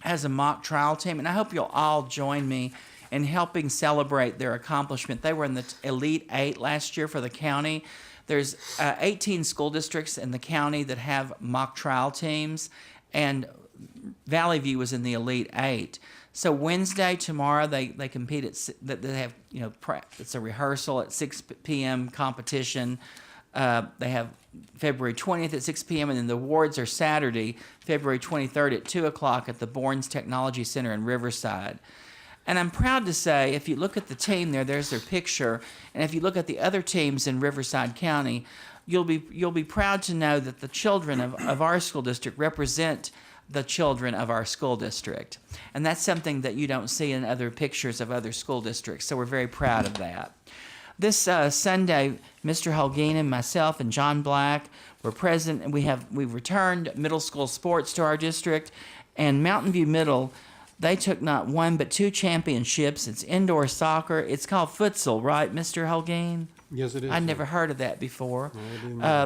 has a mock trial team, and I hope you'll all join me in helping celebrate their accomplishment. They were in the Elite 8 last year for the county. There's 18 school districts in the county that have mock trial teams, and Valley View was in the Elite 8. So Wednesday, tomorrow, they compete at, they have, it's a rehearsal at 6 p.m. competition. They have February 20th at 6 p.m. and then the awards are Saturday, February 23rd at 2 o'clock at the Bournes Technology Center in Riverside. And I'm proud to say, if you look at the team there's their picture, and if you look at the other teams in Riverside County, you'll be proud to know that the children of our school district represent the children of our school district. And that's something that you don't see in other pictures of other school districts, so we're very proud of that. This Sunday, Mr. Holguin and myself and John Black were present, and we've returned middle school sports to our district, and Mountain View Middle, they took not one but 2 championships. It's indoor soccer. It's called futsal, right, Mr. Holguin? Yes, it is. I'd never heard of that before.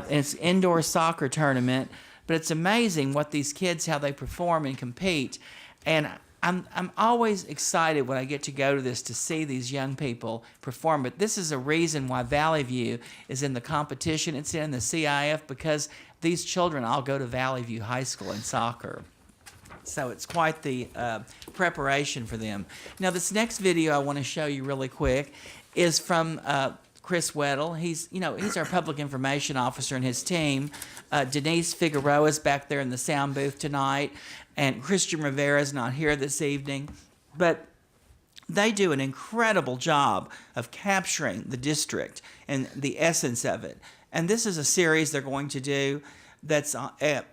It's indoor soccer tournament. But it's amazing what these kids, how they perform and compete. And I'm always excited when I get to go to this to see these young people perform. But this is a reason why Valley View is in the competition. It's in the CIF because these children all go to Valley View High School in soccer. So it's quite the preparation for them. Now, this next video I want to show you really quick is from Chris Weddle. He's our public information officer and his team. Denise Figueroa is back there in the sound booth tonight, and Christian Rivera is not here this evening. But they do an incredible job of capturing the district and the essence of it. And this is a series they're going to do that's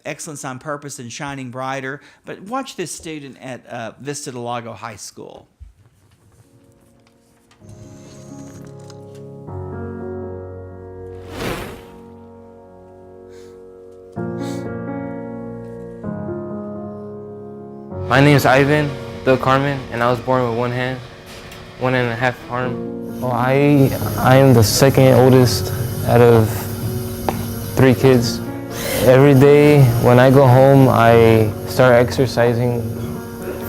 Excellence on Purpose and Shining Brighter. But watch this student at Vista Del Lago High School. My name is Ivan Del Carmen, and I was born with one hand, 1.5 arm. Well, I am the second oldest out of 3 kids. Every day when I go home, I start exercising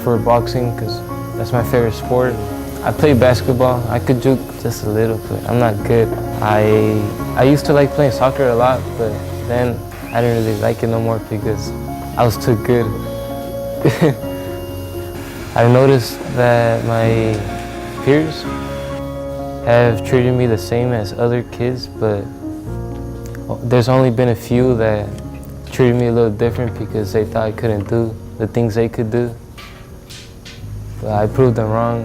for boxing because that's my favorite sport. I play basketball. I could juke just a little, but I'm not good. I used to like playing soccer a lot, but then I didn't really like it no more because I was too good. I've noticed that my peers have treated me the same as other kids, but there's only been a few that treated me a little different because they thought I couldn't do the things they could do. But I proved them wrong.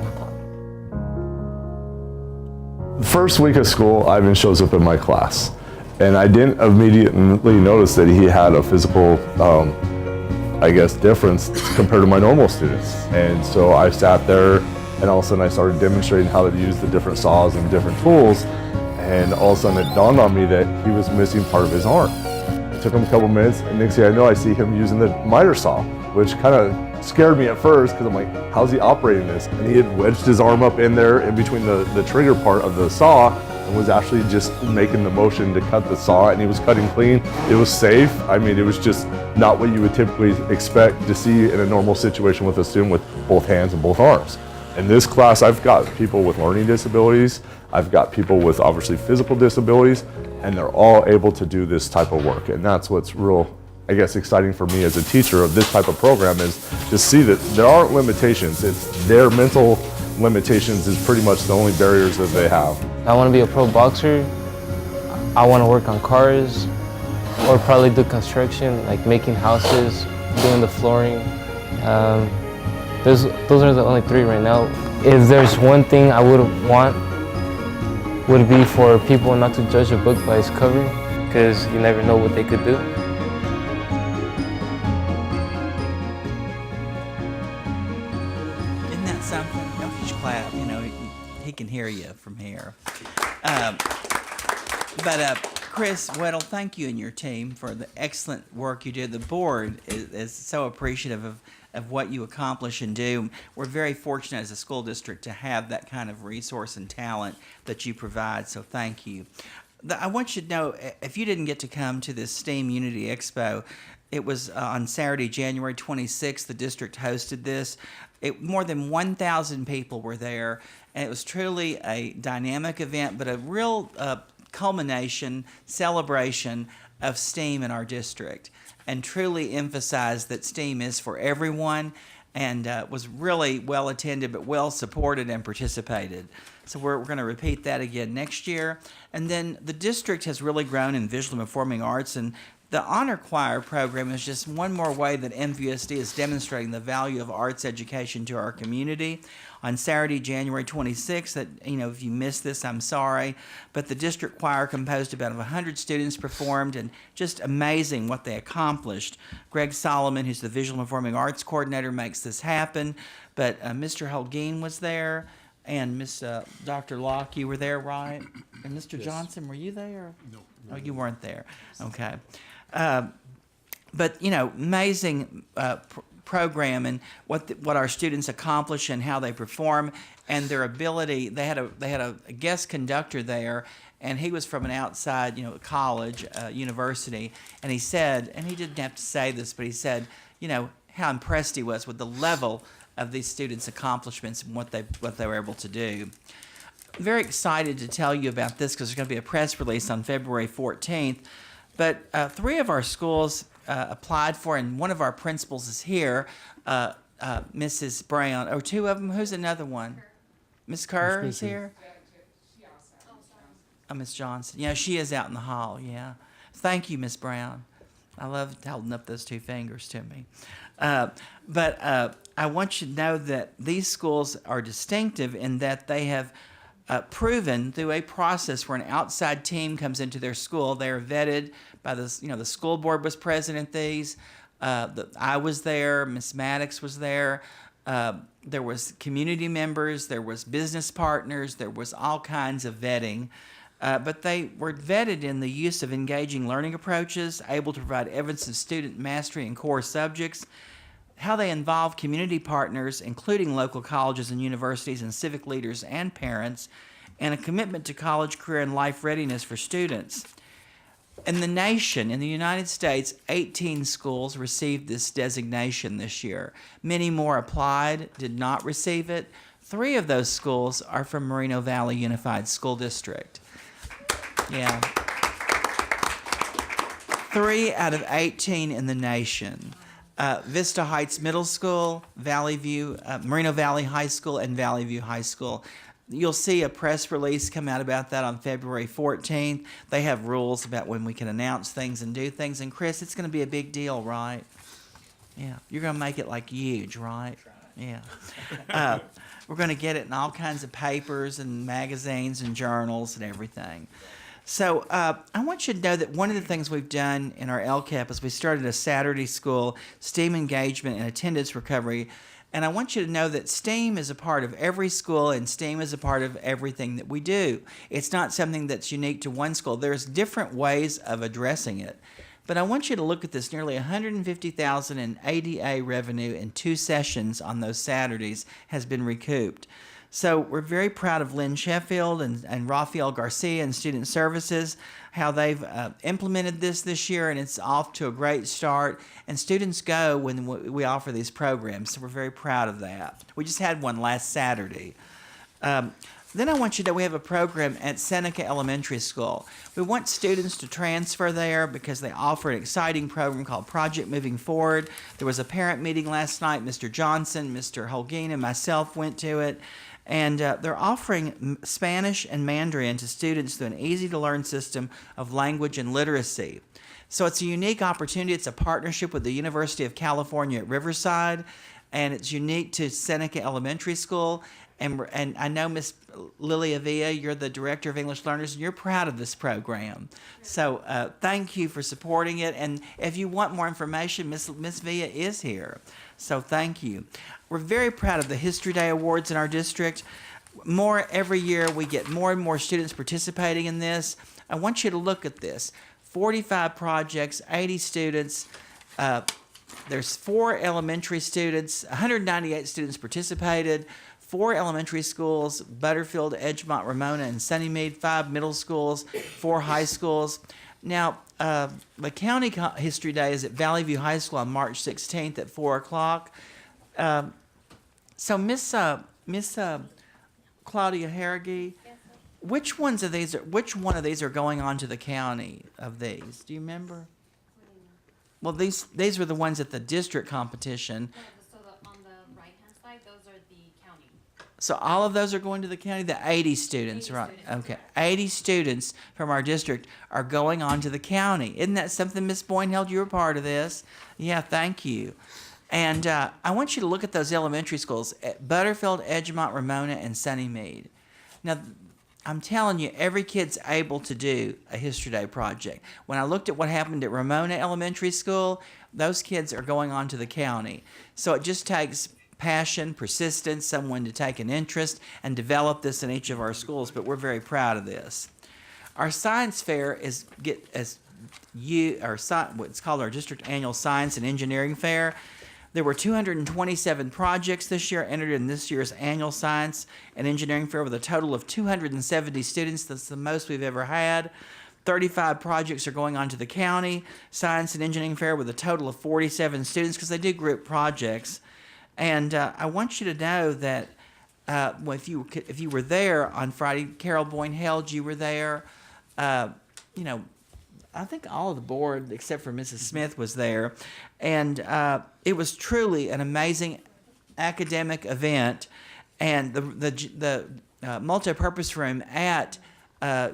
The first week of school, Ivan shows up in my class, and I didn't immediately notice that he had a physical difference compared to my normal students. And so I sat there, and all of a sudden I started demonstrating how to use the different saws and different tools, and all of a sudden it dawned on me that he was missing part of his arm. It took him a couple minutes, and next thing I know, I see him using the miter saw, which kind of scared me at first because I'm like, how's he operating this? And he had wedged his arm up in there in between the trigger part of the saw and was actually just making the motion to cut the saw, and he was cutting clean. It was safe. I mean, it was just not what you would typically expect to see in a normal situation with a student with both hands and both arms. In this class, I've got people with learning disabilities, I've got people with obviously physical disabilities, and they're all able to do this type of work. And that's what's real, I guess, exciting for me as a teacher of this type of program, is to see that there aren't limitations. It's their mental limitations is pretty much the only barriers that they have. I want to be a pro boxer. I want to work on cars, or probably do construction, like making houses, doing the flooring. Those are the only 3 right now. If there's one thing I would want, would it be for people not to judge a book by its cover, because you never know what they could do. Isn't that something? Don't just clap, he can hear you from here. Chris Weddle, thank you and your team for the excellent work you did. The board is so appreciative of what you accomplish and do. We're very fortunate as a school district to have that kind of resource and talent that you provide, so thank you. I want you to know, if you didn't get to come to this STEAM Unity Expo, it was on Saturday, January 26th, the district hosted this. More than 1,000 people were there, and it was truly a dynamic event, but a real culmination, celebration of STEAM in our district, and truly emphasized that STEAM is for everyone, and was really well attended but well supported and participated. So we're going to repeat that again next year. And then the district has really grown in visual and performing arts, and the Honor Choir program is just one more way that MVUSD is demonstrating the value of arts education to our community. On Saturday, January 26th, if you missed this, I'm sorry, but the district choir composed about 100 students performed, and just amazing what they accomplished. Greg Solomon, who's the visual and performing arts coordinator, makes this happen, but Mr. Holguin was there, and Dr. Locke, you were there, right? And Mr. Yes. Johnson, were you there? No. Oh, you weren't there. Okay. But amazing program, and what our students accomplish and how they perform and their ability. They had a guest conductor there, and he was from an outside college, university, and he said, and he didn't have to say this, but he said, how impressed he was with the level of these students' accomplishments and what they were able to do. I'm very excited to tell you about this because there's going to be a press release on February 14th. But 3 of our schools applied for, and one of our principals is here, Mrs. Brown. Oh, 2 of them. Who's another one? Miss Kerr is here. Oh, Miss Johnson. Yeah, she is out in the hall. Yeah. Thank you, Miss Brown. I love holding up those 2 fingers to me. But I want you to know that these schools are distinctive in that they have proven through a process where an outside team comes into their school. They are vetted by the school board was present at these. I was there. Miss Maddox was there. There was community members. There was business partners. There was all kinds of vetting. But they were vetted in the use of engaging learning approaches, able to provide evidence of student mastery in core subjects, how they involve community partners, including local colleges and universities and civic leaders and parents, and a commitment to college, career, and life readiness for students. In the nation, in the United States, 18 schools received this designation this year. Many more applied, did not receive it. 3 of those schools are from Moreno Valley Unified School District. Yeah. 3 out of 18 in the nation. Vista Heights Middle School, Valley View, Moreno Valley High School, and Valley View High School. You'll see a press release come out about that on February 14th. They have rules about when we can announce things and do things. And Chris, it's going to be a big deal, right? Yeah. You're going to make it like huge, right? Yeah. We're going to get it in all kinds of papers and magazines and journals and everything. So I want you to know that one of the things we've done in our LCAP is we started a Saturday school STEAM engagement and attendance recovery. And I want you to know that STEAM is a part of every school and STEAM is a part of everything that we do. It's not something that's unique to one school. There's different ways of addressing it. But I want you to look at this. Nearly $150,000 in ADA revenue in 2 sessions on those Saturdays has been recouped. So we're very proud of Lynn Sheffield and Rafael Garcia and Student Services, how they've implemented this year, and it's off to a great start. And students go when we offer these programs, so we're very proud of that. We just had one last Saturday. Then I want you to know we have a program at Seneca Elementary School. We want students to transfer there because they offer an exciting program called Project Moving Forward. There was a parent meeting last night. Mr. Johnson, Mr. Holguin, and myself went to it. And they're offering Spanish and Mandarin to students through an easy-to-learn system of language and literacy. So it's a unique opportunity. It's a partnership with the University of California at Riverside, and it's unique to Seneca Elementary School. And I know, Miss Lily Avila, you're the Director of English Learners, and you're proud of this program. So thank you for supporting it. And if you want more information, Miss Villa is here. So thank you. We're very proud of the History Day Awards in our district. Every year, we get more and more students participating in this. I want you to look at this. 45 projects, 80 students. There's 4 elementary students, 198 students participated. 4 elementary schools, Butterfield, Edgemont, Ramona, and Sunnymead, 5 middle schools, 4 high schools. Now, the County History Day is at Valley View High School on March 16th at 4 o'clock. So Miss Claudia Harrigy, which one of these are going on to the county of these? Do you remember? Well, these were the ones at the district competition. So on the right-hand side, those are the county. So all of those are going to the county? The 80 students, 80 right? Students. Okay. 80 students from our district are going on to the county. Isn't that something, Ms. Boynheld? You were part of this. Yeah, thank you. And I want you to look at those elementary schools at Butterfield, Edgemont, Ramona, and Sunnymead. Now, I'm telling you, every kid's able to do a History Day project. When I looked at what happened at Ramona Elementary School, those kids are going on to the county. So it just takes passion, persistence, someone to take an interest and develop this in each of our schools, but we're very proud of this. Our science fair what's called our district annual science and engineering fair. There were 227 projects this year entered in this year's annual science and engineering fair with a total of 270 students. That's the most we've ever had. 35 projects are going on to the county science and engineering fair with a total of 47 students because they do group projects. And I want you to know that if you were there on Friday, Carol Boynheld, you were there. I think all of the board, except for Mrs. Smith, was there. And it was truly an amazing academic event. And the multipurpose room at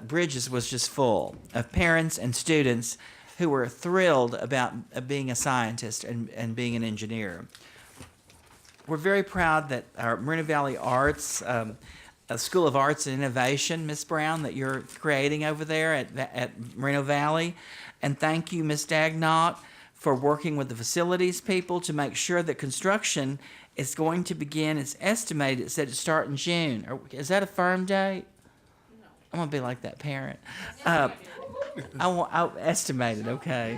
Bridges was just full of parents and students who were thrilled about being a scientist and being an engineer. We're very proud that our Moreno Valley Arts, a School of Arts and Innovation, Ms. Brown, that you're creating over there at Moreno Valley. And thank you, Ms. Dagnott, for working with the facilities people to make sure that construction is going to begin. It's estimated, it said to start in June. Is that a firm date? No. I'm going to be like that parent. I estimated, okay.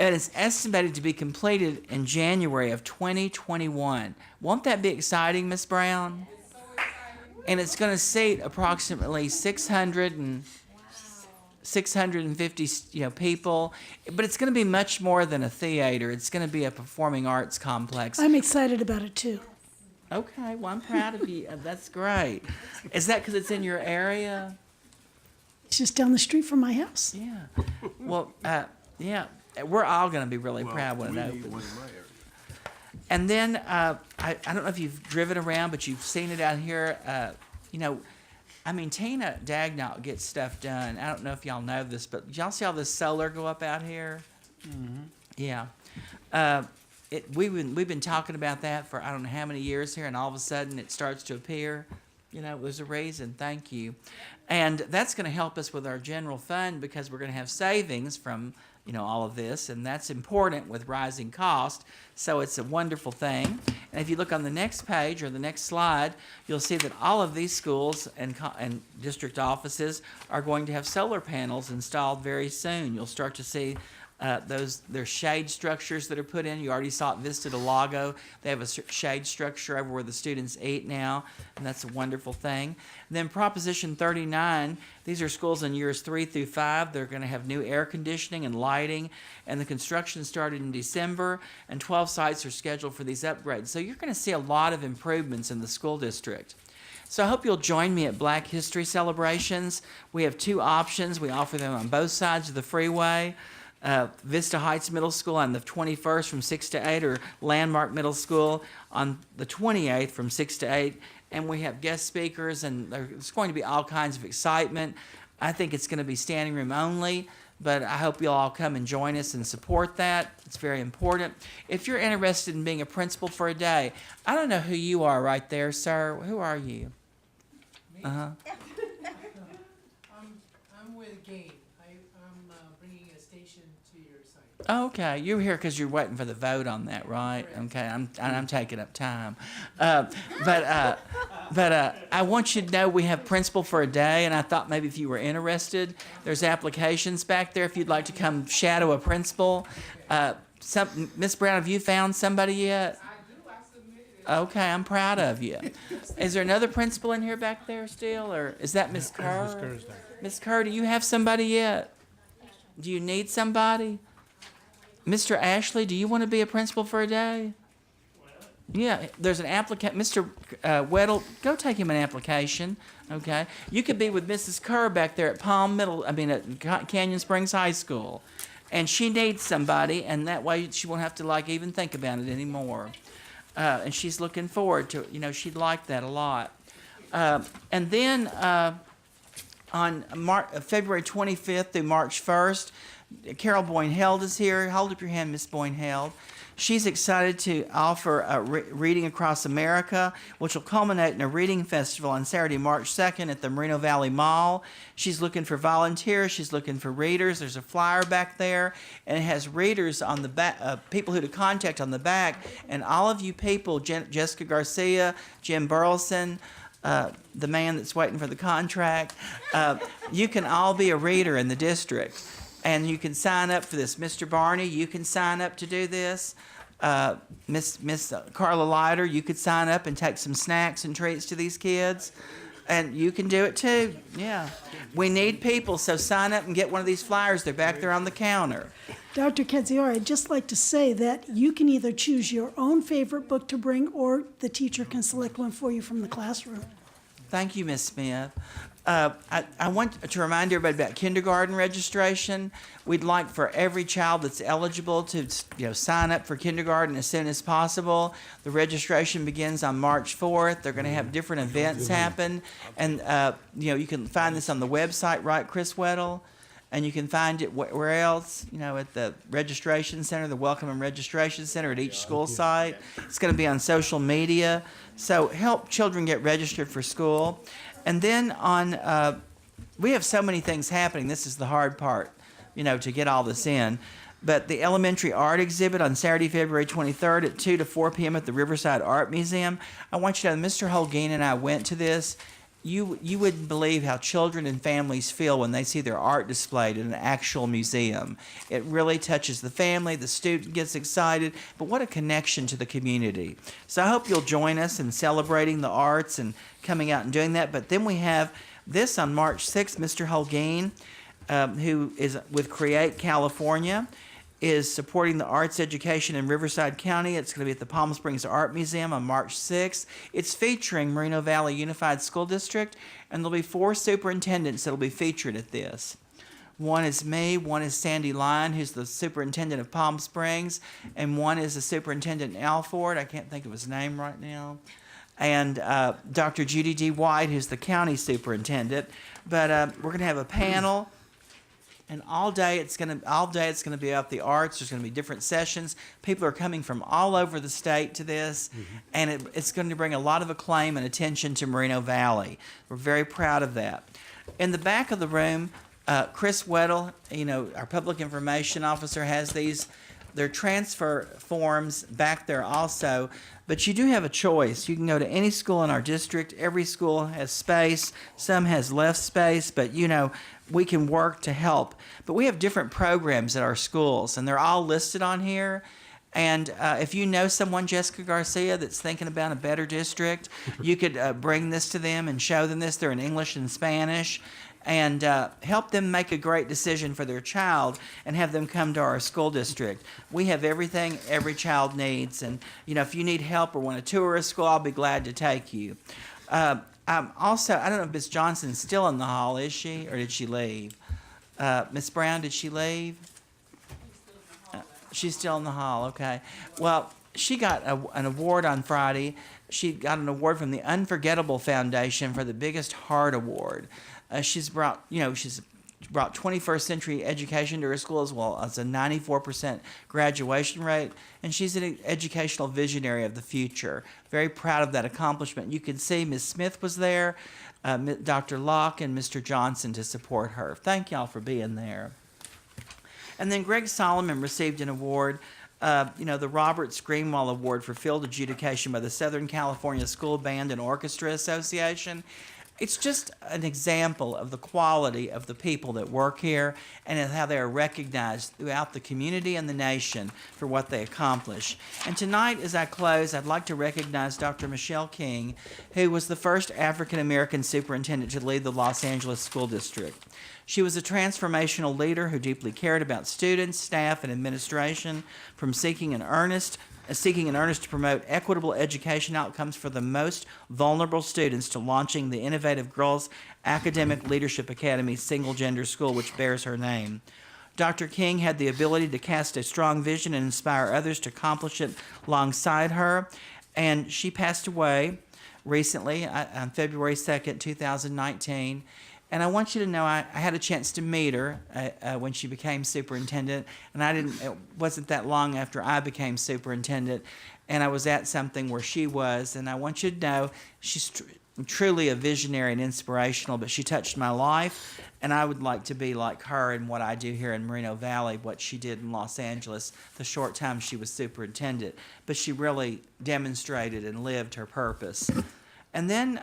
And it's estimated to be completed in January of 2021. Won't that be exciting, Ms. Brown? It's so exciting. And it's going to seat approximately 650 people, but it's going to be much more than a theater. It's going to be a performing arts complex. I'm excited about it too. Okay, well, I'm proud of you. That's great. Is that because it's in your area? It's just down the street from my house. Yeah. Well, yeah, we're all going to be really proud when it opens. And then, I don't know if you've driven around, but you've seen it out here. Tina Dagnott gets stuff done. I don't know if y'all know this, but y'all see all this solar go up out here? Mm-hmm. Yeah. We've been talking about that for I don't know how many years here, and all of a sudden it starts to appear. There's a reason. Thank you. And that's going to help us with our general fund because we're going to have savings from all of this, and that's important with rising cost. So it's a wonderful thing. And if you look on the next page or the next slide, you'll see that all of these schools and district offices are going to have solar panels installed very soon. You'll start to see there's shade structures that are put in. You already saw at Vista del Lago. They have a shade structure over where the students eat now, and that's a wonderful thing. And then Proposition 39, these are schools in years 3 through 5. They're going to have new air conditioning and lighting, and the construction started in December, and 12 sites are scheduled for these upgrades. So you're going to see a lot of improvements in the school district. So I hope you'll join me at Black History Celebrations. We have 2 options. We offer them on both sides of the freeway. Vista Heights Middle School on the 21st from 6 to 8, or Landmark Middle School on the 28th from 6 to 8. And we have guest speakers, and there's going to be all kinds of excitement. I think it's going to be standing room only, but I hope you'll all come and join us and support that. It's very important. If you're interested in being a principal for a day, I don't know who you are right there, sir. Who are you? Me? Uh-huh. I'm with Gabe. I'm bringing a station to your site. Oh, okay, you're here because you're waiting for the vote on that, right? Okay, I'm taking up time, but I want you to know we have principal for a day, and I thought maybe if you were interested, there's applications back there if you'd like to come shadow a principal. Miss Brown, have you found somebody yet? Okay, I'm proud of you. Is there another principal in here back there still, or is that Miss Kerr? Miss Kerr's there. Miss Kerr, do you have somebody yet? Do you need somebody? Mr. Ashley, do you want to be a principal for a day? Yeah, there's an applicant. Mr. Weddle, go take him an application. Okay, you could be with Mrs. Kerr back there at at Canyon Springs High School, and she needs somebody, and that way she won't have to even think about it anymore. And she's looking forward to it. She'd like that a lot. And then on February 25th through March 1st, Carol Boyne-Held is here. Hold up your hand, Miss Boyne-Held. She's excited to offer a Reading Across America, which will culminate in a reading festival on Saturday, March 2nd at the Moreno Valley Mall. She's looking for volunteers. She's looking for readers. There's a flyer back there, and it has readers on the back, people who to contact on the back. And all of you people, Jessica Garcia, Jim Burleson, the man that's waiting for the contract, you can all be a reader in the district. And you can sign up for this. Mr. Barney, you can sign up to do this. Miss Carla Leiter, you could sign up and take some snacks and treats to these kids. And you can do it too. Yeah. We need people, so sign up and get one of these flyers. They're back there on the counter. Dr. Kedziora, I'd just like to say that you can either choose your own favorite book to bring, or the teacher can select one for you from the classroom. Thank you, Miss Smith. I want to remind everybody about kindergarten registration. We'd like for every child that's eligible to sign up for kindergarten as soon as possible. The registration begins on March 4th. They're going to have different events happen. And, you can find this on the website, right, Chris Weddle? And you can find it where else? At the registration center, the Welcome and Registration Center at each school site. It's going to be on social media. So help children get registered for school. And then we have so many things happening. This is the hard part, to get all this in. But the elementary art exhibit on Saturday, February 23rd at 2 to 4 p.m. at the Riverside Art Museum. I want you to know, Mr. Holguin and I went to this. You wouldn't believe how children and families feel when they see their art displayed in an actual museum. It really touches the family, the student gets excited, but what a connection to the community. So I hope you'll join us in celebrating the arts and coming out and doing that. But then we have this on March 6th, Mr. Holguin, who is with Create California, is supporting the arts education in Riverside County. It's going to be at the Palm Springs Art Museum on March 6th. It's featuring Moreno Valley Unified School District, and there'll be 4 superintendents that'll be featured at this. One is me, one is Sandy Lyon, who's the superintendent of Palm Springs, and one is the superintendent in Alford. I can't think of his name right now. And Dr. Judy D. White, who's the county superintendent. But we're going to have a panel. And all day it's going to be about the arts. There's going to be different sessions. People are coming from all over the state to this, and it's going to bring a lot of acclaim and attention to Moreno Valley. We're very proud of that. In the back of the room, Chris Weddle, our public information officer, has their transfer forms back there also. But you do have a choice. You can go to any school in our district. Every school has space. Some has less space, but we can work to help. But we have different programs at our schools, and they're all listed on here. And if you know someone, Jessica Garcia, that's thinking about a better district, you could bring this to them and show them this. They're in English and Spanish. And help them make a great decision for their child and have them come to our school district. We have everything every child needs. And, if you need help or want to tour a school, I'll be glad to take you. Also, I don't know if Ms. Johnson's still in the hall, is she? Or did she leave? Ms. Brown, did she leave? She's still in the hall, okay. Well, she got an award on Friday. She got an award from the Unforgettable Foundation for the biggest heart award. She's brought 21st century education to her school, as well as a 94% graduation rate, and she's an educational visionary of the future. Very proud of that accomplishment. You can see Ms. Smith was there, Dr. Locke, and Mr. Johnson to support her. Thank y'all for being there. And then Greg Solomon received an award, the Roberts Greenwald Award for Field Adjudication by the Southern California School Band and Orchestra Association. It's just an example of the quality of the people that work here and how they are recognized throughout the community and the nation for what they accomplish. And tonight, as I close, I'd like to recognize Dr. Michelle King, who was the first African-American superintendent to lead the Los Angeles School District. She was a transformational leader who deeply cared about students, staff, and administration, from seeking in earnest to promote equitable education outcomes for the most vulnerable students to launching the innovative Girls Academic Leadership Academy single-gender school, which bears her name. Dr. King had the ability to cast a strong vision and inspire others to accomplish it alongside her, and she passed away recently on February 2nd, 2019. And I want you to know I had a chance to meet her when she became superintendent, and it wasn't that long after I became superintendent, and I was at something where she was, and I want you to know she's truly a visionary and inspirational, but she touched my life, and I would like to be like her in what I do here in Moreno Valley, what she did in Los Angeles the short time she was superintendent, but she really demonstrated and lived her purpose. And then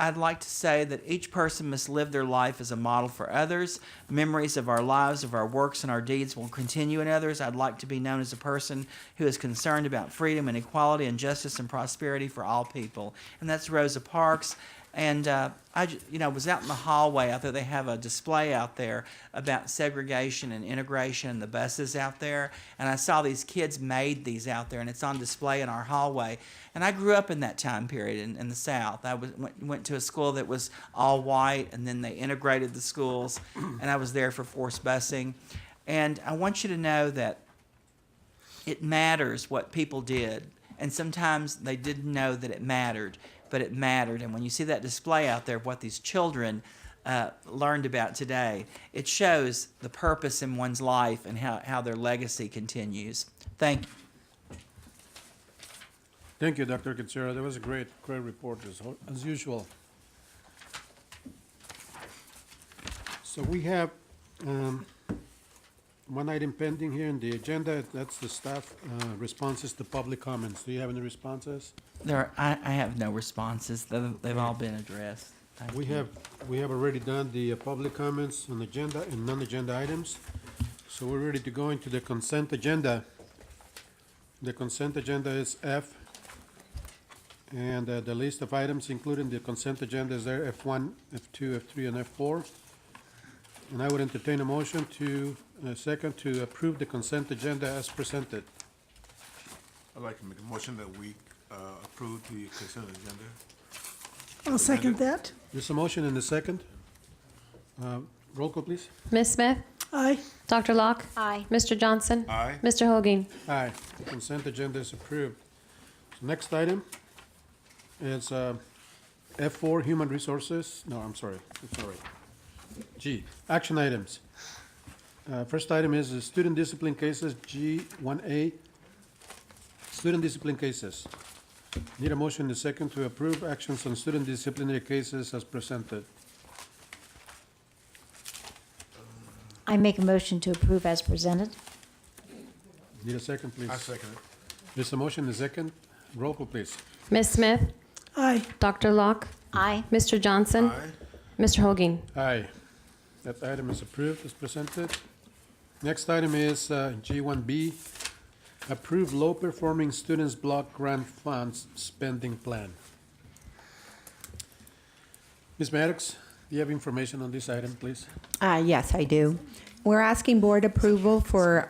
I'd like to say that each person must live their life as a model for others. Memories of our lives, of our works and our deeds will continue in others. I'd like to be known as a person who is concerned about freedom and equality and justice and prosperity for all people. And that's Rosa Parks. And was out in the hallway out there. They have a display out there about segregation and integration and the buses out there. And I saw these kids made these out there, and it's on display in our hallway. And I grew up in that time period in the South. I went to a school that was all white, and then they integrated the schools, and I was there for forced busing. And I want you to know that it matters what people did. And sometimes they didn't know that it mattered, but it mattered. And when you see that display out there of what these children learned about today, it shows the purpose in one's life and how their legacy continues. Thank you. Thank you, Dr. Katsura. That was a great report as usual. So we have one item pending here in the agenda. That's the staff responses to public comments. Do you have any responses? I have no responses. They've all been addressed. Thank you. We have already done the public comments on agenda and non-agenda items. So we're ready to go into the consent agenda. The consent agenda is F. And the list of items included in the consent agenda is there, F1, F2, F3, and F4. And I would entertain a motion to, second, to approve the consent agenda as presented. I'd like to make a motion that we approve the consent agenda. I'll second that. There's a motion and a second. Roll call, please. Ms. Smith? Aye. Dr. Locke? Aye. Mr. Johnson? Aye. Mr. Hoaging? Aye. The consent agenda is approved. So next item is F4, Human Resources. No, I'm sorry. It's all right. G, action items. First item is the student discipline cases, G1A, student discipline cases. Need a motion in a second to approve actions on student disciplinary cases as presented. I make a motion to approve as presented. Need a second, please. I second it. There's a motion in a second. Roll call, please. Ms. Smith? Aye. Dr. Locke? Aye. Mr. Johnson? Aye. Mr. Hoaging? Aye. That item is approved as presented. Next item is G1B, approve low-performing students block grant funds spending plan. Ms. Maddox, do you have information on this item, please? Yes, I do. We're asking board approval for,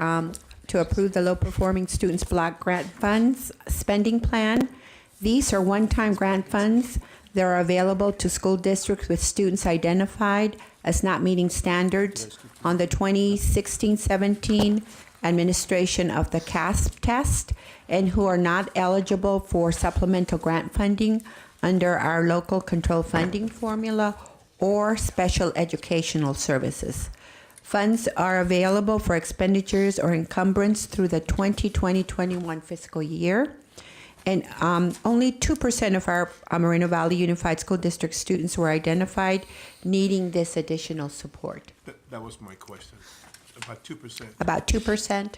to approve the low-performing students block grant funds spending plan. These are one-time grant funds. They're available to school districts with students identified as not meeting standards on the 2016-17 administration of the CASP test and who are not eligible for supplemental grant funding under our local control funding formula or special educational services. Funds are available for expenditures or encumbrance through the 2020-21 fiscal year. And only 2% of our Moreno Valley Unified School District students were identified needing this additional support. That was my question. About 2%. About 2%,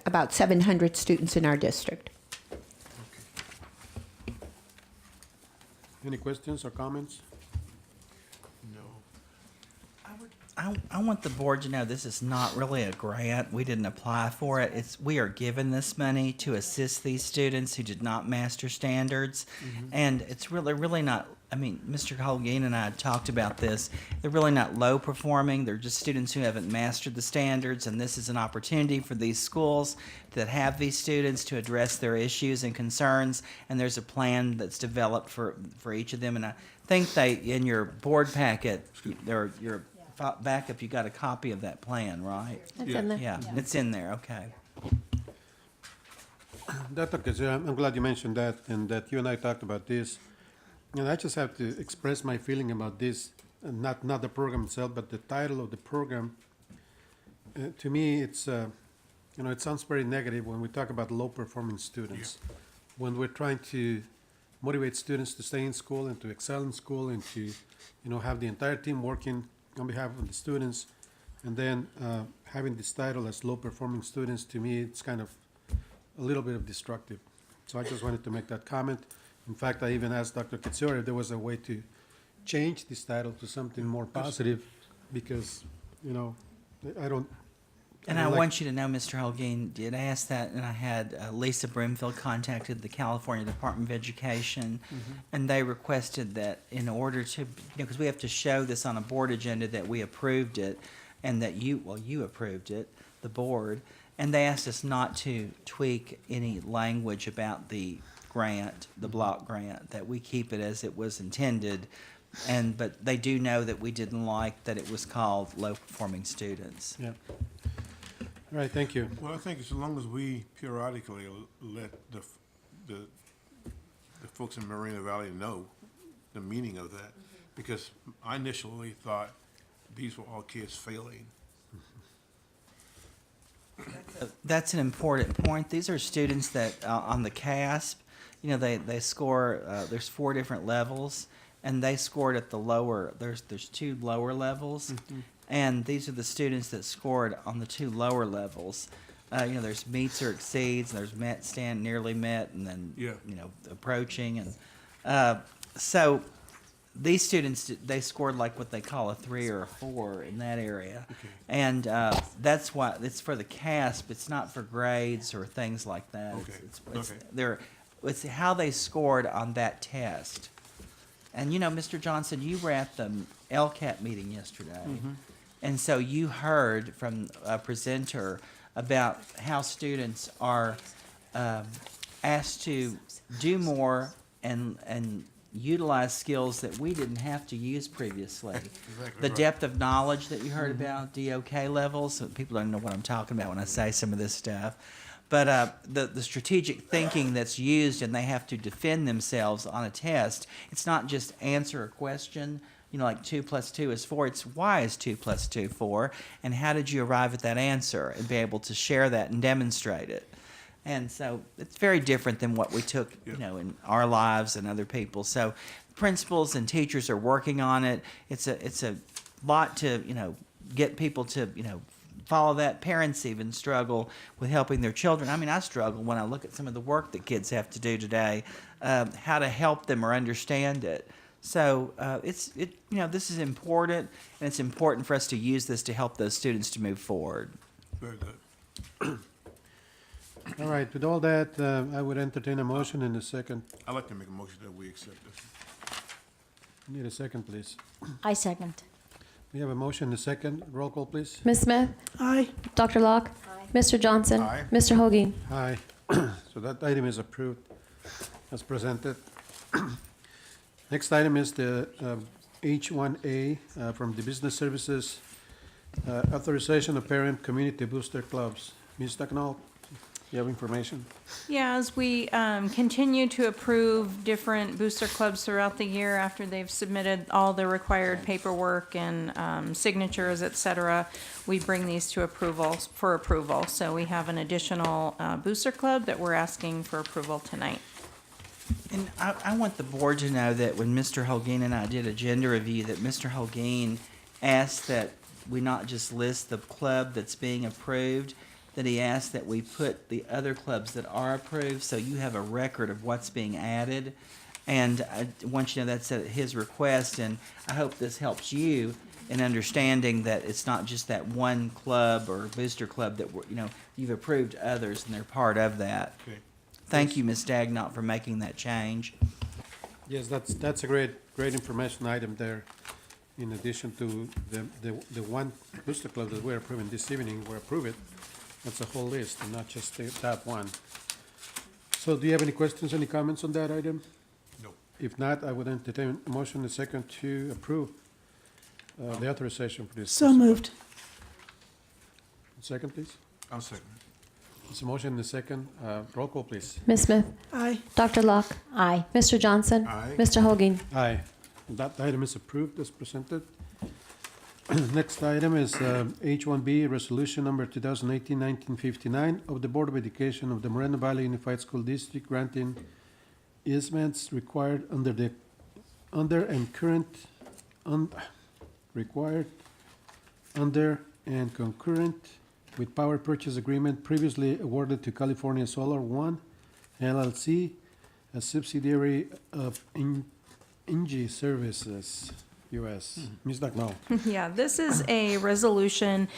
about 700 students in our district. Okay. Any questions or comments? No. I want the board to know this is not really a grant. We didn't apply for it. We are given this money to assist these students who did not master standards. And it's really not, I mean, Mr. Holguin and I talked about this. They're really not low performing. They're just students who haven't mastered the standards. And this is an opportunity for these schools that have these students to address their issues and concerns. And there's a plan that's developed for each of them. And I think in your board packet, your backup, you got a copy of that plan, right? It's in there. Yeah, it's in there, okay. Dr. Katsura, I'm glad you mentioned that and that you and I talked about this. And I just have to express my feeling about this, and not the program itself, but the title of the program. To me, it's, it sounds very negative when we talk about low-performing students. Yeah. When we're trying to motivate students to stay in school and to excel in school and to, have the entire team working on behalf of the students, and then having this title as low-performing students, to me, it's kind of a little bit of destructive. So I just wanted to make that comment. In fact, I even asked Dr. Katsura if there was a way to change this title to something more positive, because, I And I want you to know, Mr. Holguin did ask that, and I had Lisa Brimfield contacted the California Department of Education, and they requested that in order to, because we have to show this on a board agenda that we approved it, and that you approved it, the board, and they asked us not to tweak any language about the grant, the block grant, that we keep it as it was intended. But they do know that we didn't like that it was called low-performing students. Yeah. All right, thank you. Well, I think as long as we periodically let the folks in Moreno Valley know the meaning of that, because I initially thought these were all kids failing. That's an important point. These are students that on the CASP, they score. There's 4 different levels, and they scored at the lower. There's 2 lower levels, and these are the students that scored on the 2 lower levels. There's meets or exceeds, and there's met, stand, nearly met, and then approaching, and so these students, they scored like what they call a 3 or a 4 in that area, and that's why it's for the CASP. It's not for grades or things like that. It's how they scored on that test. And Mr. Johnson, you were at the LCAT meeting yesterday, and so you heard from a presenter about how students are asked to do more and utilize skills that we didn't have to use previously. The depth of knowledge that you heard about, DOK levels, so people don't know what I'm talking about when I say some of this stuff. But the strategic thinking that's used, and they have to defend themselves on a test. It's not just answer a question, like 2 + 2 is 4. It's why is 2 + 2 4, and how did you arrive at that answer, and be able to share that and demonstrate it. And so it's very different than what we took, in our lives and other people. So principals and teachers are working on it. It's a lot to, get people to, follow that. Parents even struggle with helping their children. I mean, I struggle when I look at some of the work that kids have to do today, how to help them or understand it. So this is important, and it's important for us to use this to help those students to move forward. Very good. All right, with all that, I would entertain a motion in a second. I'd like to make a motion that we accept this. Need a second, please. I second. We have a motion and a second. Roll call, please. Ms. Smith? Aye. Dr. Locke? Mr. Johnson? Aye. Mr. Holguin? Aye. So that item is approved as presented. Next item is the H1A from the Business Services, authorization of parent community booster clubs. Ms. Tucknall, you have information? Yeah, as we continue to approve different booster clubs throughout the year after they've submitted all the required paperwork and signatures, et cetera, we bring these to for approval. So we have an additional booster club that we're asking for approval tonight. And I want the board to know that when Mr. Holguin and I did agenda review, that Mr. Holguin asked that we not just list the club that's being approved, that he asked that we put the other clubs that are approved, so you have a record of what's being added. And I want you to know that's at his request, and I hope this helps you in understanding that it's not just that one club or booster club that you've approved others, and they're part of that. Okay. Thank you, Ms. Dagnott, for making that change. Yes, that's a great information item there. In addition to the one booster club that we're approving this evening, we're approving. That's a whole list, and not just that one. So do you have any questions, any comments on that item? No. If not, I would entertain a motion and a second to approve the authorization for this. So moved. Second, please. I'll second. It's a motion and a second. Roll call, please. Ms. Smith? Aye. Dr. Locke? Aye. Mr. Johnson? Aye. Mr. Holguin? Aye. That item is approved as presented. Next item is H1B, Resolution Number 2018-1959 of the Board of Education of the Moreno Valley Unified School District granting easements required and concurrent with power purchase agreement previously awarded to California Solar One LLC, a subsidiary of Engie Services. U.S. Ms. Ducknall. Yeah, this is a resolution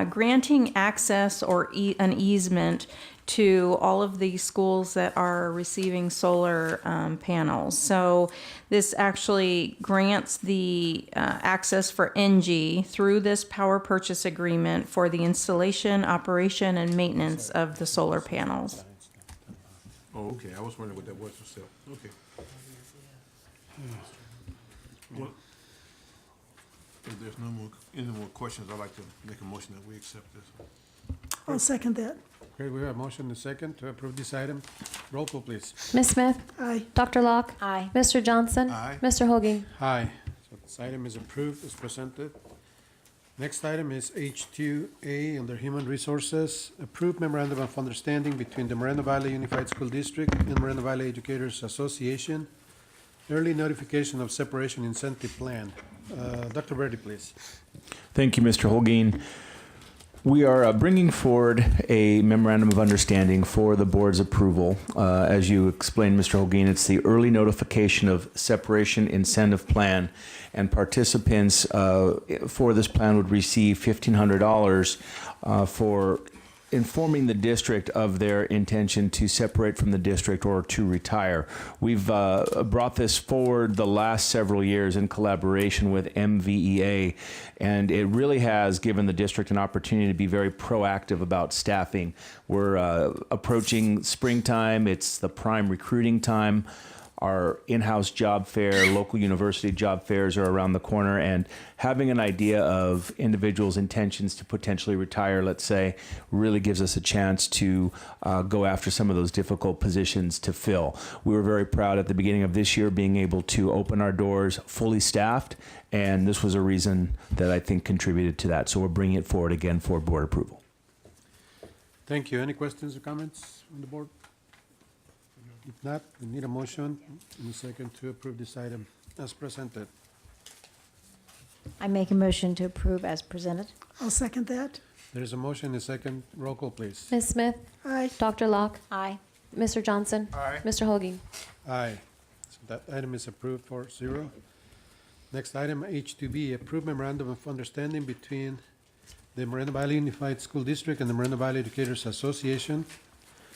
granting access or an easement to all of the schools that are receiving solar panels. So this actually grants the access for NG through this power purchase agreement for the installation, operation, and maintenance of the solar panels. Oh, okay, I was wondering what that was for sale. Okay. Well, if there's any more questions, I'd like to make a motion that we accept this. I'll second that. Okay, we have a motion and a second to approve this item. Roll call, please. Ms. Smith? Aye. Dr. Locke? Aye. Mr. Johnson? Aye. Mr. Hoaging? Aye. So this item is approved as presented. Next item is H2A under Human Resources. Approved memorandum of understanding between the Moreno Valley Unified School District and Moreno Valley Educators Association. Early notification of separation incentive plan. Dr. Verdi, please. Thank you, Mr. Holguin. We are bringing forward a memorandum of understanding for the board's approval. As you explained, Mr. Holguin, it's the early notification of separation incentive plan, and participants for this plan would receive $1,500 for informing the district of their intention to separate from the district or to retire. We've brought this forward the last several years in collaboration with MVEA, and it really has given the district an opportunity to be very proactive about staffing. We're approaching springtime. It's the prime recruiting time. Our in-house job fair, local university job fairs are around the corner, and having an idea of individuals' intentions to potentially retire, let's say, really gives us a chance to go after some of those difficult positions to fill. We were very proud at the beginning of this year being able to open our doors fully staffed, and this was a reason that I think contributed to that. So we're bringing it forward again for board approval. Thank you. Any questions or comments from the board? If not, we need a motion and a second to approve this item as presented. I make a motion to approve as presented. I'll second that. There is a motion and a second. Roll call, please. Ms. Smith? Aye. Dr. Locke? Aye. Mr. Johnson? Aye. Mr. Hoaging? Aye. So that item is approved 4-0. Next item, H2B, approved memorandum of understanding between the Moreno Valley Unified School District and the Moreno Valley Educators Association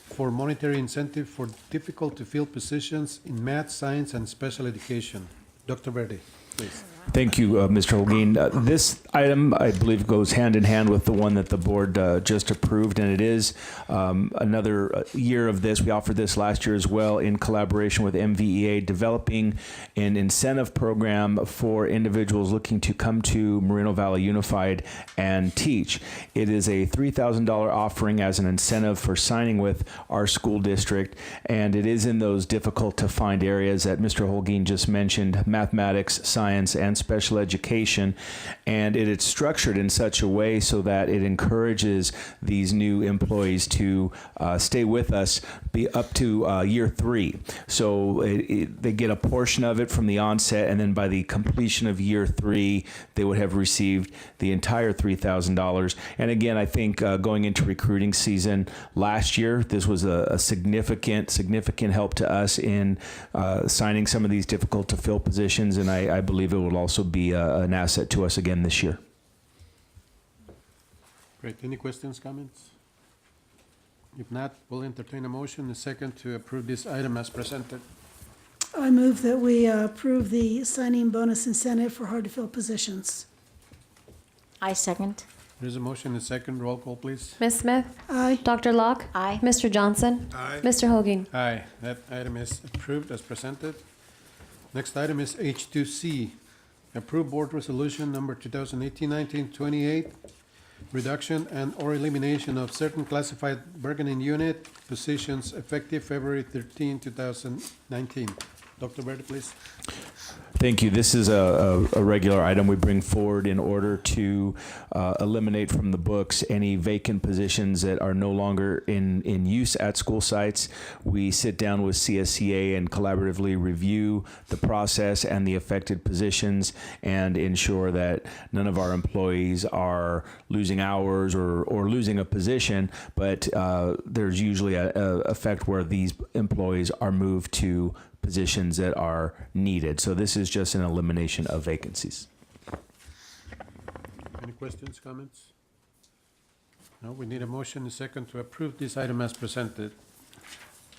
for monetary incentive for difficult to fill positions in math, science, and special education. Dr. Verdi, please. Thank you, Mr. Holguin. This item, I believe, goes hand in hand with the one that the board just approved, and it is another year of this. We offered this last year as well in collaboration with MVEA, developing an incentive program for individuals looking to come to Moreno Valley Unified and teach. It is a $3,000 offering as an incentive for signing with our school district, and it is in those difficult to find areas that Mr. Holguin just mentioned, mathematics, science, and special education, and it is structured in such a way so that it encourages these new employees to stay with us be up to year 3. So they get a portion of it from the onset, and then by the completion of year 3, they would have received the entire $3,000. And again, I think going into recruiting season last year, this was a significant help to us in signing some of these difficult to fill positions, and I believe it will also be an asset to us again this year. Great. Any questions, comments? If not, we'll entertain a motion, a second to approve this item as presented. I move that we approve the signing bonus incentive for hard-to-fill positions. I second. There's a motion, a second. Roll call, please. Ms. Smith? Aye. Dr. Locke? Aye. Mr. Johnson? Aye. Mr. Hoaging? Aye. That item is approved as presented. Next item is H2C. Approve board resolution number 2018-19-28, reduction and or elimination of certain classified bargaining unit positions effective February 13, 2019. Dr. Verdi, please. Thank you. This is a regular item we bring forward in order to eliminate from the books any vacant positions that are no longer in use at school sites. We sit down with CSCA and collaboratively review the process and the affected positions and ensure that none of our employees are losing hours or losing a position, but there's usually a effect where these employees are moved to positions that are needed. So this is just an elimination of vacancies. Any questions, comments? No, we need a motion and a second to approve this item as presented.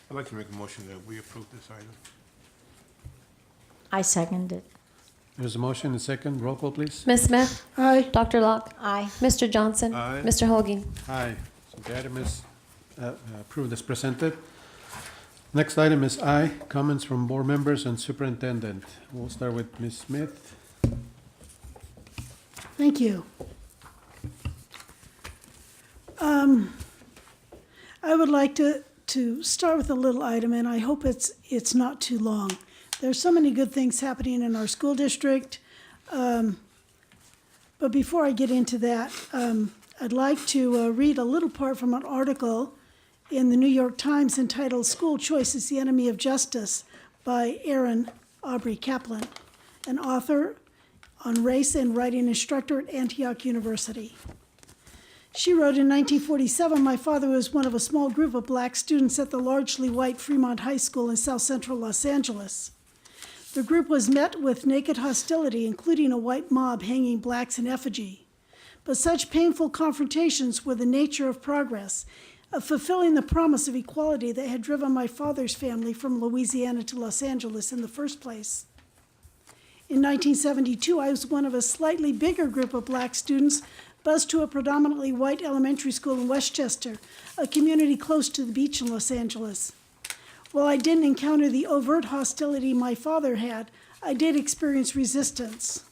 I'd like to make a motion that we approve this item. I second it. There's a motion and a second. Roll call, please. Ms. Smith? Aye. Dr. Locke? Aye. Mr. Johnson? Aye. Mr. Holguin? Aye. So the item is approved as presented. Next item is I, comments from board members and superintendent. We'll start with Ms. Smith. Thank you. I would like to start with a little item, and I hope it's not too long. There's so many good things happening in our school district. But before I get into that, I'd like to read a little part from an article in the New York Times entitled "School Choice is the Enemy of Justice" by Erin Aubrey Kaplan, an author on race and writing instructor at Antioch University. She wrote, in 1947, my father was one of a small group of black students at the largely white Fremont High School in south central Los Angeles. The group was met with naked hostility, including a white mob hanging blacks in effigy. But such painful confrontations were the nature of progress, of fulfilling the promise of equality that had driven my father's family from Louisiana to Los Angeles in the first place. In 1972, I was one of a slightly bigger group of black students bused to a predominantly white elementary school in Westchester, a community close to the beach in Los Angeles. While I didn't encounter the overt hostility my father had, I did experience resistance.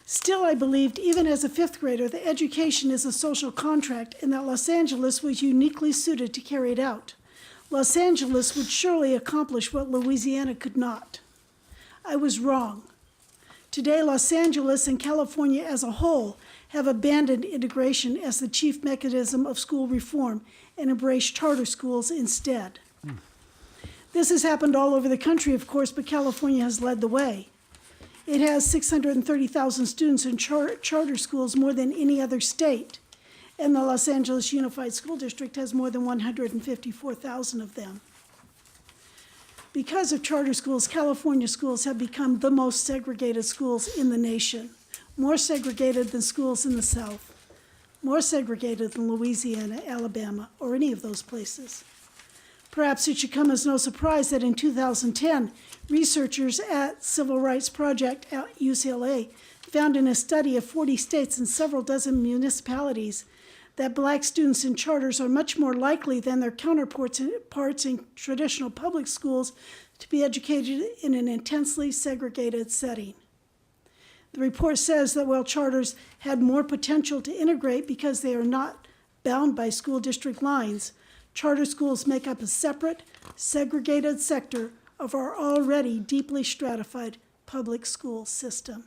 Still, I believed, even as a fifth grader, that education is a social contract and that Los Angeles was uniquely suited to carry it out. Los Angeles would surely accomplish what Louisiana could not. I was wrong. Today, Los Angeles and California as a whole have abandoned integration as the chief mechanism of school reform and embraced charter schools instead. This has happened all over the country, of course, but California has led the way. It has 630,000 students in charter schools, more than any other state, and the Los Angeles Unified School District has more than 154,000 of them. Because of charter schools, California schools have become the most segregated schools in the nation, more segregated than schools in the South, more segregated than Louisiana, Alabama, or any of those places. Perhaps it should come as no surprise that in 2010, researchers at Civil Rights Project at UCLA found in a study of 40 states and several dozen municipalities that black students in charters are much more likely than their counterparts in traditional public schools to be educated in an intensely segregated setting. The report says that while charters had more potential to integrate because they are not bound by school district lines, charter schools make up a separate, segregated sector of our already deeply stratified public school system.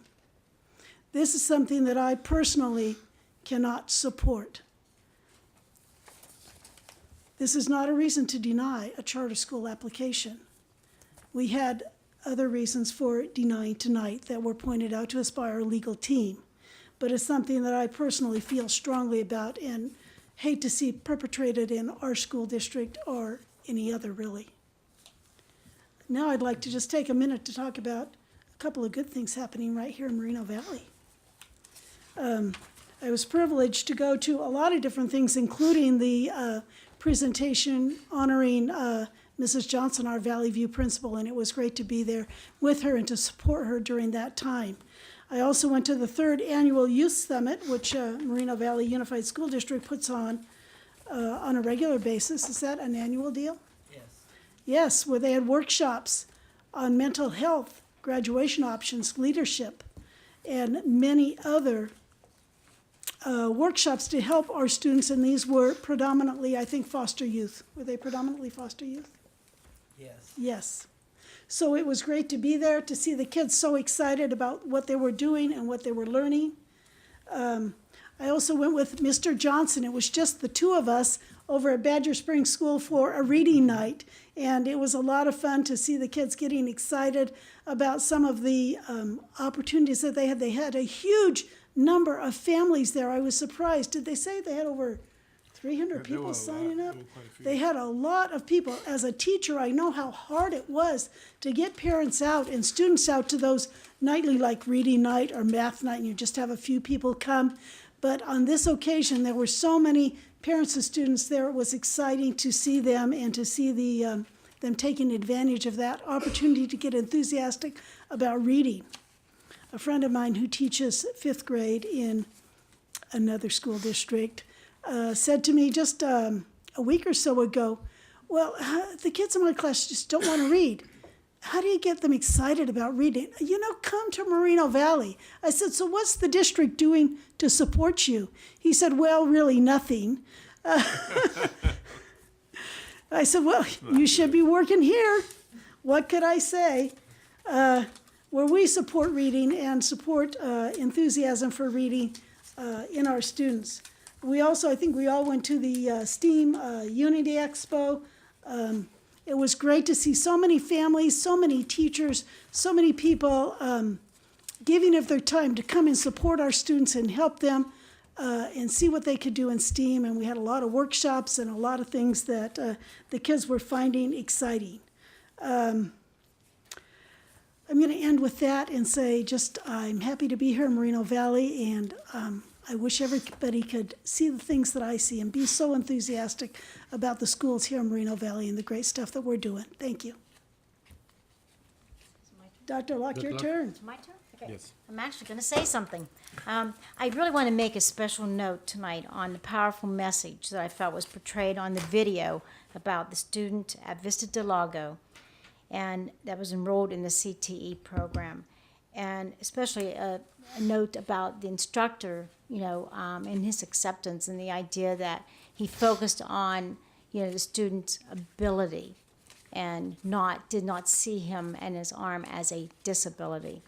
This is something that I personally cannot support. This is not a reason to deny a charter school application. We had other reasons for denying tonight that were pointed out to us by our legal team, but it's something that I personally feel strongly about and hate to see perpetrated in our school district or any other, really. Now I'd like to just take a minute to talk about a couple of good things happening right here in Moreno Valley. I was privileged to go to a lot of different things, including the presentation honoring Mrs. Johnson, our Valley View principal, and it was great to be there with her and to support her during that time. I also went to the 3rd Annual Youth Summit, which Moreno Valley Unified School District puts on a regular basis. Is that an annual deal? Yes. Yes, where they had workshops on mental health, graduation options, leadership, and many other workshops to help our students, and these were predominantly, I think, foster youth. Were they predominantly foster youth? Yes. Yes. So it was great to be there, to see the kids so excited about what they were doing and what they were learning. I also went with Mr. Johnson. It was just the two of us over at Badger Springs School for a reading night, and it was a lot of fun to see the kids getting excited about some of the opportunities that they had. They had a huge number of families there. I was surprised. Did they say they had over 300 There were people a lot. signing There up. were quite a few. They had a lot of people. As a teacher, I know how hard it was to get parents out and students out to those nightly, like reading night or math night, and you just have a few people come. But on this occasion, there were so many parents and students there. It was exciting to see them and to see them taking advantage of that opportunity to get enthusiastic about reading. A friend of mine who teaches 5th grade in another school district said to me just a week or so ago, well, the kids in my class just don't want to read. How do you get them excited about reading? You know, come to Moreno Valley. I said, so what's the district doing to support you? He said, well, really nothing. I said, well, you should be working here. What could I say? Where we support reading and support enthusiasm for reading in our students. We also, I think we all went to the STEAM Unity Expo. It was great to see so many families, so many teachers, so many people giving of their time to come and support our students and help them and see what they could do in STEAM. And we had a lot of workshops and a lot of things that the kids were finding exciting. I'm going to end with that and say just I'm happy to be here in Moreno Valley, and I wish everybody could see the things that I see and be so enthusiastic about the schools here in Moreno Valley and the great stuff that we're doing. Thank you. Dr. Locke, your turn. It's my turn? Okay. Yes. I'm actually going to say something. I really want to make a special note tonight on the powerful message that I felt was portrayed on the video about the student at Vista del Lago and that was enrolled in the CTE program. And especially a note about the instructor, and his acceptance and the idea that he focused on, the student's ability and did not see him and his arm as a disability.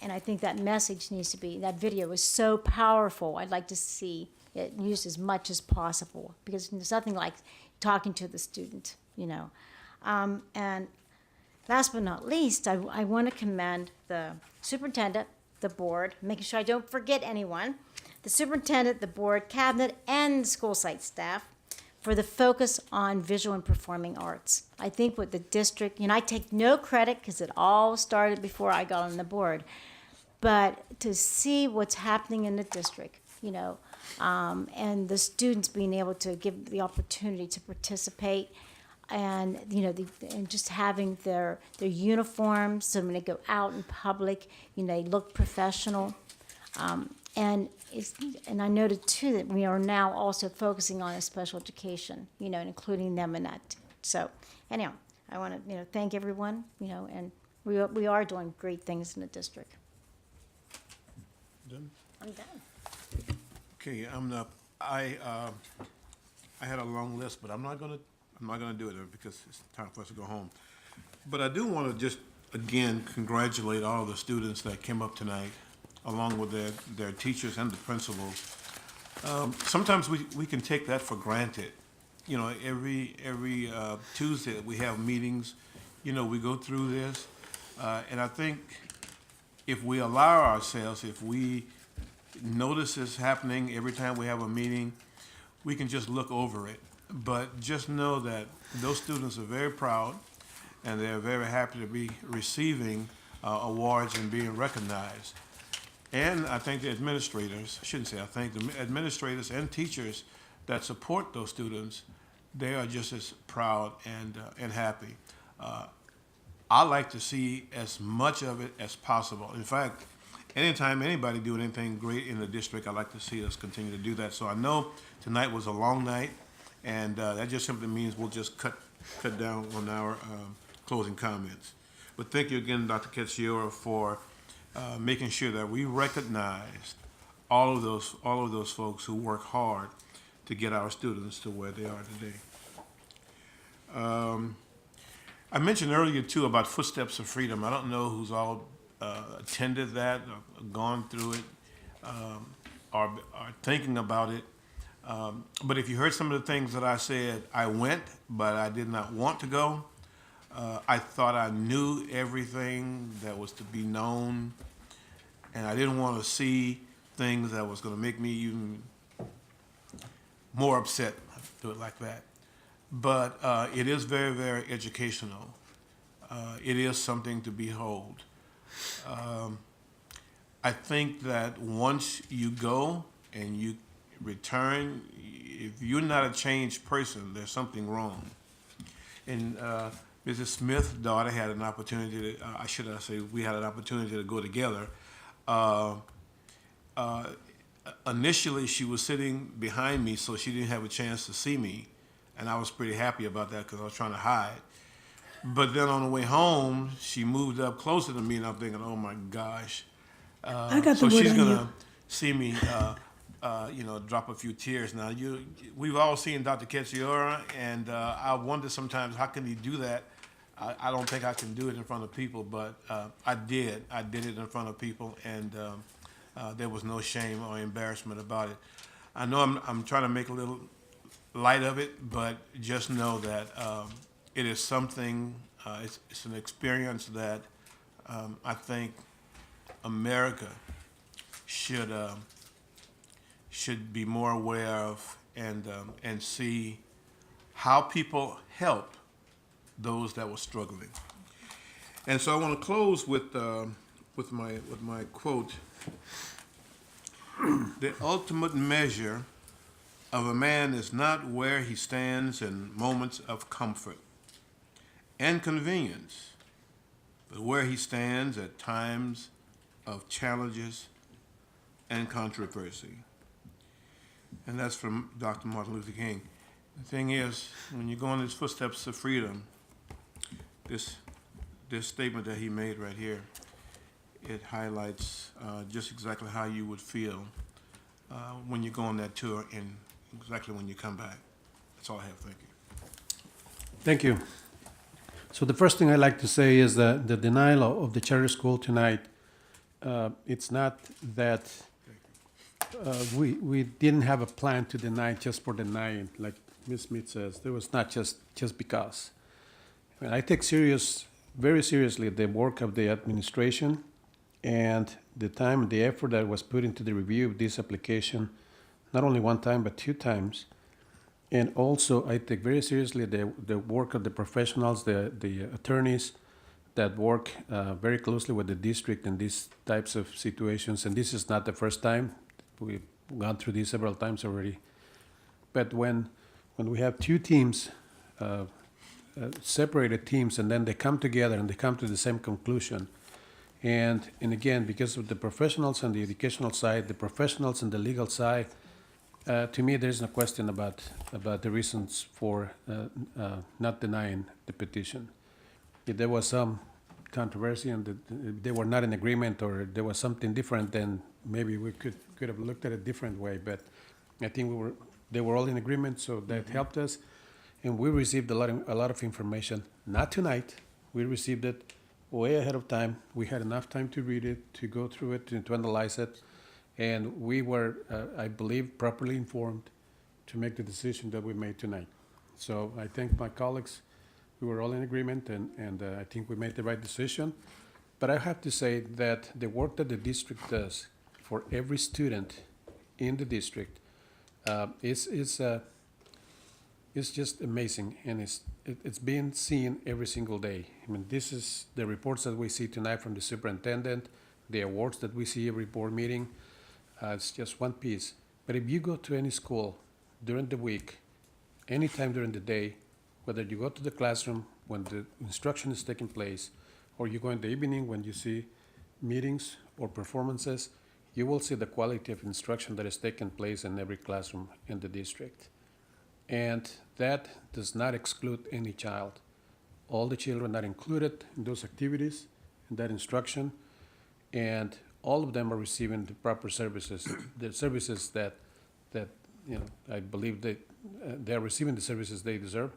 And I think that message needs to be, that video is so powerful. I'd like to see it used as much as possible because there's nothing like talking to the student, And last but not least, I want to commend the superintendent, the board, making sure I don't forget anyone, the superintendent, the board, cabinet, and the school site staff for the focus on visual and performing arts. I think with the district, I take no credit because it all started before I got on the board, but to see what's happening in the district, and the students being able to give the opportunity to participate, and and just having their uniforms, so when they go out in public, they look professional, and I noted too that we are now also focusing on a special education, and including them in that. So anyhow, I want to thank everyone, and we are doing great things in the district. Done? I'm done. Okay, I had a long list, but I'm not gonna do it because it's time for us to go home. But I do want to just again congratulate all the students that came up tonight, along with their teachers and the principals. Sometimes we can take that for granted. Every Tuesday we have meetings. We go through this, and I think if we allow ourselves, if we notice this happening every time we have a meeting, we can just look over it. But just know that those students are very proud, and they're very happy to be receiving awards and being recognized. And I think the administrators, the administrators and teachers that support those students, they are just as proud and happy. I like to see as much of it as possible. In fact, anytime anybody doing anything great in the district, I like to see us continue to do that. So I know tonight was a long night, and that just simply means we'll just cut down on our closing comments. But thank you again, Dr. Ketziora, for making sure that we recognized all of those folks who work hard to get our students to where they are today. I mentioned earlier too about Footsteps of Freedom. I don't know who's all attended that, or gone through it, or thinking about it. But if you heard some of the things that I said, I went, but I did not want to go. I thought I knew everything that was to be known, and I didn't want to see things that was going to make me even more upset, do it like that. But it is very, very educational. It is something to behold. I think that once you go and you return, if you're not a changed person, there's something wrong. And Mrs. Smith's daughter had an opportunity to, I say we had an opportunity to go together. Initially, she was sitting behind me, so she didn't have a chance to see me. And I was pretty happy about that because I was trying to hide. But then on the way home, she moved up closer to me, and I'm thinking, oh my gosh. I got so the word she's on gonna you. see me, drop a few tears. Now, we've all seen Dr. Ketziora, and I wonder sometimes how can he do that. I don't think I can do it in front of people, but I did. I did it in front of people, and there was no shame or embarrassment about it. I know I'm trying to make a little light of it, but just know that it is something. It's an experience that I think America should be more aware of, and see how people help those that were struggling. And so I want to close with my quote. The ultimate measure of a man is not where he stands in moments of comfort and convenience, but where he stands at times of challenges and controversy. And that's from Dr. Martin Luther King. The thing is, when you go in his footsteps of freedom, this statement that he made right here, it highlights just exactly how you would feel when you go on that tour and exactly when you come back. That's all I have. Thank you. Thank you. So the first thing I'd like to say is that the denial of the charter school tonight, it's not that we didn't have a plan to deny just for denying, like Ms. Smith says. There was not just because. I mean, I take very seriously the work of the administration and the time and the effort that was put into the review of this application, not only one time, but 2 times. And also, I take very seriously the work of the professionals, the attorneys that work very closely with the district in these types of situations. And this is not the first time. We've gone through this several times already. But when we have 2 teams, separated teams, and then they come together and they come to the same conclusion. And again, because of the professionals on the educational side, the professionals on the legal side, to me, there's no question about the reasons for not denying the petition. If there was some controversy and they were not in agreement, or there was something different, then maybe we could have looked at it a different way. But I think they were all in agreement, so that helped us. And we received a lot of information. Not tonight. We received it way ahead of time. We had enough time to read it, to go through it, to analyze it. And we were, I believe, properly informed to make the decision that we made tonight. So I thank my colleagues. We were all in agreement, and I think we made the right decision. But I have to say that the work that the district does for every student in the district is just amazing, and it's being seen every single day. I mean, this is the reports that we see tonight from the superintendent, the awards that we see every board meeting. It's just one piece. But if you go to any school during the week, anytime during the day, whether you go to the classroom when the instruction is taking place, or you go in the evening when you see meetings or performances, you will see the quality of instruction that is taking place in every classroom in the district. And that does not exclude any child. All the children are included in those activities, in that instruction, and all of them are receiving the proper services, the services that I believe they are receiving the services they deserve.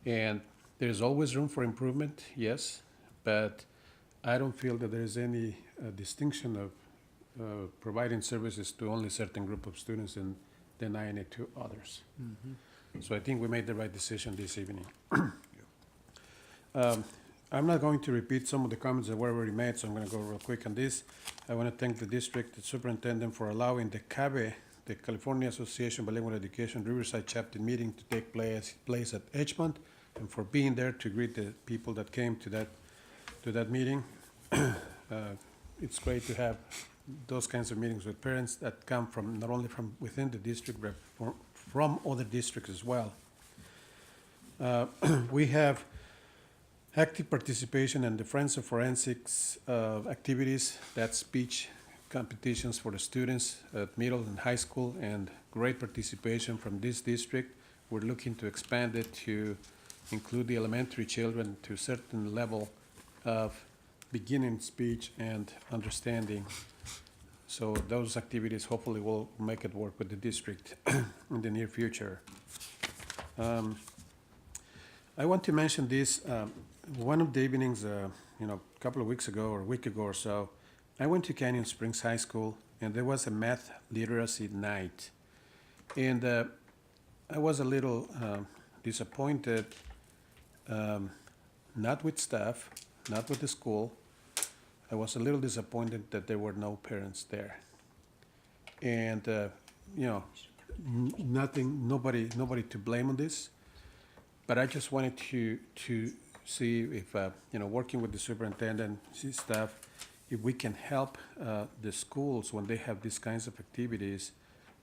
And there's always room for improvement, yes, but I don't feel that there is any distinction of providing services to only a certain group of students and denying it to others. Mm-hmm. So I think we made the right decision this evening. I'm not going to repeat some of the comments that were already made, so I'm going to go real quick on this. I want to thank the district, the superintendent, for allowing the CABE the California Association of Bilingual Education Riverside Chapter meeting to take place at Edgemont, and for being there to greet the people that came to that meeting. It's great to have those kinds of meetings with parents that come from not only from within the district, but from other districts as well. We have active participation in the Friends of Forensics activities. That's speech competitions for the students at middle and high school, and great participation from this district. We're looking to expand it to include the elementary children to a certain level of beginning speech and understanding. So those activities hopefully will make it work with the district in the near future. I want to mention this. One of the evenings, a couple of weeks ago or a week ago or so, I went to Canyon Springs High School, and there was a math literacy night. And I was a little disappointed, not with staff, not with the school. I was a little disappointed that there were no parents there. And, nobody to blame on this. But I just wanted to see if, working with the superintendent, his staff, if we can help the schools when they have these kinds of activities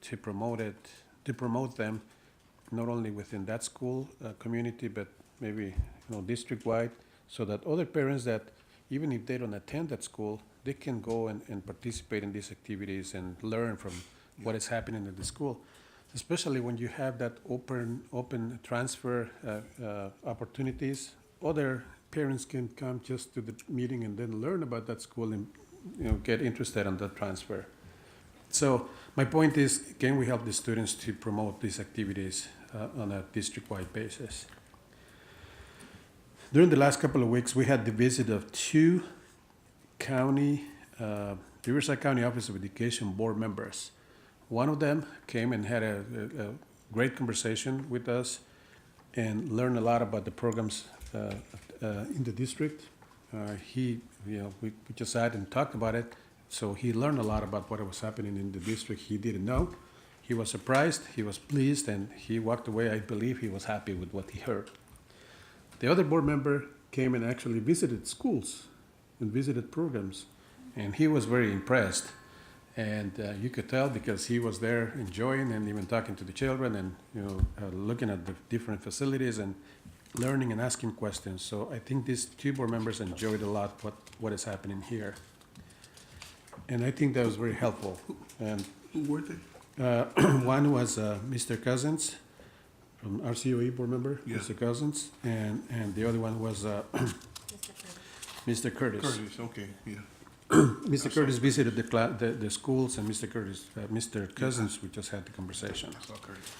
to promote them, not only within that school community, but maybe district-wide, so that other parents that, even if they don't attend that school, they can go and participate in these activities and learn from what is happening at the school. Especially when you have that open transfer opportunities, other parents can come just to the meeting and then learn about that school and get interested in that transfer. So my point is, can we help the students to promote these activities on a district-wide basis? During the last couple of weeks, we had the visit of two Riverside County Office of Education board members. One of them came and had a great conversation with us and learned a lot about the programs in the district. We just sat and talked about it, so he learned a lot about what was happening in the district he didn't know. He was surprised, he was pleased, and he walked away, I believe he was happy with what he heard. The other board member came and actually visited schools and visited programs, and he was very impressed. And you could tell because he was there enjoying and even talking to the children and looking at the different facilities and learning and asking questions. So I think these two board members enjoyed a lot what is happening here. And I think that was very helpful. And who were they? One was Mr. Cousins, from RCOE board member, Yeah. Mr. Cousins, and the other one was Mr. Curtis. Curtis, okay, yeah. Mr. Curtis visited the schools, and Mr. Cousins, we just had the conversation. I saw Curtis.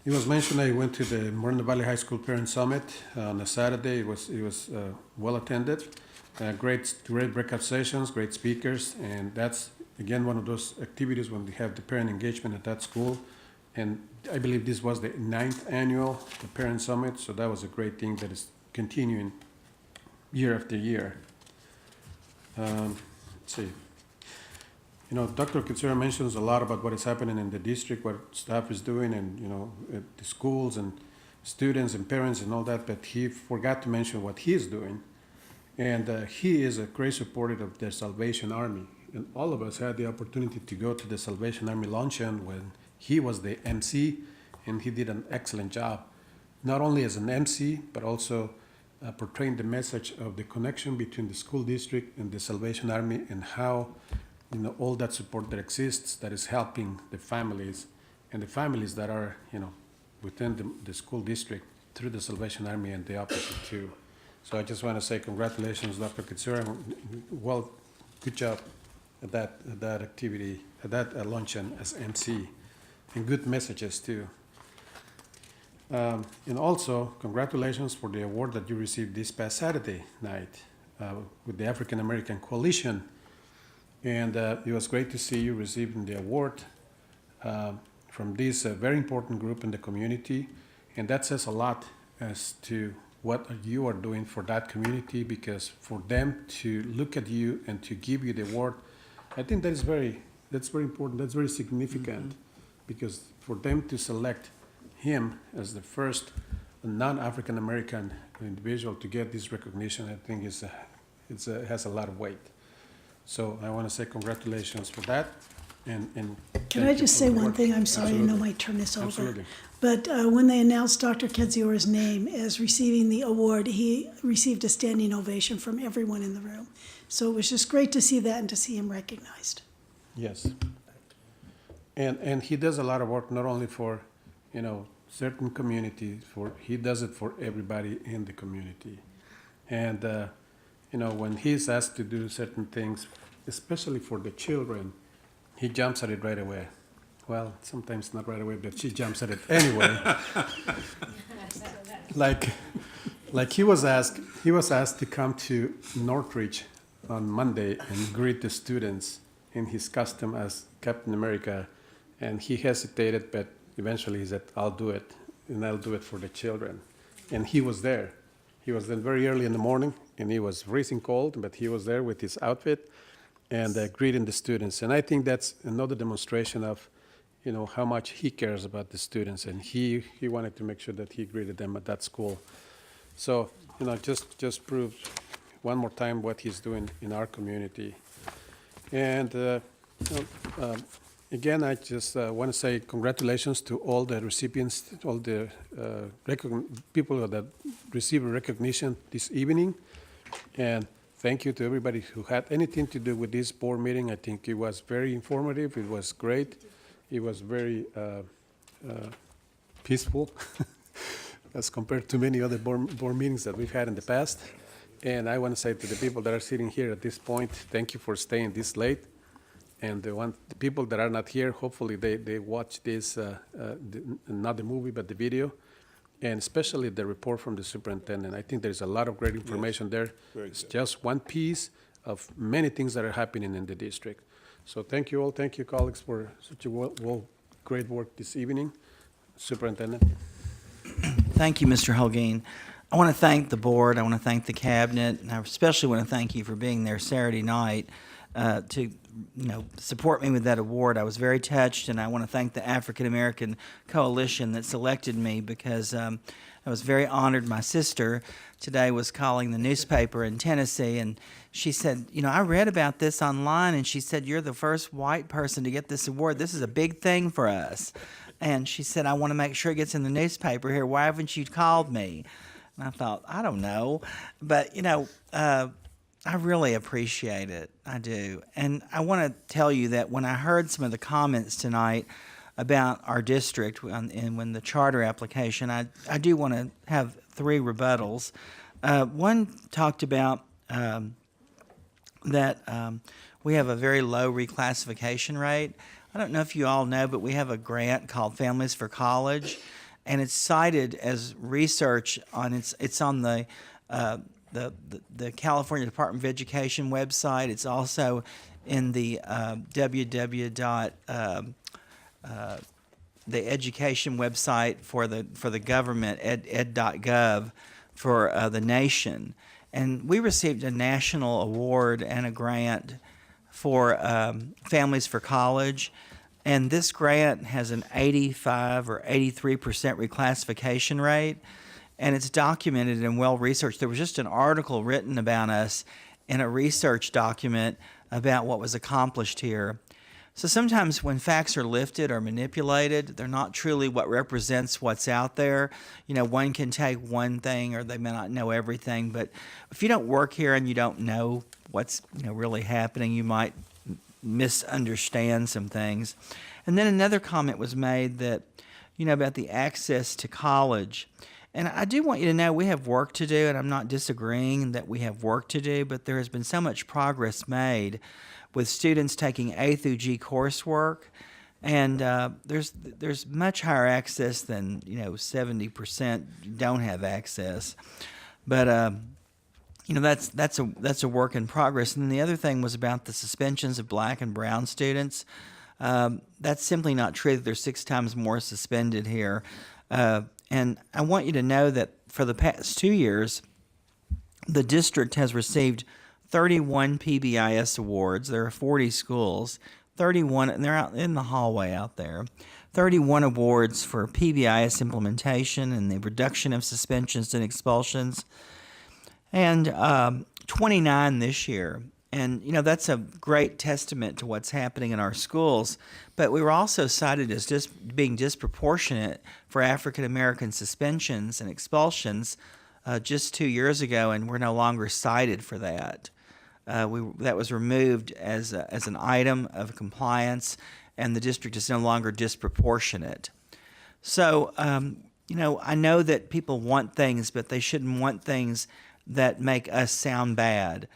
It was mentioned I went to the Moreno Valley High School Parent Summit on a Saturday. It was well attended. Great breakout sessions, great speakers, and that's again one of those activities when we have the parent engagement at that school. And I believe this was the 9th annual Parent Summit, so that was a great thing that is continuing year after year. Let's see. Dr. Kitsura mentions a lot about what is happening in the district, what staff is doing, and the schools and students and parents and all that, but he forgot to mention what he is doing. And he is a great supporter of the Salvation Army. And all of us had the opportunity to go to the Salvation Army luncheon when he was the MC, and he did an excellent job, not only as an MC, but also portraying the message of the connection between the school district and the Salvation Army, and how all that support that exists that is helping the families, and the families that are within the school district through the Salvation Army, and the opposite too. So I just want to say congratulations, Dr. Kitsura. Well, good job at that activity, at that luncheon as MC, and good messages too. And also, congratulations for the award that you received this past Saturday night with the African American Coalition. And it was great to see you receiving the award from this very important group in the community. And that says a lot as to what you are doing for that community, because for them to look at you and to give you the award, I think that is very that's very important. That's very significant because for them to select him as the first non-African American individual to get this recognition, I think has a lot of weight. So I want to say congratulations for that. And Can I just say one thing? I'm sorry, I know my turn is over. Absolutely. But when they announced Dr. Kedziora's name as receiving the award, he received a standing ovation from everyone in the room. So it was just great to see that and to see him recognized. Yes. And he does a lot of work not only for, certain communities, he does it for everybody in the community. And, when he's asked to do certain things, especially for the children, he jumps at it right away. Well, sometimes not right away, but she jumps at it anyway. like he was asked to come to Northridge on Monday and greet the students in his costume as Captain America, and he hesitated, but eventually he said, "I'll do it, and I'll do it for the children." And he was there. He was then very early in the morning, and he was freezing cold, but he was there with his outfit and greeting the students. And I think that's another demonstration of, how much he cares about the students, and he wanted to make sure that he greeted them at that school. So, just proved one more time what he's doing in our community. And again, I just want to say congratulations to all the recipients, all the people that received recognition this evening. And thank you to everybody who had anything to do with this board meeting. I think it was very informative. It was great. It was very peaceful as compared to many other board meetings that we've had in the past. And I want to say to the people that are sitting here at this point, thank you for staying this late. And the people that are not here, hopefully they watch this, not the movie, but the video, and especially the report from the superintendent. I think there's a lot of great information there. It's just one piece of many things that are happening in the district. So thank you all. Thank you, colleagues, for such a great work this evening. Superintendent. Thank you, Mr. Holguin. I want to thank the board. I want to thank the cabinet, and I especially want to thank you for being there Saturday night to support me with that award. I was very touched, and I want to thank the African American Coalition that selected me because I was very honored. My sister today was calling the newspaper in Tennessee, and she said, I read about this online, and she said, you're the first white person to get this award. This is a big thing for us. And she said, I want to make sure it gets in the newspaper here. Why haven't you called me? And I thought, I don't know. But, I really appreciate it. I do. And I want to tell you that when I heard some of the comments tonight about our district and when the charter application, I do want to have 3 rebuttals. One talked about that we have a very low reclassification rate. I don't know if you all know, but we have a grant called Families for College, and it's cited as research on it's on the California Department of Education website. It's also in the the education website for the government, ed.gov, for the nation. And we received a national award and a grant for Families for College. And this grant has an 85 or 83% reclassification rate, and it's documented and well researched. There was just an article written about us in a research document about what was accomplished here. So sometimes when facts are lifted or manipulated, they're not truly what represents what's out there. One can take one thing, or they may not know everything, but if you don't work here and you don't know what's really happening, you might misunderstand some things. And then another comment was made that, about the access to college. And I do want you to know we have work to do, and I'm not disagreeing that we have work to do, but there has been so much progress made with students taking A through G coursework, and there's much higher access than 70% don't have access. But that's a work in progress. And then the other thing was about the suspensions of black and brown students. That's simply not true. There's 6 times more suspended here. And I want you to know that for the past 2 years, the district has received 31 PBIS awards. There are 40 schools, 31, and they're out in the hallway out there. 31 awards for PBIS implementation and the reduction of suspensions and expulsions, and 29 this year. And, that's a great testament to what's happening in our schools. But we were also cited as just being disproportionate for African American suspensions and expulsions just 2 years ago, and we're no longer cited for that. That was removed as an item of compliance, and the district is no longer disproportionate. So, I know that people want things, but they shouldn't want things that make us sound bad.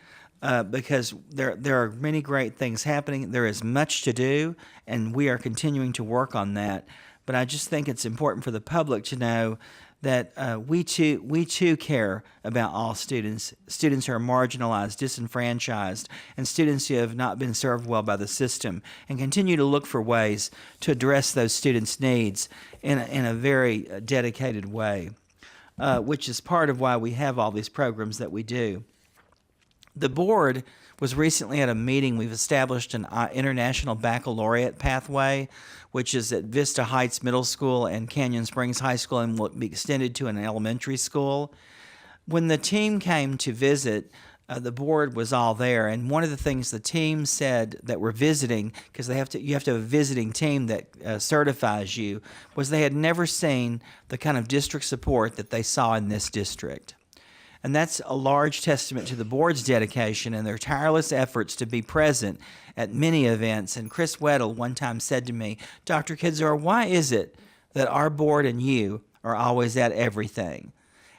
Because there are many great things happening. There is much to do, and we are continuing to work on that. But I just think it's important for the public to know that we too care about all students who are marginalized, disenfranchised, and students who have not been served well by the system, and continue to look for ways to address those students' needs in a very dedicated way, which is part of why we have all these programs that we do. The board was recently at a meeting. We've established an international baccalaureate pathway, which is at Vista Heights Middle School and Canyon Springs High School, and will be extended to an elementary school. When the team came to visit, the board was all there, and one of the things the team said that we're visiting, because you have to have a visiting team that certifies you, was they had never seen the kind of district support that they saw in this district. And that's a large testament to the board's dedication and their tireless efforts to be present at many events. And Chris Weddle one time said to me, "Dr. Kidzor, why is it that our board and you are always at everything?"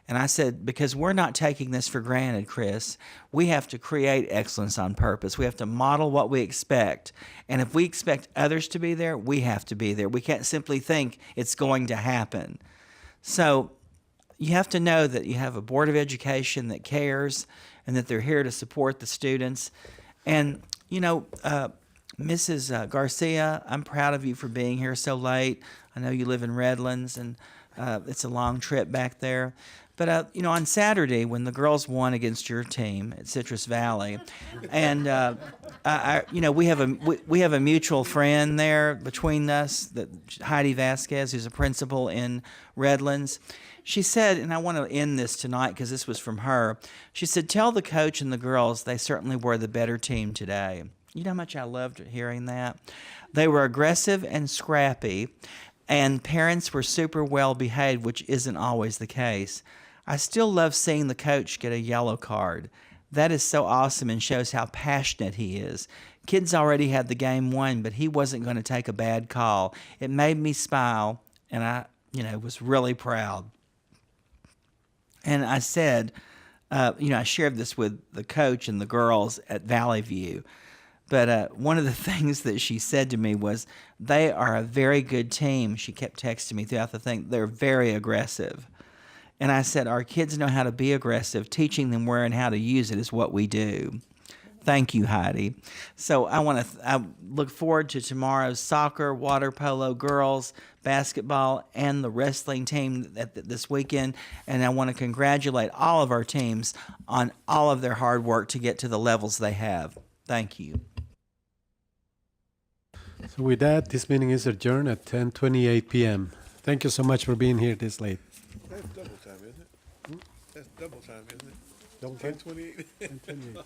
And I said, because we're not taking this for granted, Chris. We have to create excellence on purpose. We have to model what we expect. And if we expect others to be there, we have to be there. We can't simply think it's going to happen. So you have to know that you have a Board of Education that cares and that they're here to support the students. And, Mrs. Garcia, I'm proud of you for being here so late. I know you live in Redlands, and it's a long trip back there. But, on Saturday, when the girls won against your team at Citrus Valley, and, we have a mutual friend there between us, Heidi Vasquez, who's a principal in Redlands. She said, and I want to end this tonight because this was from her. She said, "Tell the coach and the girls they certainly were the better team today." You know how much I loved hearing that? They were aggressive and scrappy, and parents were super well behaved, which isn't always the case. I still love seeing the coach get a yellow card. That is so awesome and shows how passionate he is. Kids already had the game won, but he wasn't going to take a bad call. It made me smile, and I was really proud. And I said, I shared this with the coach and the girls at Valley View. But one of the things that she said to me was, they are a very good team. She kept texting me throughout the thing. They're very aggressive. And I said, our kids know how to be aggressive. Teaching them where and how to use it is what we do. Thank you, Heidi. So I look forward to tomorrow's soccer, water polo, girls, basketball, and the wrestling team this weekend. And I want to congratulate all of our teams on all of their hard work to get to the levels they have. Thank you. So with that, this meeting is adjourned at 10:28 p.m. Thank you so much for being here this late. That's double time, isn't it? That's double time, isn't it? Double time? 10:28. 10:28.